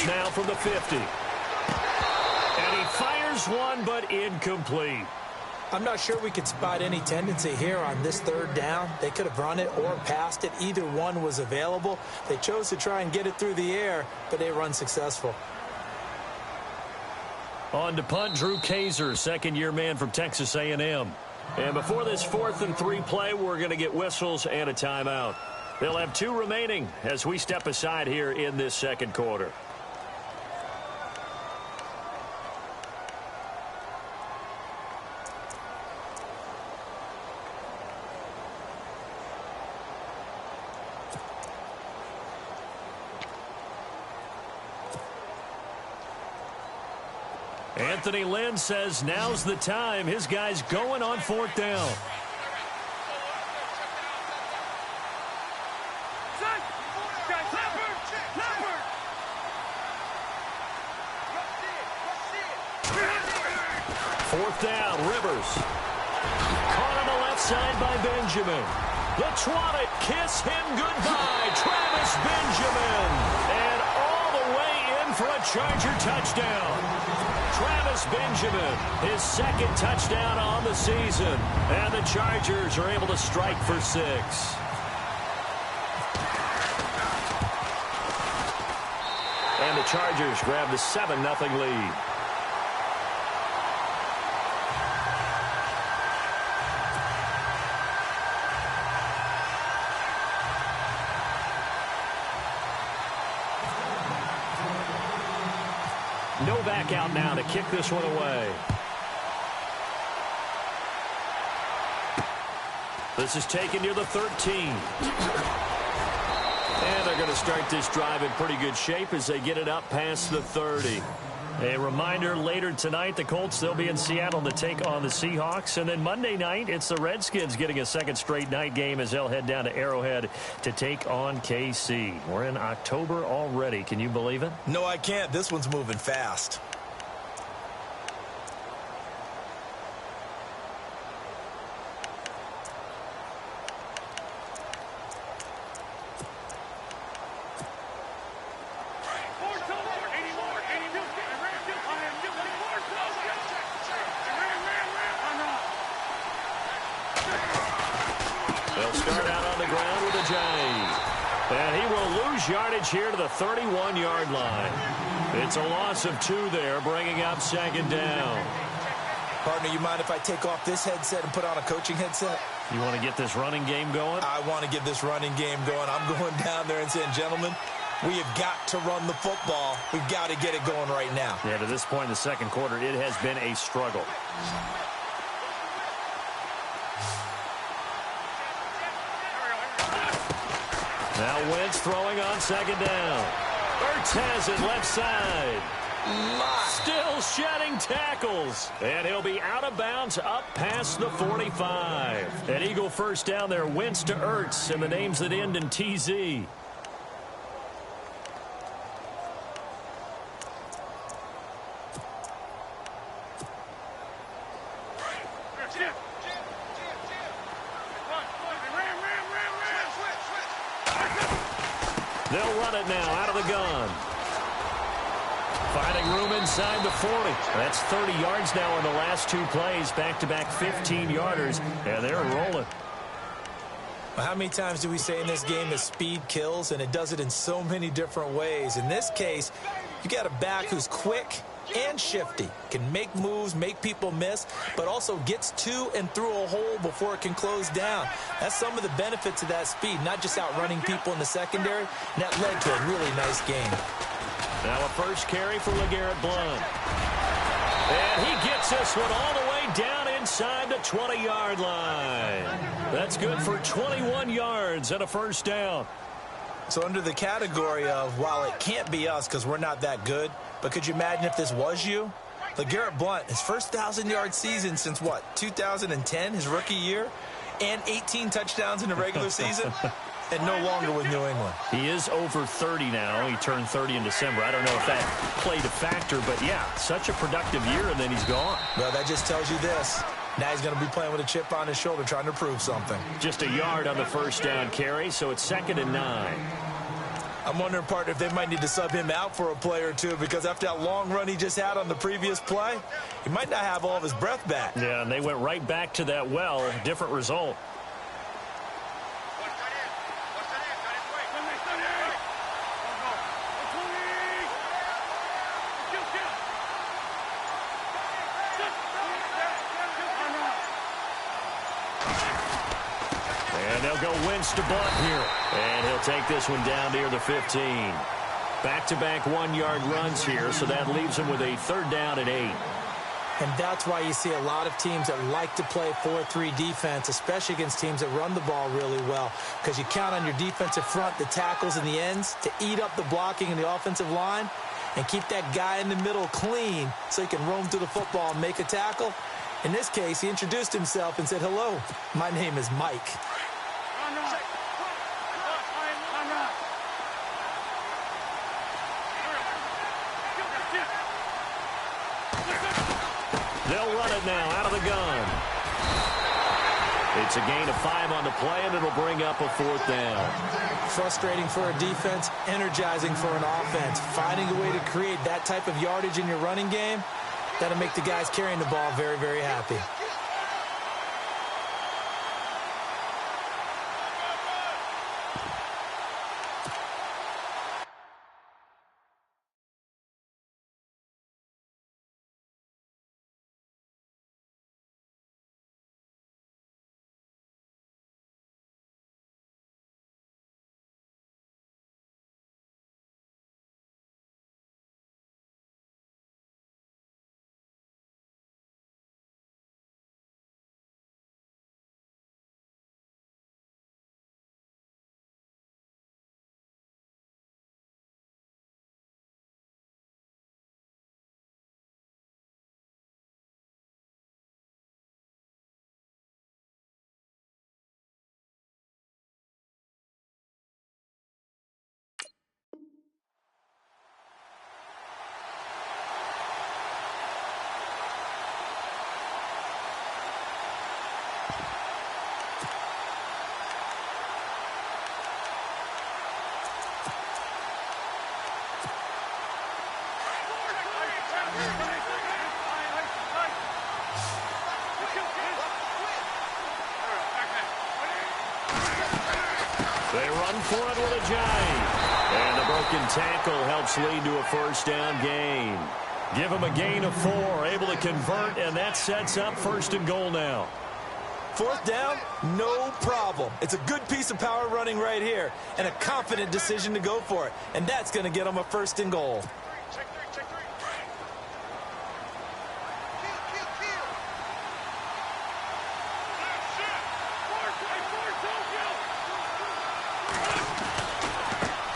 Rivers now from the 50. And he fires one, but incomplete. I'm not sure we could spot any tendency here on this third down. They could have run it or passed it. Either one was available. They chose to try and get it through the air, but they run successful. On to punt, Drew Kaiser, second-year man from Texas A&M. And before this 4th and 3 play, we're going to get whistles and a timeout. They'll have 2 remaining as we step aside here in this second quarter. Anthony Lynn says now's the time. His guy's going on 4th down. Fourth down, Rivers. Caught on the left side by Benjamin. The Twat kiss him goodbye. Travis Benjamin. And all the way in for a Charger touchdown. Travis Benjamin, his second touchdown on the season. And the Chargers are able to strike for 6. And the Chargers grab the 7-0 lead. No back out now to kick this one away. This is taken near the 13. And they're going to start this drive in pretty good shape as they get it up past the 30. A reminder, later tonight, the Colts, they'll be in Seattle to take on the Seahawks. And then Monday night, it's the Redskins getting a second straight night game as they'll head down to Arrowhead to take on KC. We're in October already. Can you believe it? No, I can't. This one's moving fast. Yardage here to the 31-yard line. It's a loss of 2 there, bringing up 2nd down. Partner, you mind if I take off this headset and put on a coaching headset? You want to get this running game going? I want to get this running game going. I'm going down there and saying, gentlemen, we have got to run the football. We've got to get it going right now. Yeah, to this point in the second quarter, it has been a struggle. Now Wentz throwing on 2nd down. Ertz has it left side. Still shedding tackles. And he'll be out of bounds up past the 45. An Eagle first down there. Wentz to Ertz and the names that end in TZ. They'll run it now out of the gun. Finding room inside the 40. That's 30 yards now in the last 2 plays. Back-to-back 15-yarders, and they're rolling. Well, how many times do we say in this game that speed kills, and it does it in so many different ways? In this case, you got a back who's quick and shifty, can make moves, make people miss, but also gets to and through a hole before it can close down. That's some of the benefits of that speed, not just outrunning people in the secondary, and that led to a really nice game. Now a first carry for LeGarrette Blount. And he gets this one all the way down inside the 20-yard line. That's good for 21 yards and a first down. So under the category of, while it can't be us because we're not that good, but could you imagine if this was you? LeGarrette Blount, his first 1,000-yard season since, what, 2010, his rookie year, and 18 touchdowns in the regular season, and no longer with New England. He is over 30 now. He turned 30 in December. I don't know if that played a factor, but, yeah, such a productive year, and then he's gone. Well, that just tells you this. Now he's going to be playing with a chip on his shoulder trying to prove something. Just a yard on the first down carry, so it's 2nd and 9. I'm wondering, partner, if they might need to sub him out for a play or two, because after that long run he just had on the previous play, he might not have all of his breath back. Yeah, and they went right back to that well. Different result. And they'll go Wentz to Blunt here. And he'll take this one down near the 15. Back-to-back one-yard runs here, so that leaves him with a 3rd down and 8. And that's why you see a lot of teams that like to play 4-3 defense, especially against teams that run the ball really well, because you count on your defensive front, the tackles and the ends, to eat up the blocking in the offensive line and keep that guy in the middle clean so he can roam through the football and make a tackle. In this case, he introduced himself and said, "Hello, my name is Mike." They'll run it now out of the gun. It's a gain of 5 on the play, and it'll bring up a 4th down. Frustrating for a defense, energizing for an offense. Finding a way to create that type of yardage in your running game, that'll make the guys carrying the ball very, very happy. They run for it with a giant. And the broken tackle helps lead to a 1st down gain. Give them a gain of 4, able to convert, and that sets up 1st and goal now. 4th down, no problem. It's a good piece of power running right here, and a confident decision to go for it. And that's going to get them a 1st and goal.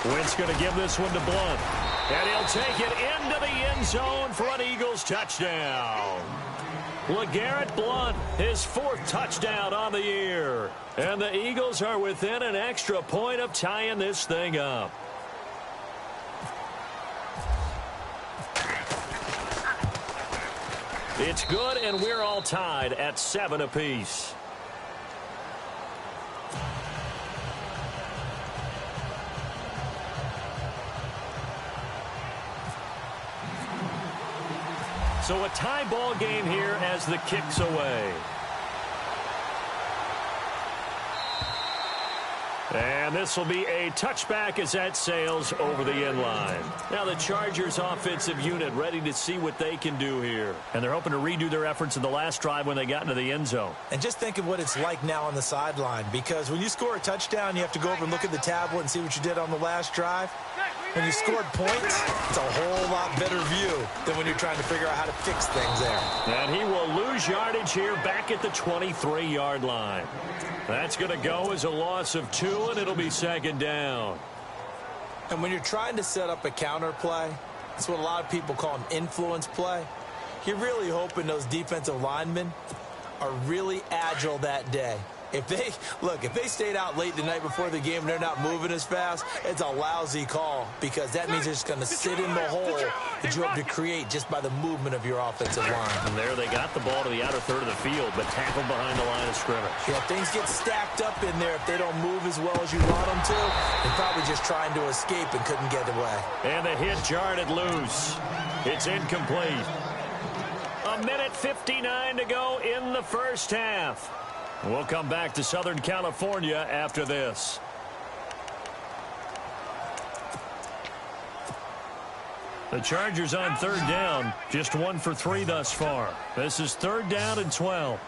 Wentz going to give this one to Blunt. And he'll take it into the end zone for an Eagles touchdown. LeGarrette Blunt, his 4th touchdown on the year. And the Eagles are within an extra point of tying this thing up. It's good, and we're all tied at 7 apiece. So a tie ball game here as the kick's away. And this will be a touchback as that sails over the end line. Now the Chargers offensive unit ready to see what they can do here. And they're hoping to redo their efforts in the last drive when they got into the end zone. And just think of what it's like now on the sideline, because when you score a touchdown, you have to go over and look at the tablet and see what you did on the last drive. When you scored points, it's a whole lot better view than when you're trying to figure out how to fix things there. And he will lose yardage here back at the 23-yard line. That's going to go as a loss of 2, and it'll be 2nd down. And when you're trying to set up a counter play, that's what a lot of people call an influence play. You're really hoping those defensive linemen are really agile that day. If they stayed out late the night before the game and they're not moving as fast, it's a lousy call because that means they're just going to sit in the hole that you have to create just by the movement of your offensive line. And there they got the ball to the outer third of the field, but tackled behind the line of scrimmage. Yeah, things get stacked up in there if they don't move as well as you want them to. They're probably just trying to escape and couldn't get away. And the hit jarred it loose. It's incomplete. 1:59 to go in the first half. We'll come back to Southern California after this. The Chargers on third down, just 1 for 3 thus far. This is 3rd down and 12.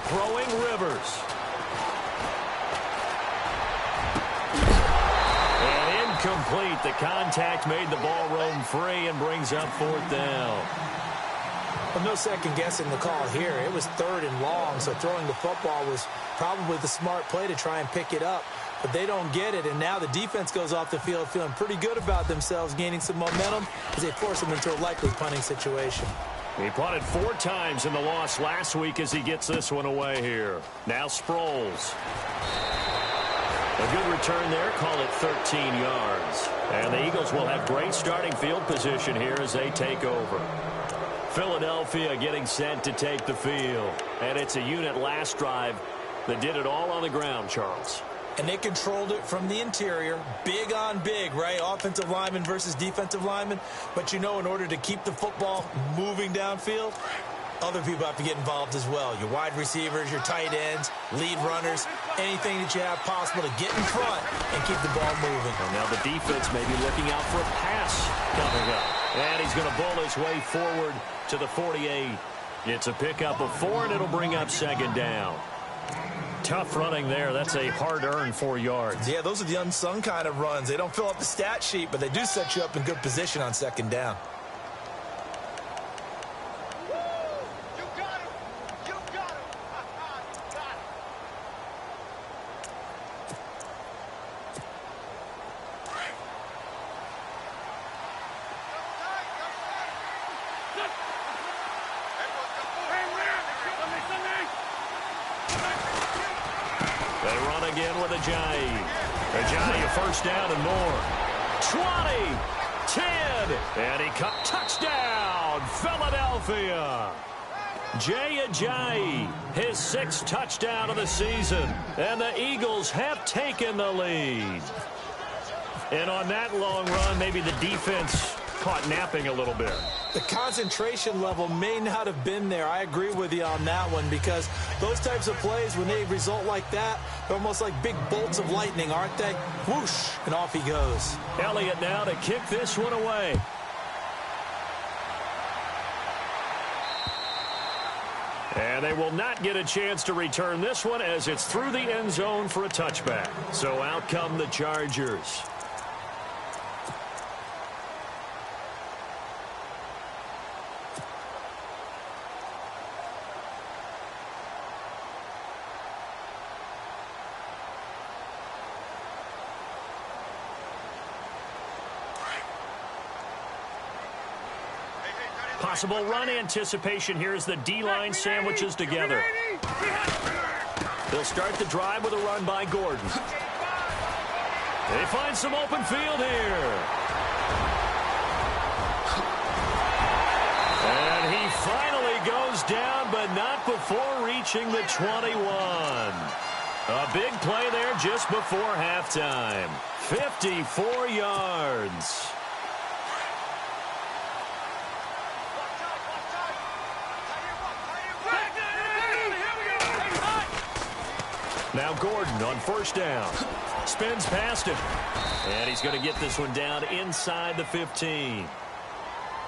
Throwing Rivers. And incomplete. The contact made the ball roam free and brings up 4th down. Well, no second guessing the call here. It was 3rd and long, so throwing the football was probably the smart play to try and pick it up. But they don't get it, and now the defense goes off the field feeling pretty good about themselves, gaining some momentum as they force them into a likely punting situation. He punted 4 times in the loss last week as he gets this one away here. Now Sproles. A good return there, call it 13 yards. And the Eagles will have great starting field position here as they take over. Philadelphia getting set to take the field. And it's a unit last drive that did it all on the ground, Charles. And they controlled it from the interior. Big on big, right? Offensive lineman versus defensive lineman. But, in order to keep the football moving downfield, other people have to get involved as well. Your wide receivers, your tight ends, lead runners, anything that you have possible to get in front and keep the ball moving. And now the defense may be looking out for a pass coming up. And he's going to bull his way forward to the 48. It's a pickup of 4, and it'll bring up 2nd down. Tough running there. That's a hard-earned 4 yards. Yeah, those are the unsung kind of runs. They don't fill up the stat sheet, but they do set you up in good position on 2nd down. Ajayi, 1st down and more. 20, 10, and he cut touchdown, Philadelphia. Jay Ajayi, his 6th touchdown of the season, and the Eagles have taken the lead. And on that long run, maybe the defense caught napping a little bit. The concentration level may not have been there. I agree with you on that one because those types of plays, when they result like that, they're almost like big bolts of lightning, aren't they? Whoosh, and off he goes. Elliott now to kick this one away. And they will not get a chance to return this one as it's through the end zone for a touchback. So out come the Chargers. Possible run anticipation here as the D-line sandwiches together. They'll start the drive with a run by Gordon. They find some open field here. And he finally goes down, but not before reaching the 21. A big play there just before halftime. 54 yards. Now Gordon on 1st down. Spins past him. And he's going to get this one down inside the 15.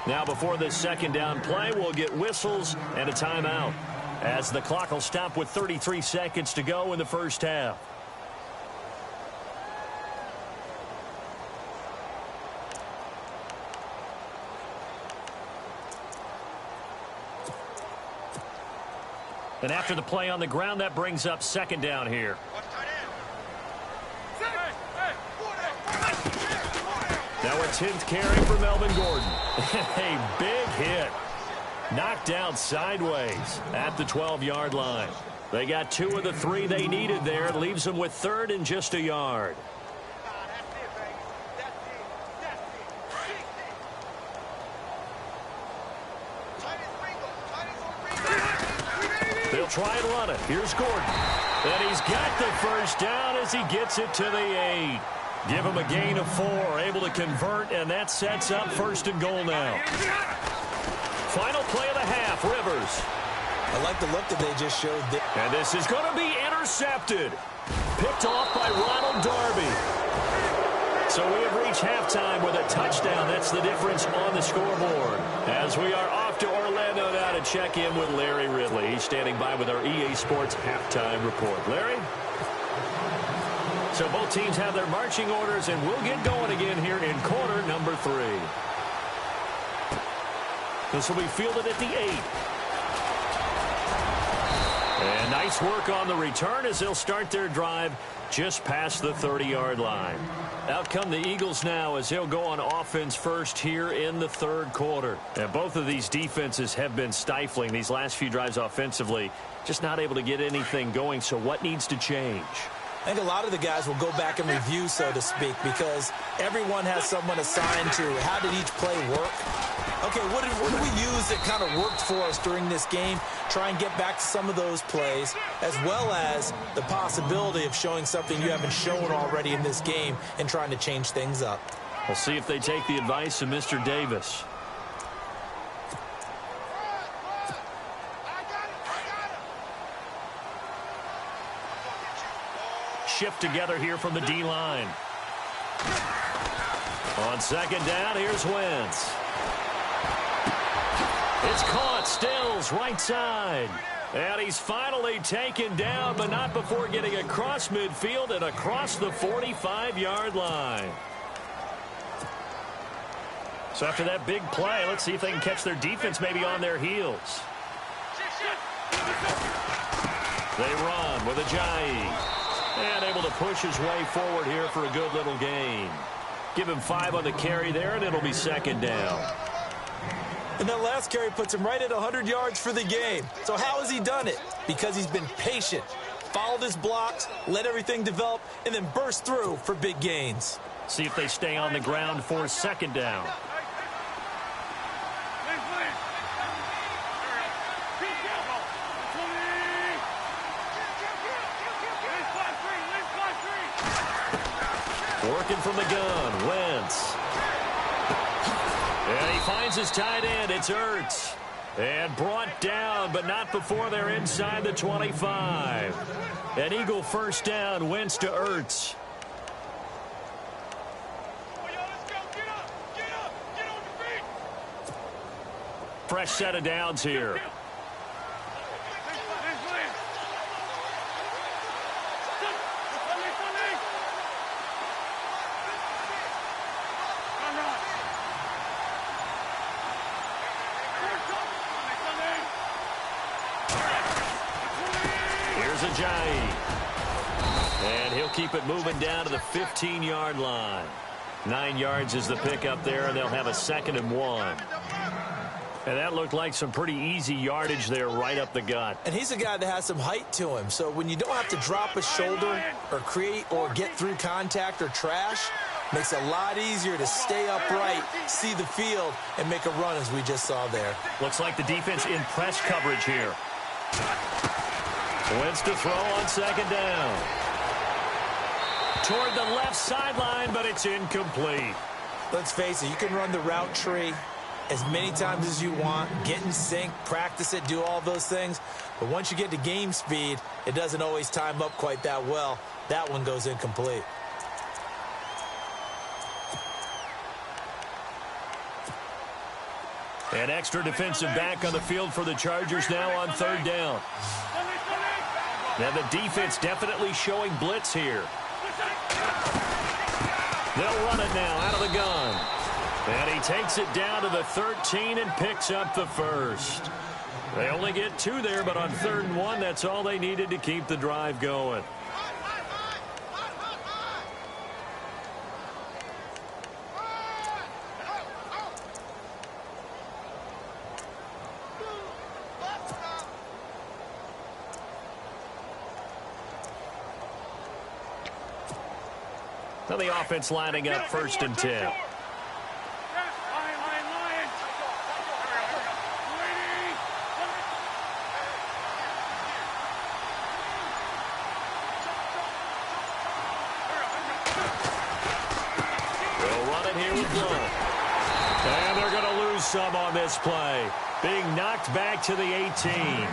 Now before this 2nd down play, we'll get whistles and a timeout, as the clock will stop with 33 seconds to go in the first half. And after the play on the ground, that brings up 2nd down here. Now a 10th carry for Melvin Gordon. A big hit. Knocked down sideways at the 12-yard line. They got 2 of the 3 they needed there. It leaves them with 3rd and just a yard. They'll try and run it. Here's Gordon. And he's got the first down as he gets it to the 8. Give him a gain of 4. Able to convert, and that sets up 1st and goal now. Final play of the half, Rivers. I like the look that they just showed there. And this is going to be intercepted. Picked off by Ronald Darby. So we have reached halftime with a touchdown. That's the difference on the scoreboard. As we are off to Orlando now to check in with Larry Ridley. He's standing by with our EA Sports halftime report. Larry? So both teams have their marching orders, and we'll get going again here in quarter number 3. This will be fielded at the 8. And nice work on the return as they'll start their drive just past the 30-yard line. Out come the Eagles now as they'll go on offense first here in the 3rd quarter. And both of these defenses have been stifling these last few drives offensively. Just not able to get anything going, so what needs to change? I think a lot of the guys will go back and review, so to speak, because everyone has someone assigned to how did each play work. Okay, what did we use that kind of worked for us during this game? Try and get back to some of those plays, as well as the possibility of showing something you haven't shown already in this game and trying to change things up. We'll see if they take the advice of Mr. Davis. Shift together here from the D-line. On 2nd down, here's Wentz. It's caught. Stills right side. And he's finally taken down, but not before getting across midfield and across the 45-yard line. So after that big play, let's see if they can catch their defense maybe on their heels. They run with Ajayi. And able to push his way forward here for a good little gain. Give him 5 on the carry there, and it'll be 2nd down. And that last carry puts him right at 100 yards for the game. So how has he done it? Because he's been patient, followed his blocks, let everything develop, and then burst through for big gains. See if they stay on the ground for 2nd down. Working from the gun, Wentz. And he finds his tight end. It's Ertz. And brought down, but not before they're inside the 25. An Eagle first down, Wentz to Ertz. Fresh set of downs here. Ajayi. And he'll keep it moving down to the 15-yard line. 9 yards is the pickup there, and they'll have a 2nd and 1. And that looked like some pretty easy yardage there right up the gut. And he's a guy that has some height to him. So when you don't have to drop a shoulder or create or get through contact or trash, makes it a lot easier to stay upright, see the field, and make a run as we just saw there. Looks like the defense in press coverage here. Wentz to throw on 2nd down. Toward the left sideline, but it's incomplete. Let's face it, you can run the route tree as many times as you want, get in sync, practice it, do all those things. But once you get to game speed, it doesn't always time up quite that well. That one goes incomplete. An extra defensive back on the field for the Chargers now on 3rd down. Now the defense definitely showing blitz here. They'll run it now out of the gun. And he takes it down to the 13 and picks up the 1st. They only get 2 there, but on 3rd and 1, that's all they needed to keep the drive going. Now the offense lining up 1st and 10. And they're going to lose some on this play. Being knocked back to the 18.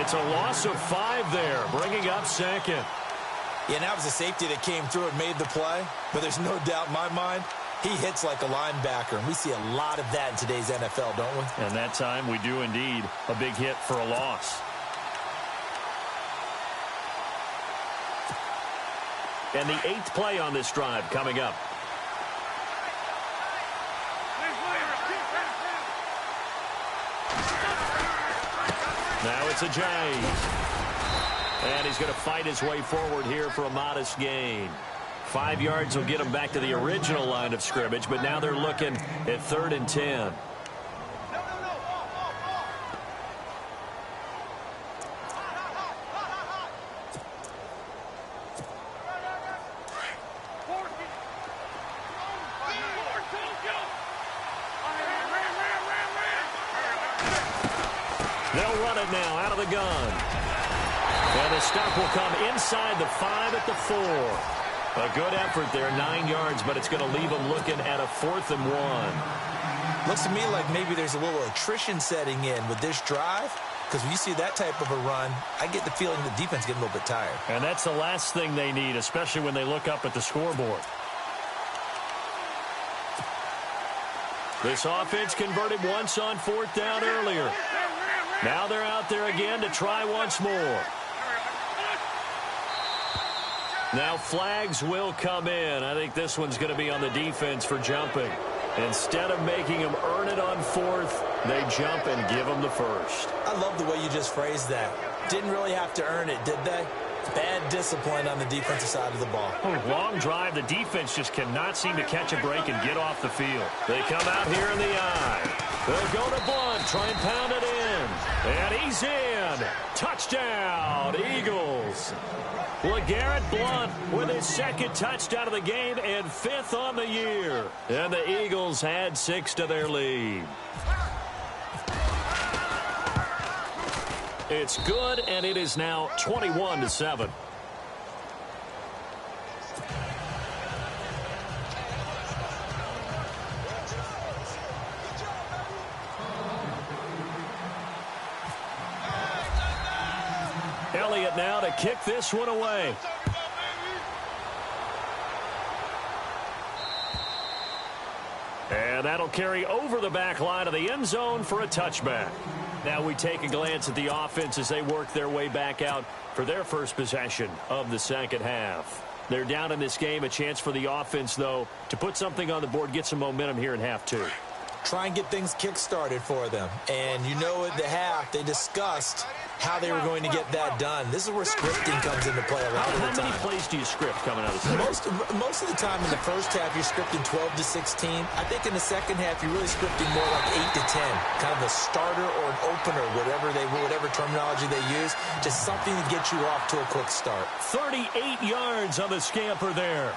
It's a loss of 5 there, bringing up 2nd. Yeah, and that was a safety that came through and made the play. But there's no doubt in my mind, he hits like a linebacker. And we see a lot of that in today's NFL, don't we? And that time we do indeed. A big hit for a loss. And the 8th play on this drive coming up. Now it's a Jays. And he's going to fight his way forward here for a modest gain. 5 yards will get him back to the original line of scrimmage, but now they're looking at 3rd and 10. They'll run it now out of the gun. And the stop will come inside the 5 at the 4. A good effort there, 9 yards, but it's going to leave them looking at a 4th and 1. Looks to me like maybe there's a little attrition setting in with this drive. Because when you see that type of a run, I get the feeling the defense getting a little bit tired. And that's the last thing they need, especially when they look up at the scoreboard. This offense converted once on 4th down earlier. Now they're out there again to try once more. Now flags will come in. I think this one's going to be on the defense for jumping. Instead of making them earn it on 4th, they jump and give them the 1st. I love the way you just phrased that. Didn't really have to earn it, did they? Bad discipline on the defensive side of the ball. Long drive. The defense just cannot seem to catch a break and get off the field. They come out here in the eye. They'll go to Blunt, try and pound it in. And he's in. Touchdown, Eagles. LeGarrette Blunt with his 2nd touchdown of the game and 5th on the year. And the Eagles add 6 to their lead. It's good, and it is now 21-7. Elliott now to kick this one away. And that'll carry over the back line of the end zone for a touchback. Now we take a glance at the offense as they work their way back out for their first possession of the 2nd half. They're down in this game. A chance for the offense, though, to put something on the board, get some momentum here in half 2. Try and get things kick-started for them. And you know at the half, they discussed how they were going to get that done. This is where scripting comes into play a lot of the time. How many plays do you script coming out of the second? Most of the time in the first half, you're scripting 12 to 16. I think in the second half, you're really scripting more like 8 to 10. Kind of a starter or an opener, whatever terminology they use. Just something to get you off to a quick start. 38 yards on the scamper there.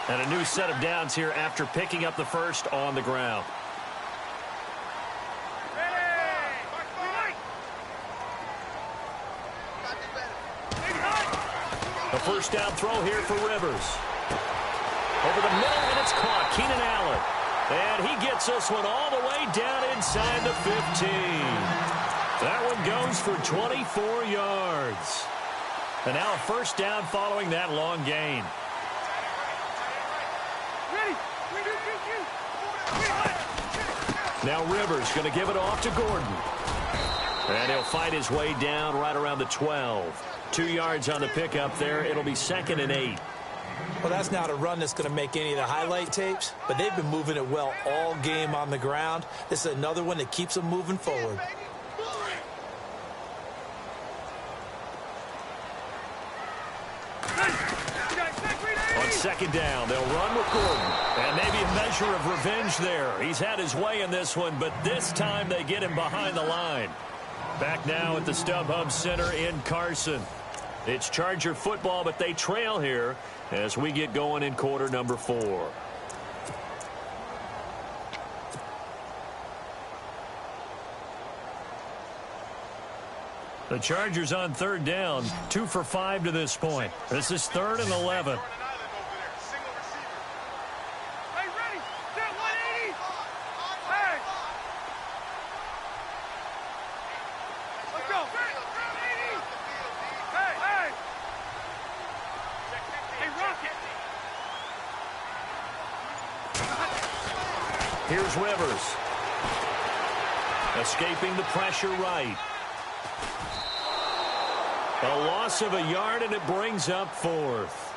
And a new set of downs here after picking up the 1st on the ground. A 1st down throw here for Rivers. Over the middle, and it's caught. Keenan Allen. And he gets this one all the way down inside the 15. That one goes for 24 yards. And now a 1st down following that long gain. Now Rivers going to give it off to Gordon. And he'll fight his way down right around the 12. 2 yards on the pickup there. It'll be 2nd and 8. Well, that's not a run that's going to make any of the highlight tapes, but they've been moving it well all game on the ground. This is another one that keeps them moving forward. On 2nd down, they'll run with Gordon. And maybe a measure of revenge there. He's had his way in this one, but this time they get him behind the line. Back now at the StubHub Center in Carson. It's Charger football, but they trail here as we get going in quarter number 4. The Chargers on third down, 2 for 5 to this point. This is 3rd and 11. Here's Rivers. Escaping the pressure right. A loss of a yard, and it brings up 4th.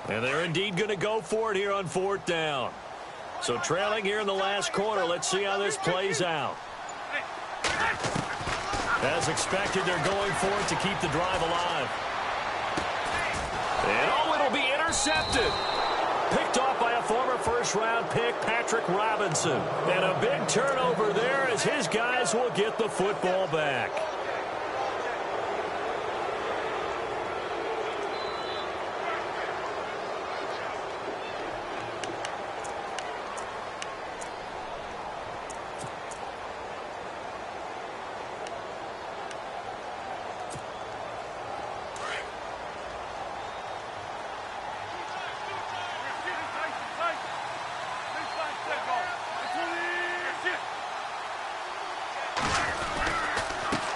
And they're indeed going to go for it here on 4th down. So trailing here in the last quarter. Let's see how this plays out. As expected, they're going for it to keep the drive alive. And it'll be intercepted. Picked off by a former first-round pick, Patrick Robinson. And a big turnover there as his guys will get the football back.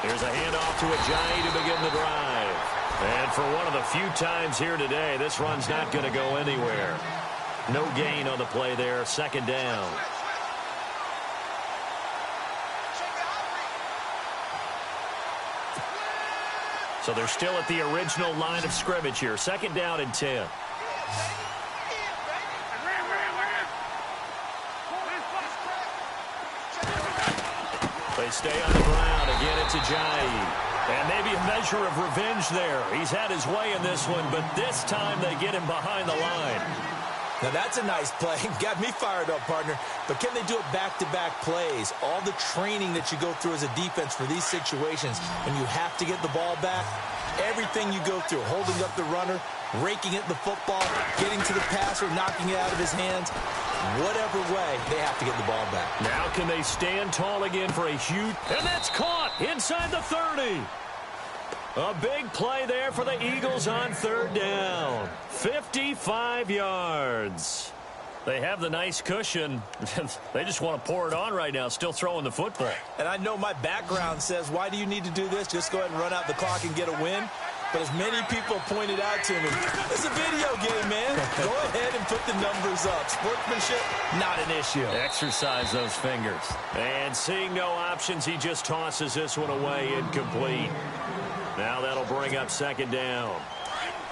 Here's a handoff to Ajayi to begin the drive. And for one of the few times here today, this run's not going to go anywhere. No gain on the play there, 2nd down. So they're still at the original line of scrimmage here, 2nd down and 10. They stay on the ground. Again, it's Ajayi. And maybe a measure of revenge there. He's had his way in this one, but this time they get him behind the line. Now, that's a nice play. Got me fired up, partner. But can they do it back-to-back plays? All the training that you go through as a defense for these situations, when you have to get the ball back, everything you go through, holding up the runner, raking at the football, getting to the passer, knocking it out of his hands, whatever way, they have to get the ball back. Now can they stand tall again for a huge... And that's caught inside the 30. A big play there for the Eagles on 3rd down. 55 yards. They have the nice cushion. They just want to pour it on right now, still throwing the football. And I know my background says, why do you need to do this? Just go ahead and run out the clock and get a win. But as many people pointed out to me, it's a video game, man. Go ahead and put the numbers up. Sportsmanship, not an issue. Exercise those fingers. And seeing no options, he just tosses this one away, incomplete. Now that'll bring up 2nd down.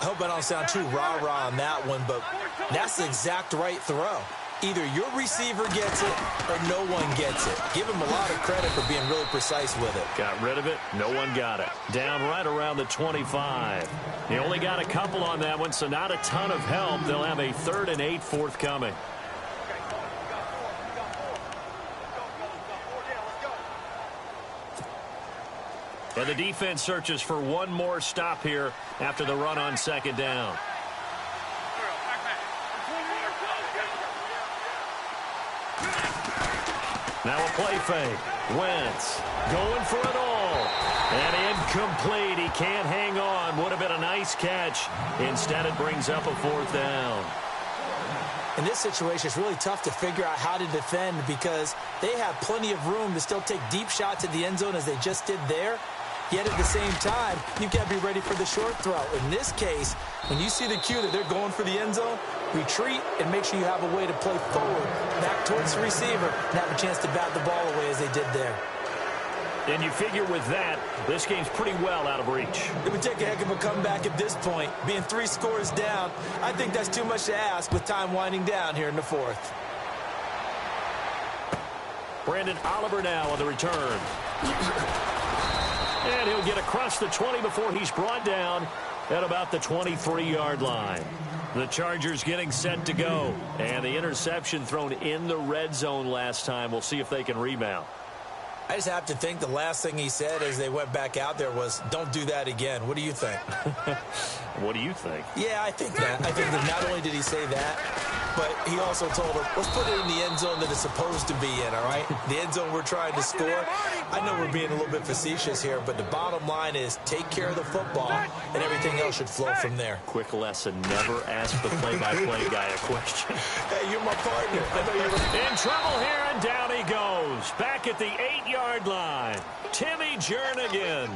I hope I don't sound too rah-rah on that one, but that's the exact right throw. Either your receiver gets it or no one gets it. Give him a lot of credit for being really precise with it. Got rid of it. No one got it. Down right around the 25. He only got a couple on that one, so not a ton of help. They'll have a 3rd and 8 forthcoming. And the defense searches for one more stop here after the run on 2nd down. Now a play fake. Wentz going for it all. And incomplete. He can't hang on. Would have been a nice catch. Instead, it brings up a 4th down. In this situation, it's really tough to figure out how to defend because they have plenty of room to still take deep shots at the end zone as they just did there. Yet at the same time, you've got to be ready for the short throw. In this case, when you see the cue that they're going for the end zone, retreat and make sure you have a way to play forward, back towards the receiver, and have a chance to bat the ball away as they did there. And you figure with that, this game's pretty well out of reach. It would take a heck of a comeback at this point. Being 3 scores down, I think that's too much to ask with time winding down here in the 4th. Brandon Oliver now on the return. And he'll get across the 20 before he's brought down at about the 23-yard line. The Chargers getting set to go. And the interception thrown in the red zone last time. We'll see if they can rebound. I just have to think the last thing he said as they went back out there was, don't do that again. What do you think? What do you think? Yeah, I think that. I think that not only did he say that, but he also told them, let's put it in the end zone that it's supposed to be in, all right? The end zone we're trying to score. I know we're being a little bit facetious here, but the bottom line is take care of the football, and everything else should flow from there. Quick lesson, never ask the play-by-play guy a question. Hey, you're my partner. I know you're in trouble here, and down he goes. Back at the 8-yard line. Timmy Jernigan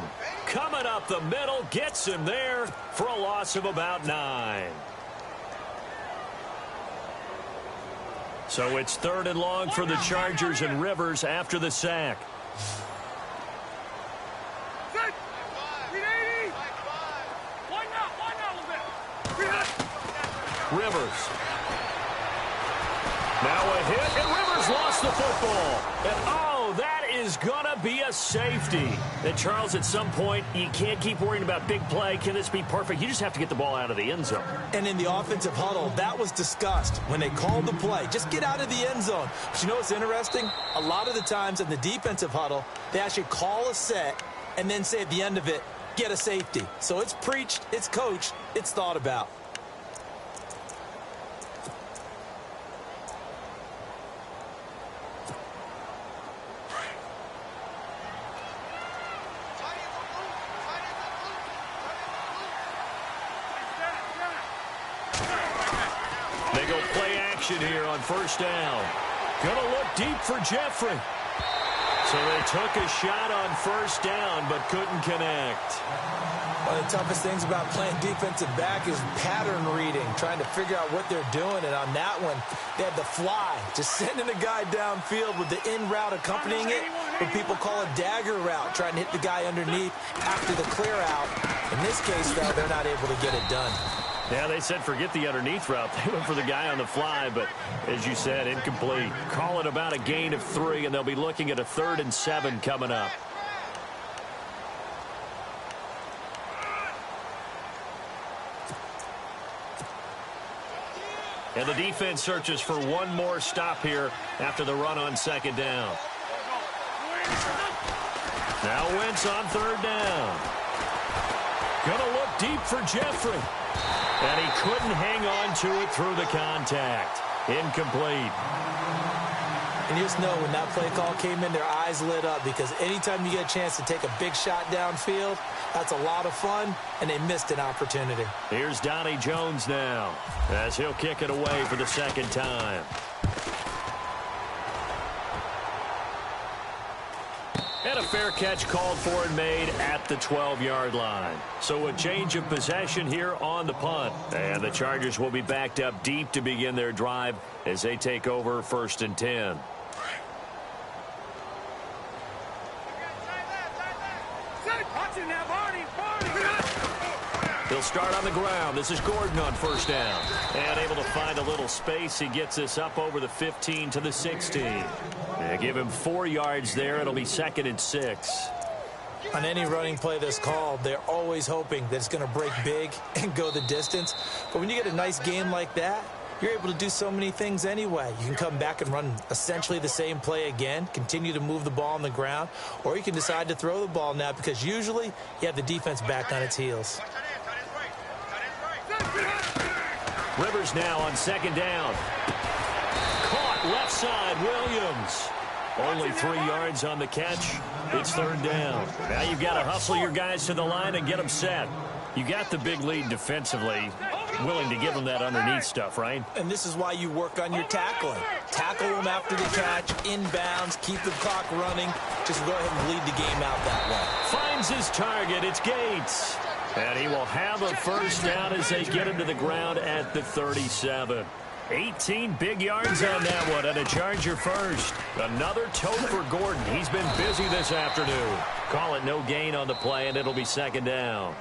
coming up the middle, gets him there for a loss of about 9. So it's 3rd and long for the Chargers, and Rivers after the sack. Rivers. Now a hit, and Rivers lost the football. And, oh, that is going to be a safety. And, Charles, at some point, you can't keep worrying about big play. Can this be perfect? You just have to get the ball out of the end zone. And in the offensive huddle, that was discussed when they called the play. Just get out of the end zone. But you know what's interesting? A lot of the times in the defensive huddle, they actually call a set and then say at the end of it, get a safety. So it's preached, it's coached, it's thought about. They go play action here on 1st down. Gonna look deep for Jeffrey. So they took a shot on 1st down, but couldn't connect. One of the toughest things about playing defensive back is pattern reading, trying to figure out what they're doing. And on that one, they had the fly, just sending a guy downfield with the in route accompanying it, what people call a dagger route, trying to hit the guy underneath after the clear out. In this case, though, they're not able to get it done. Yeah, they said forget the underneath route. They went for the guy on the fly, but as you said, incomplete. Call it about a gain of 3, and they'll be looking at a 3rd and 7 coming up. And the defense searches for one more stop here after the run on 2nd down. Now Wentz on 3rd down. Gonna look deep for Jeffrey. And he couldn't hang on to it through the contact. Incomplete. And you just know when that play call came in, their eyes lit up, because anytime you get a chance to take a big shot downfield, that's a lot of fun, and they missed an opportunity. Here's Donnie Jones now as he'll kick it away for the 2nd time. And a fair catch called for and made at the 12-yard line. So a change of possession here on the punt. And the Chargers will be backed up deep to begin their drive as they take over 1st and 10. He'll start on the ground. This is Gordon on 1st down. And able to find a little space. He gets us up over the 15 to the 16. They give him 4 yards there. It'll be 2nd and 6. On any running play that's called, they're always hoping that it's going to break big and go the distance. But when you get a nice game like that, you're able to do so many things anyway. You can come back and run essentially the same play again, continue to move the ball on the ground, or you can decide to throw the ball now because usually you have the defense back on its heels. Rivers now on 2nd down. Caught left side, Williams. Only 3 yards on the catch. It's 3rd down. Now you've got to hustle your guys to the line and get them set. You got the big lead defensively. Willing to give them that underneath stuff, right? And this is why you work on your tackling. Tackle them after the catch, inbounds, keep the clock running. Just go ahead and lead the game out that way. Finds his target. It's Gates. And he will have a 1st down as they get him to the ground at the 37. 18 big yards on that one, and a Charger first. Another tote for Gordon. He's been busy this afternoon. Call it no gain on the play, and it'll be second down.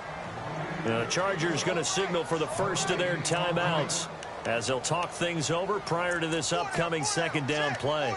The Chargers going to signal for the first of their timeouts as they'll talk things over prior to this upcoming second down play.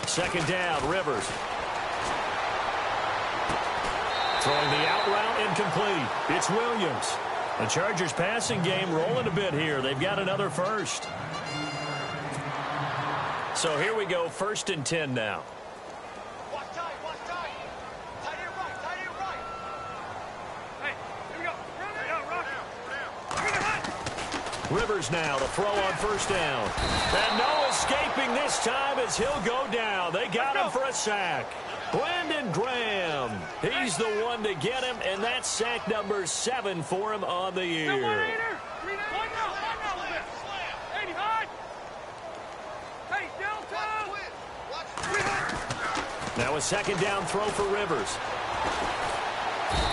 Second down, Rivers. Throwing the out route incomplete. It's Williams. The Chargers passing game rolling a bit here. They've got another first. So here we go, 1st and 10 now. Watch tight, watch tight. Tight end right, tight end right. Hey, here we go. Run down. Rivers now to throw on 1st down. And no escaping this time as he'll go down. They got him for a sack. Brandon Graham. He's the one to get him, and that's sack number 7 for him on the year. Now a second down throw for Rivers.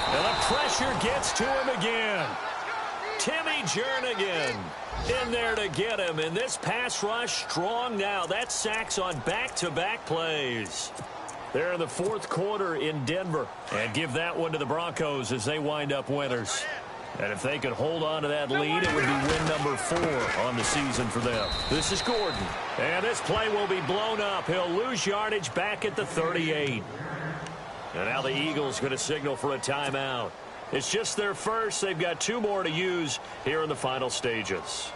And the pressure gets to him again. Timmy Jernigan in there to get him. And this pass rush strong now. That's sacks on back-to-back plays. They're in the 4th quarter in Denver. And give that one to the Broncos as they wind up winners. And if they could hold on to that lead, it would be win number 4 on the season for them. This is Gordon. And this play will be blown up. He'll lose yardage back at the 38. And now the Eagles going to signal for a timeout. It's just their first. They've got 2 more to use here in the final stages.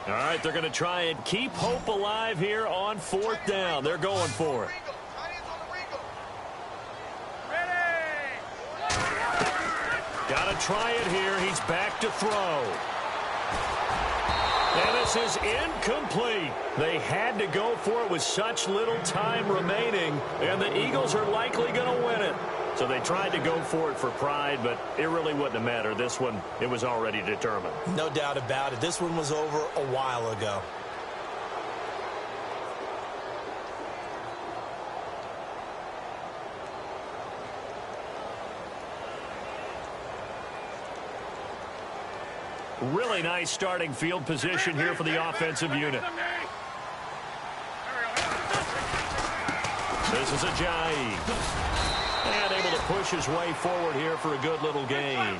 All right, they're going to try and keep hope alive here on 4th down. They're going for it. Got to try it here. He's back to throw. And this is incomplete. They had to go for it with such little time remaining, and the Eagles are likely going to win it. So they tried to go for it for pride, but it really wouldn't have mattered. This one, it was already determined. No doubt about it. This one was over a while ago. Really nice starting field position here for the offensive unit. This is Ajayi. And able to push his way forward here for a good little gain.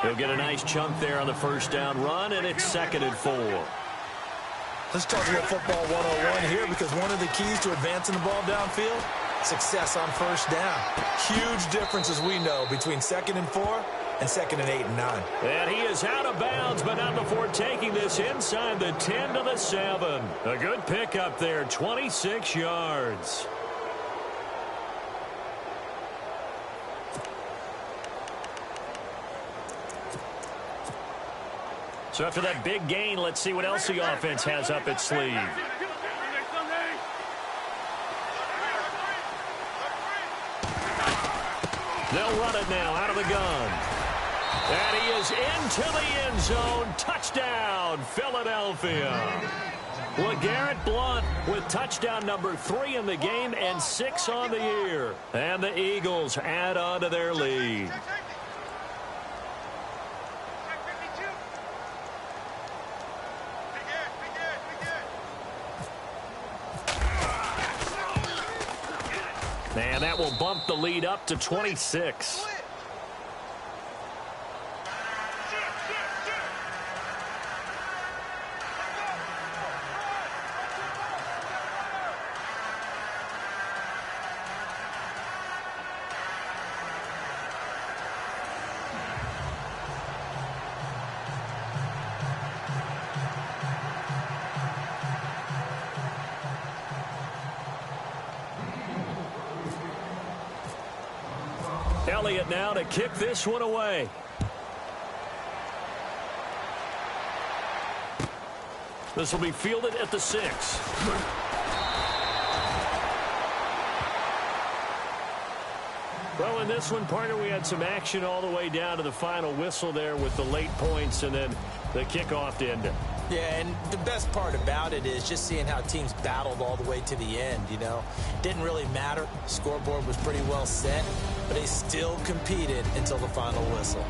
He'll get a nice chunk there on the 1st down run, and it's 2nd and 4. Let's talk about football 101 here, because one of the keys to advancing the ball downfield, success on 1st down. Huge difference, as we know, between 2nd and 4 and 2nd and 8 and 9. And he is out of bounds, but not before taking this inside the 10 to the 7. A good pickup there, 26 yards. So after that big gain, let's see what else the offense has up its sleeve. They'll run it now out of the gun. And he is into the end zone. Touchdown, Philadelphia. LeGarrette Blount with touchdown number 3 in the game and 6 on the year. And the Eagles add on to their lead. And that will bump the lead up to 26. Elliott now to kick this one away. This will be fielded at the 6. Well, in this one, partner, we had some action all the way down to the final whistle there with the late points and then the kickoff to end it. Yeah, and the best part about it is just seeing how teams battled all the way to the end, you know. Didn't really matter. Scoreboard was pretty well set, but they still competed until the final whistle.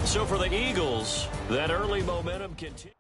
So for the Eagles, that early momentum continues.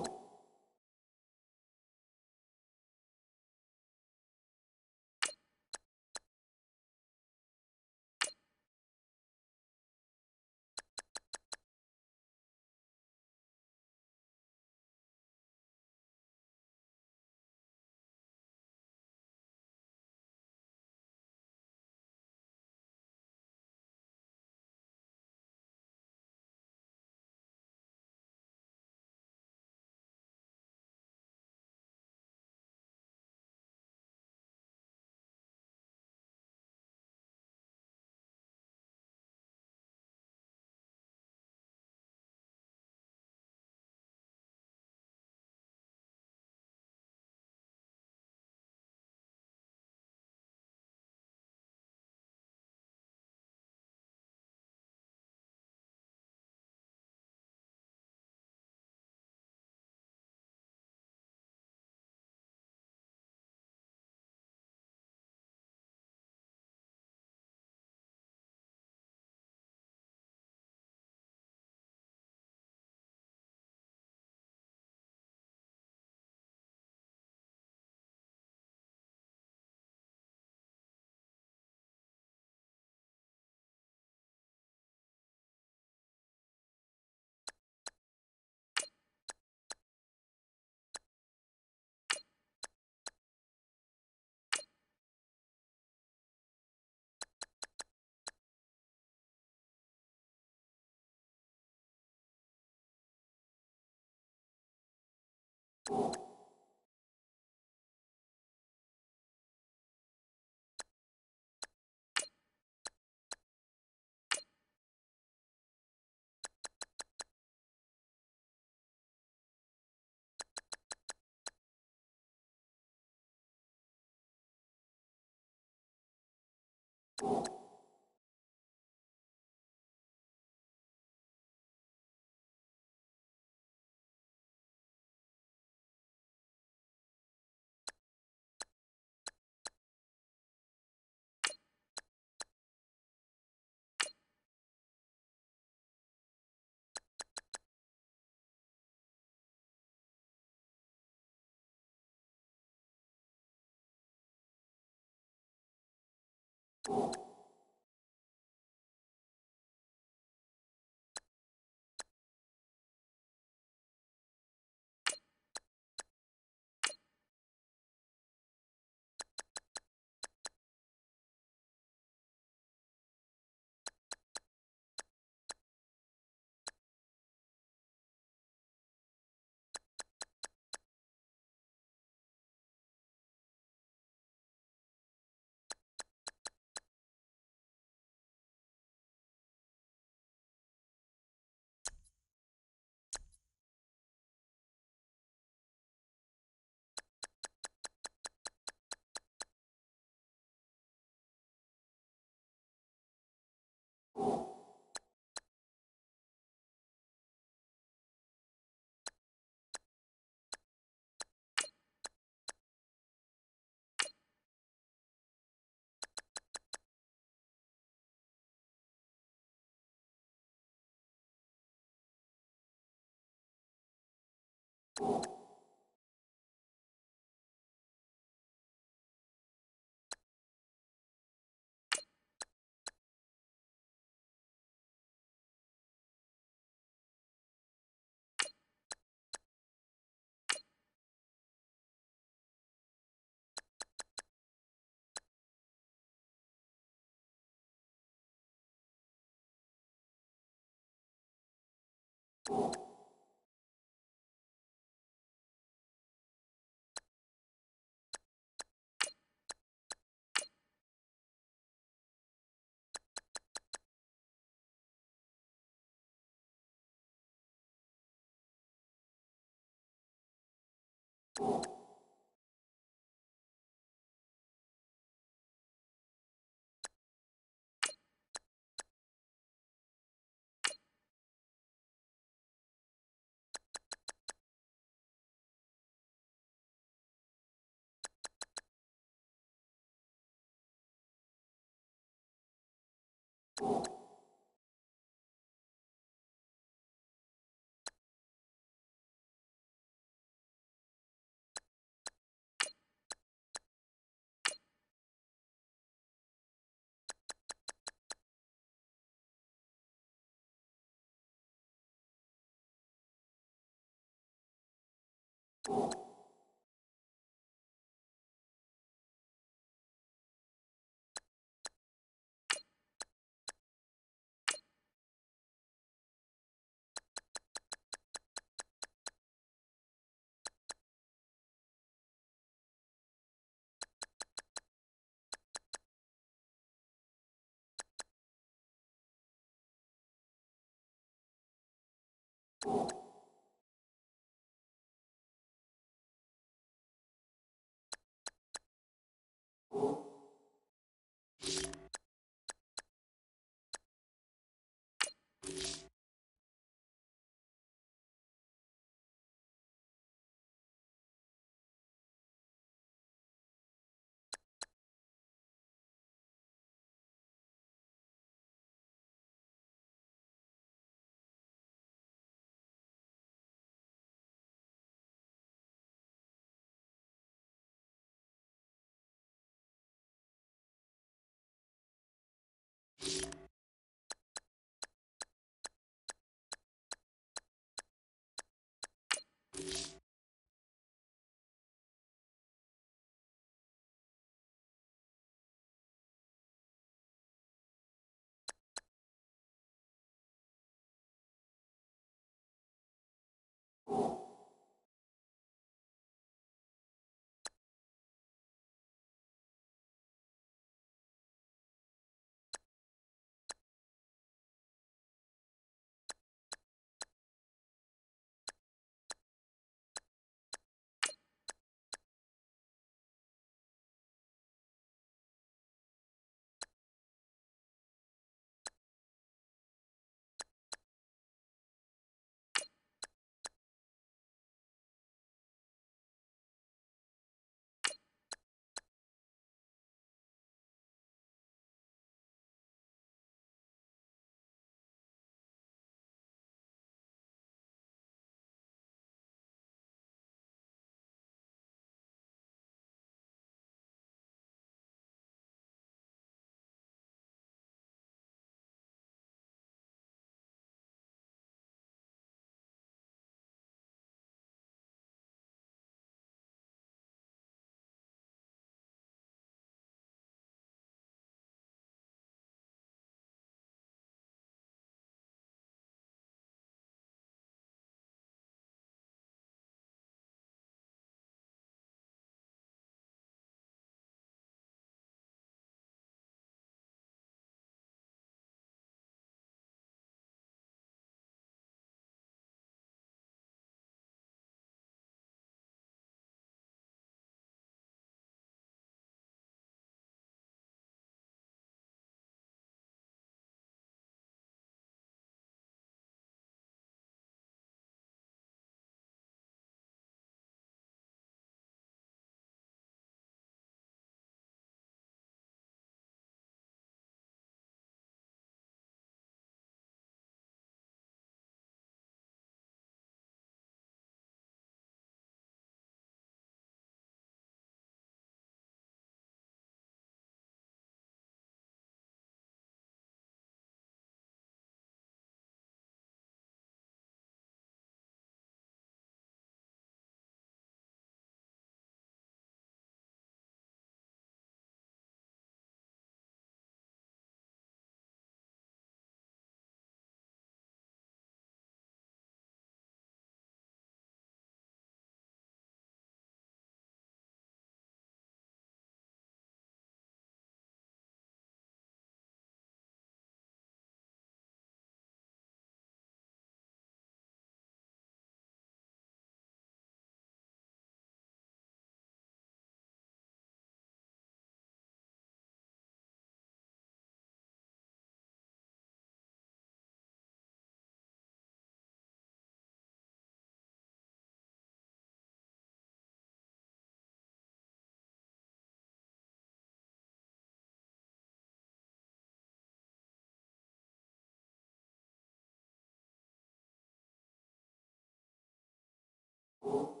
Cool.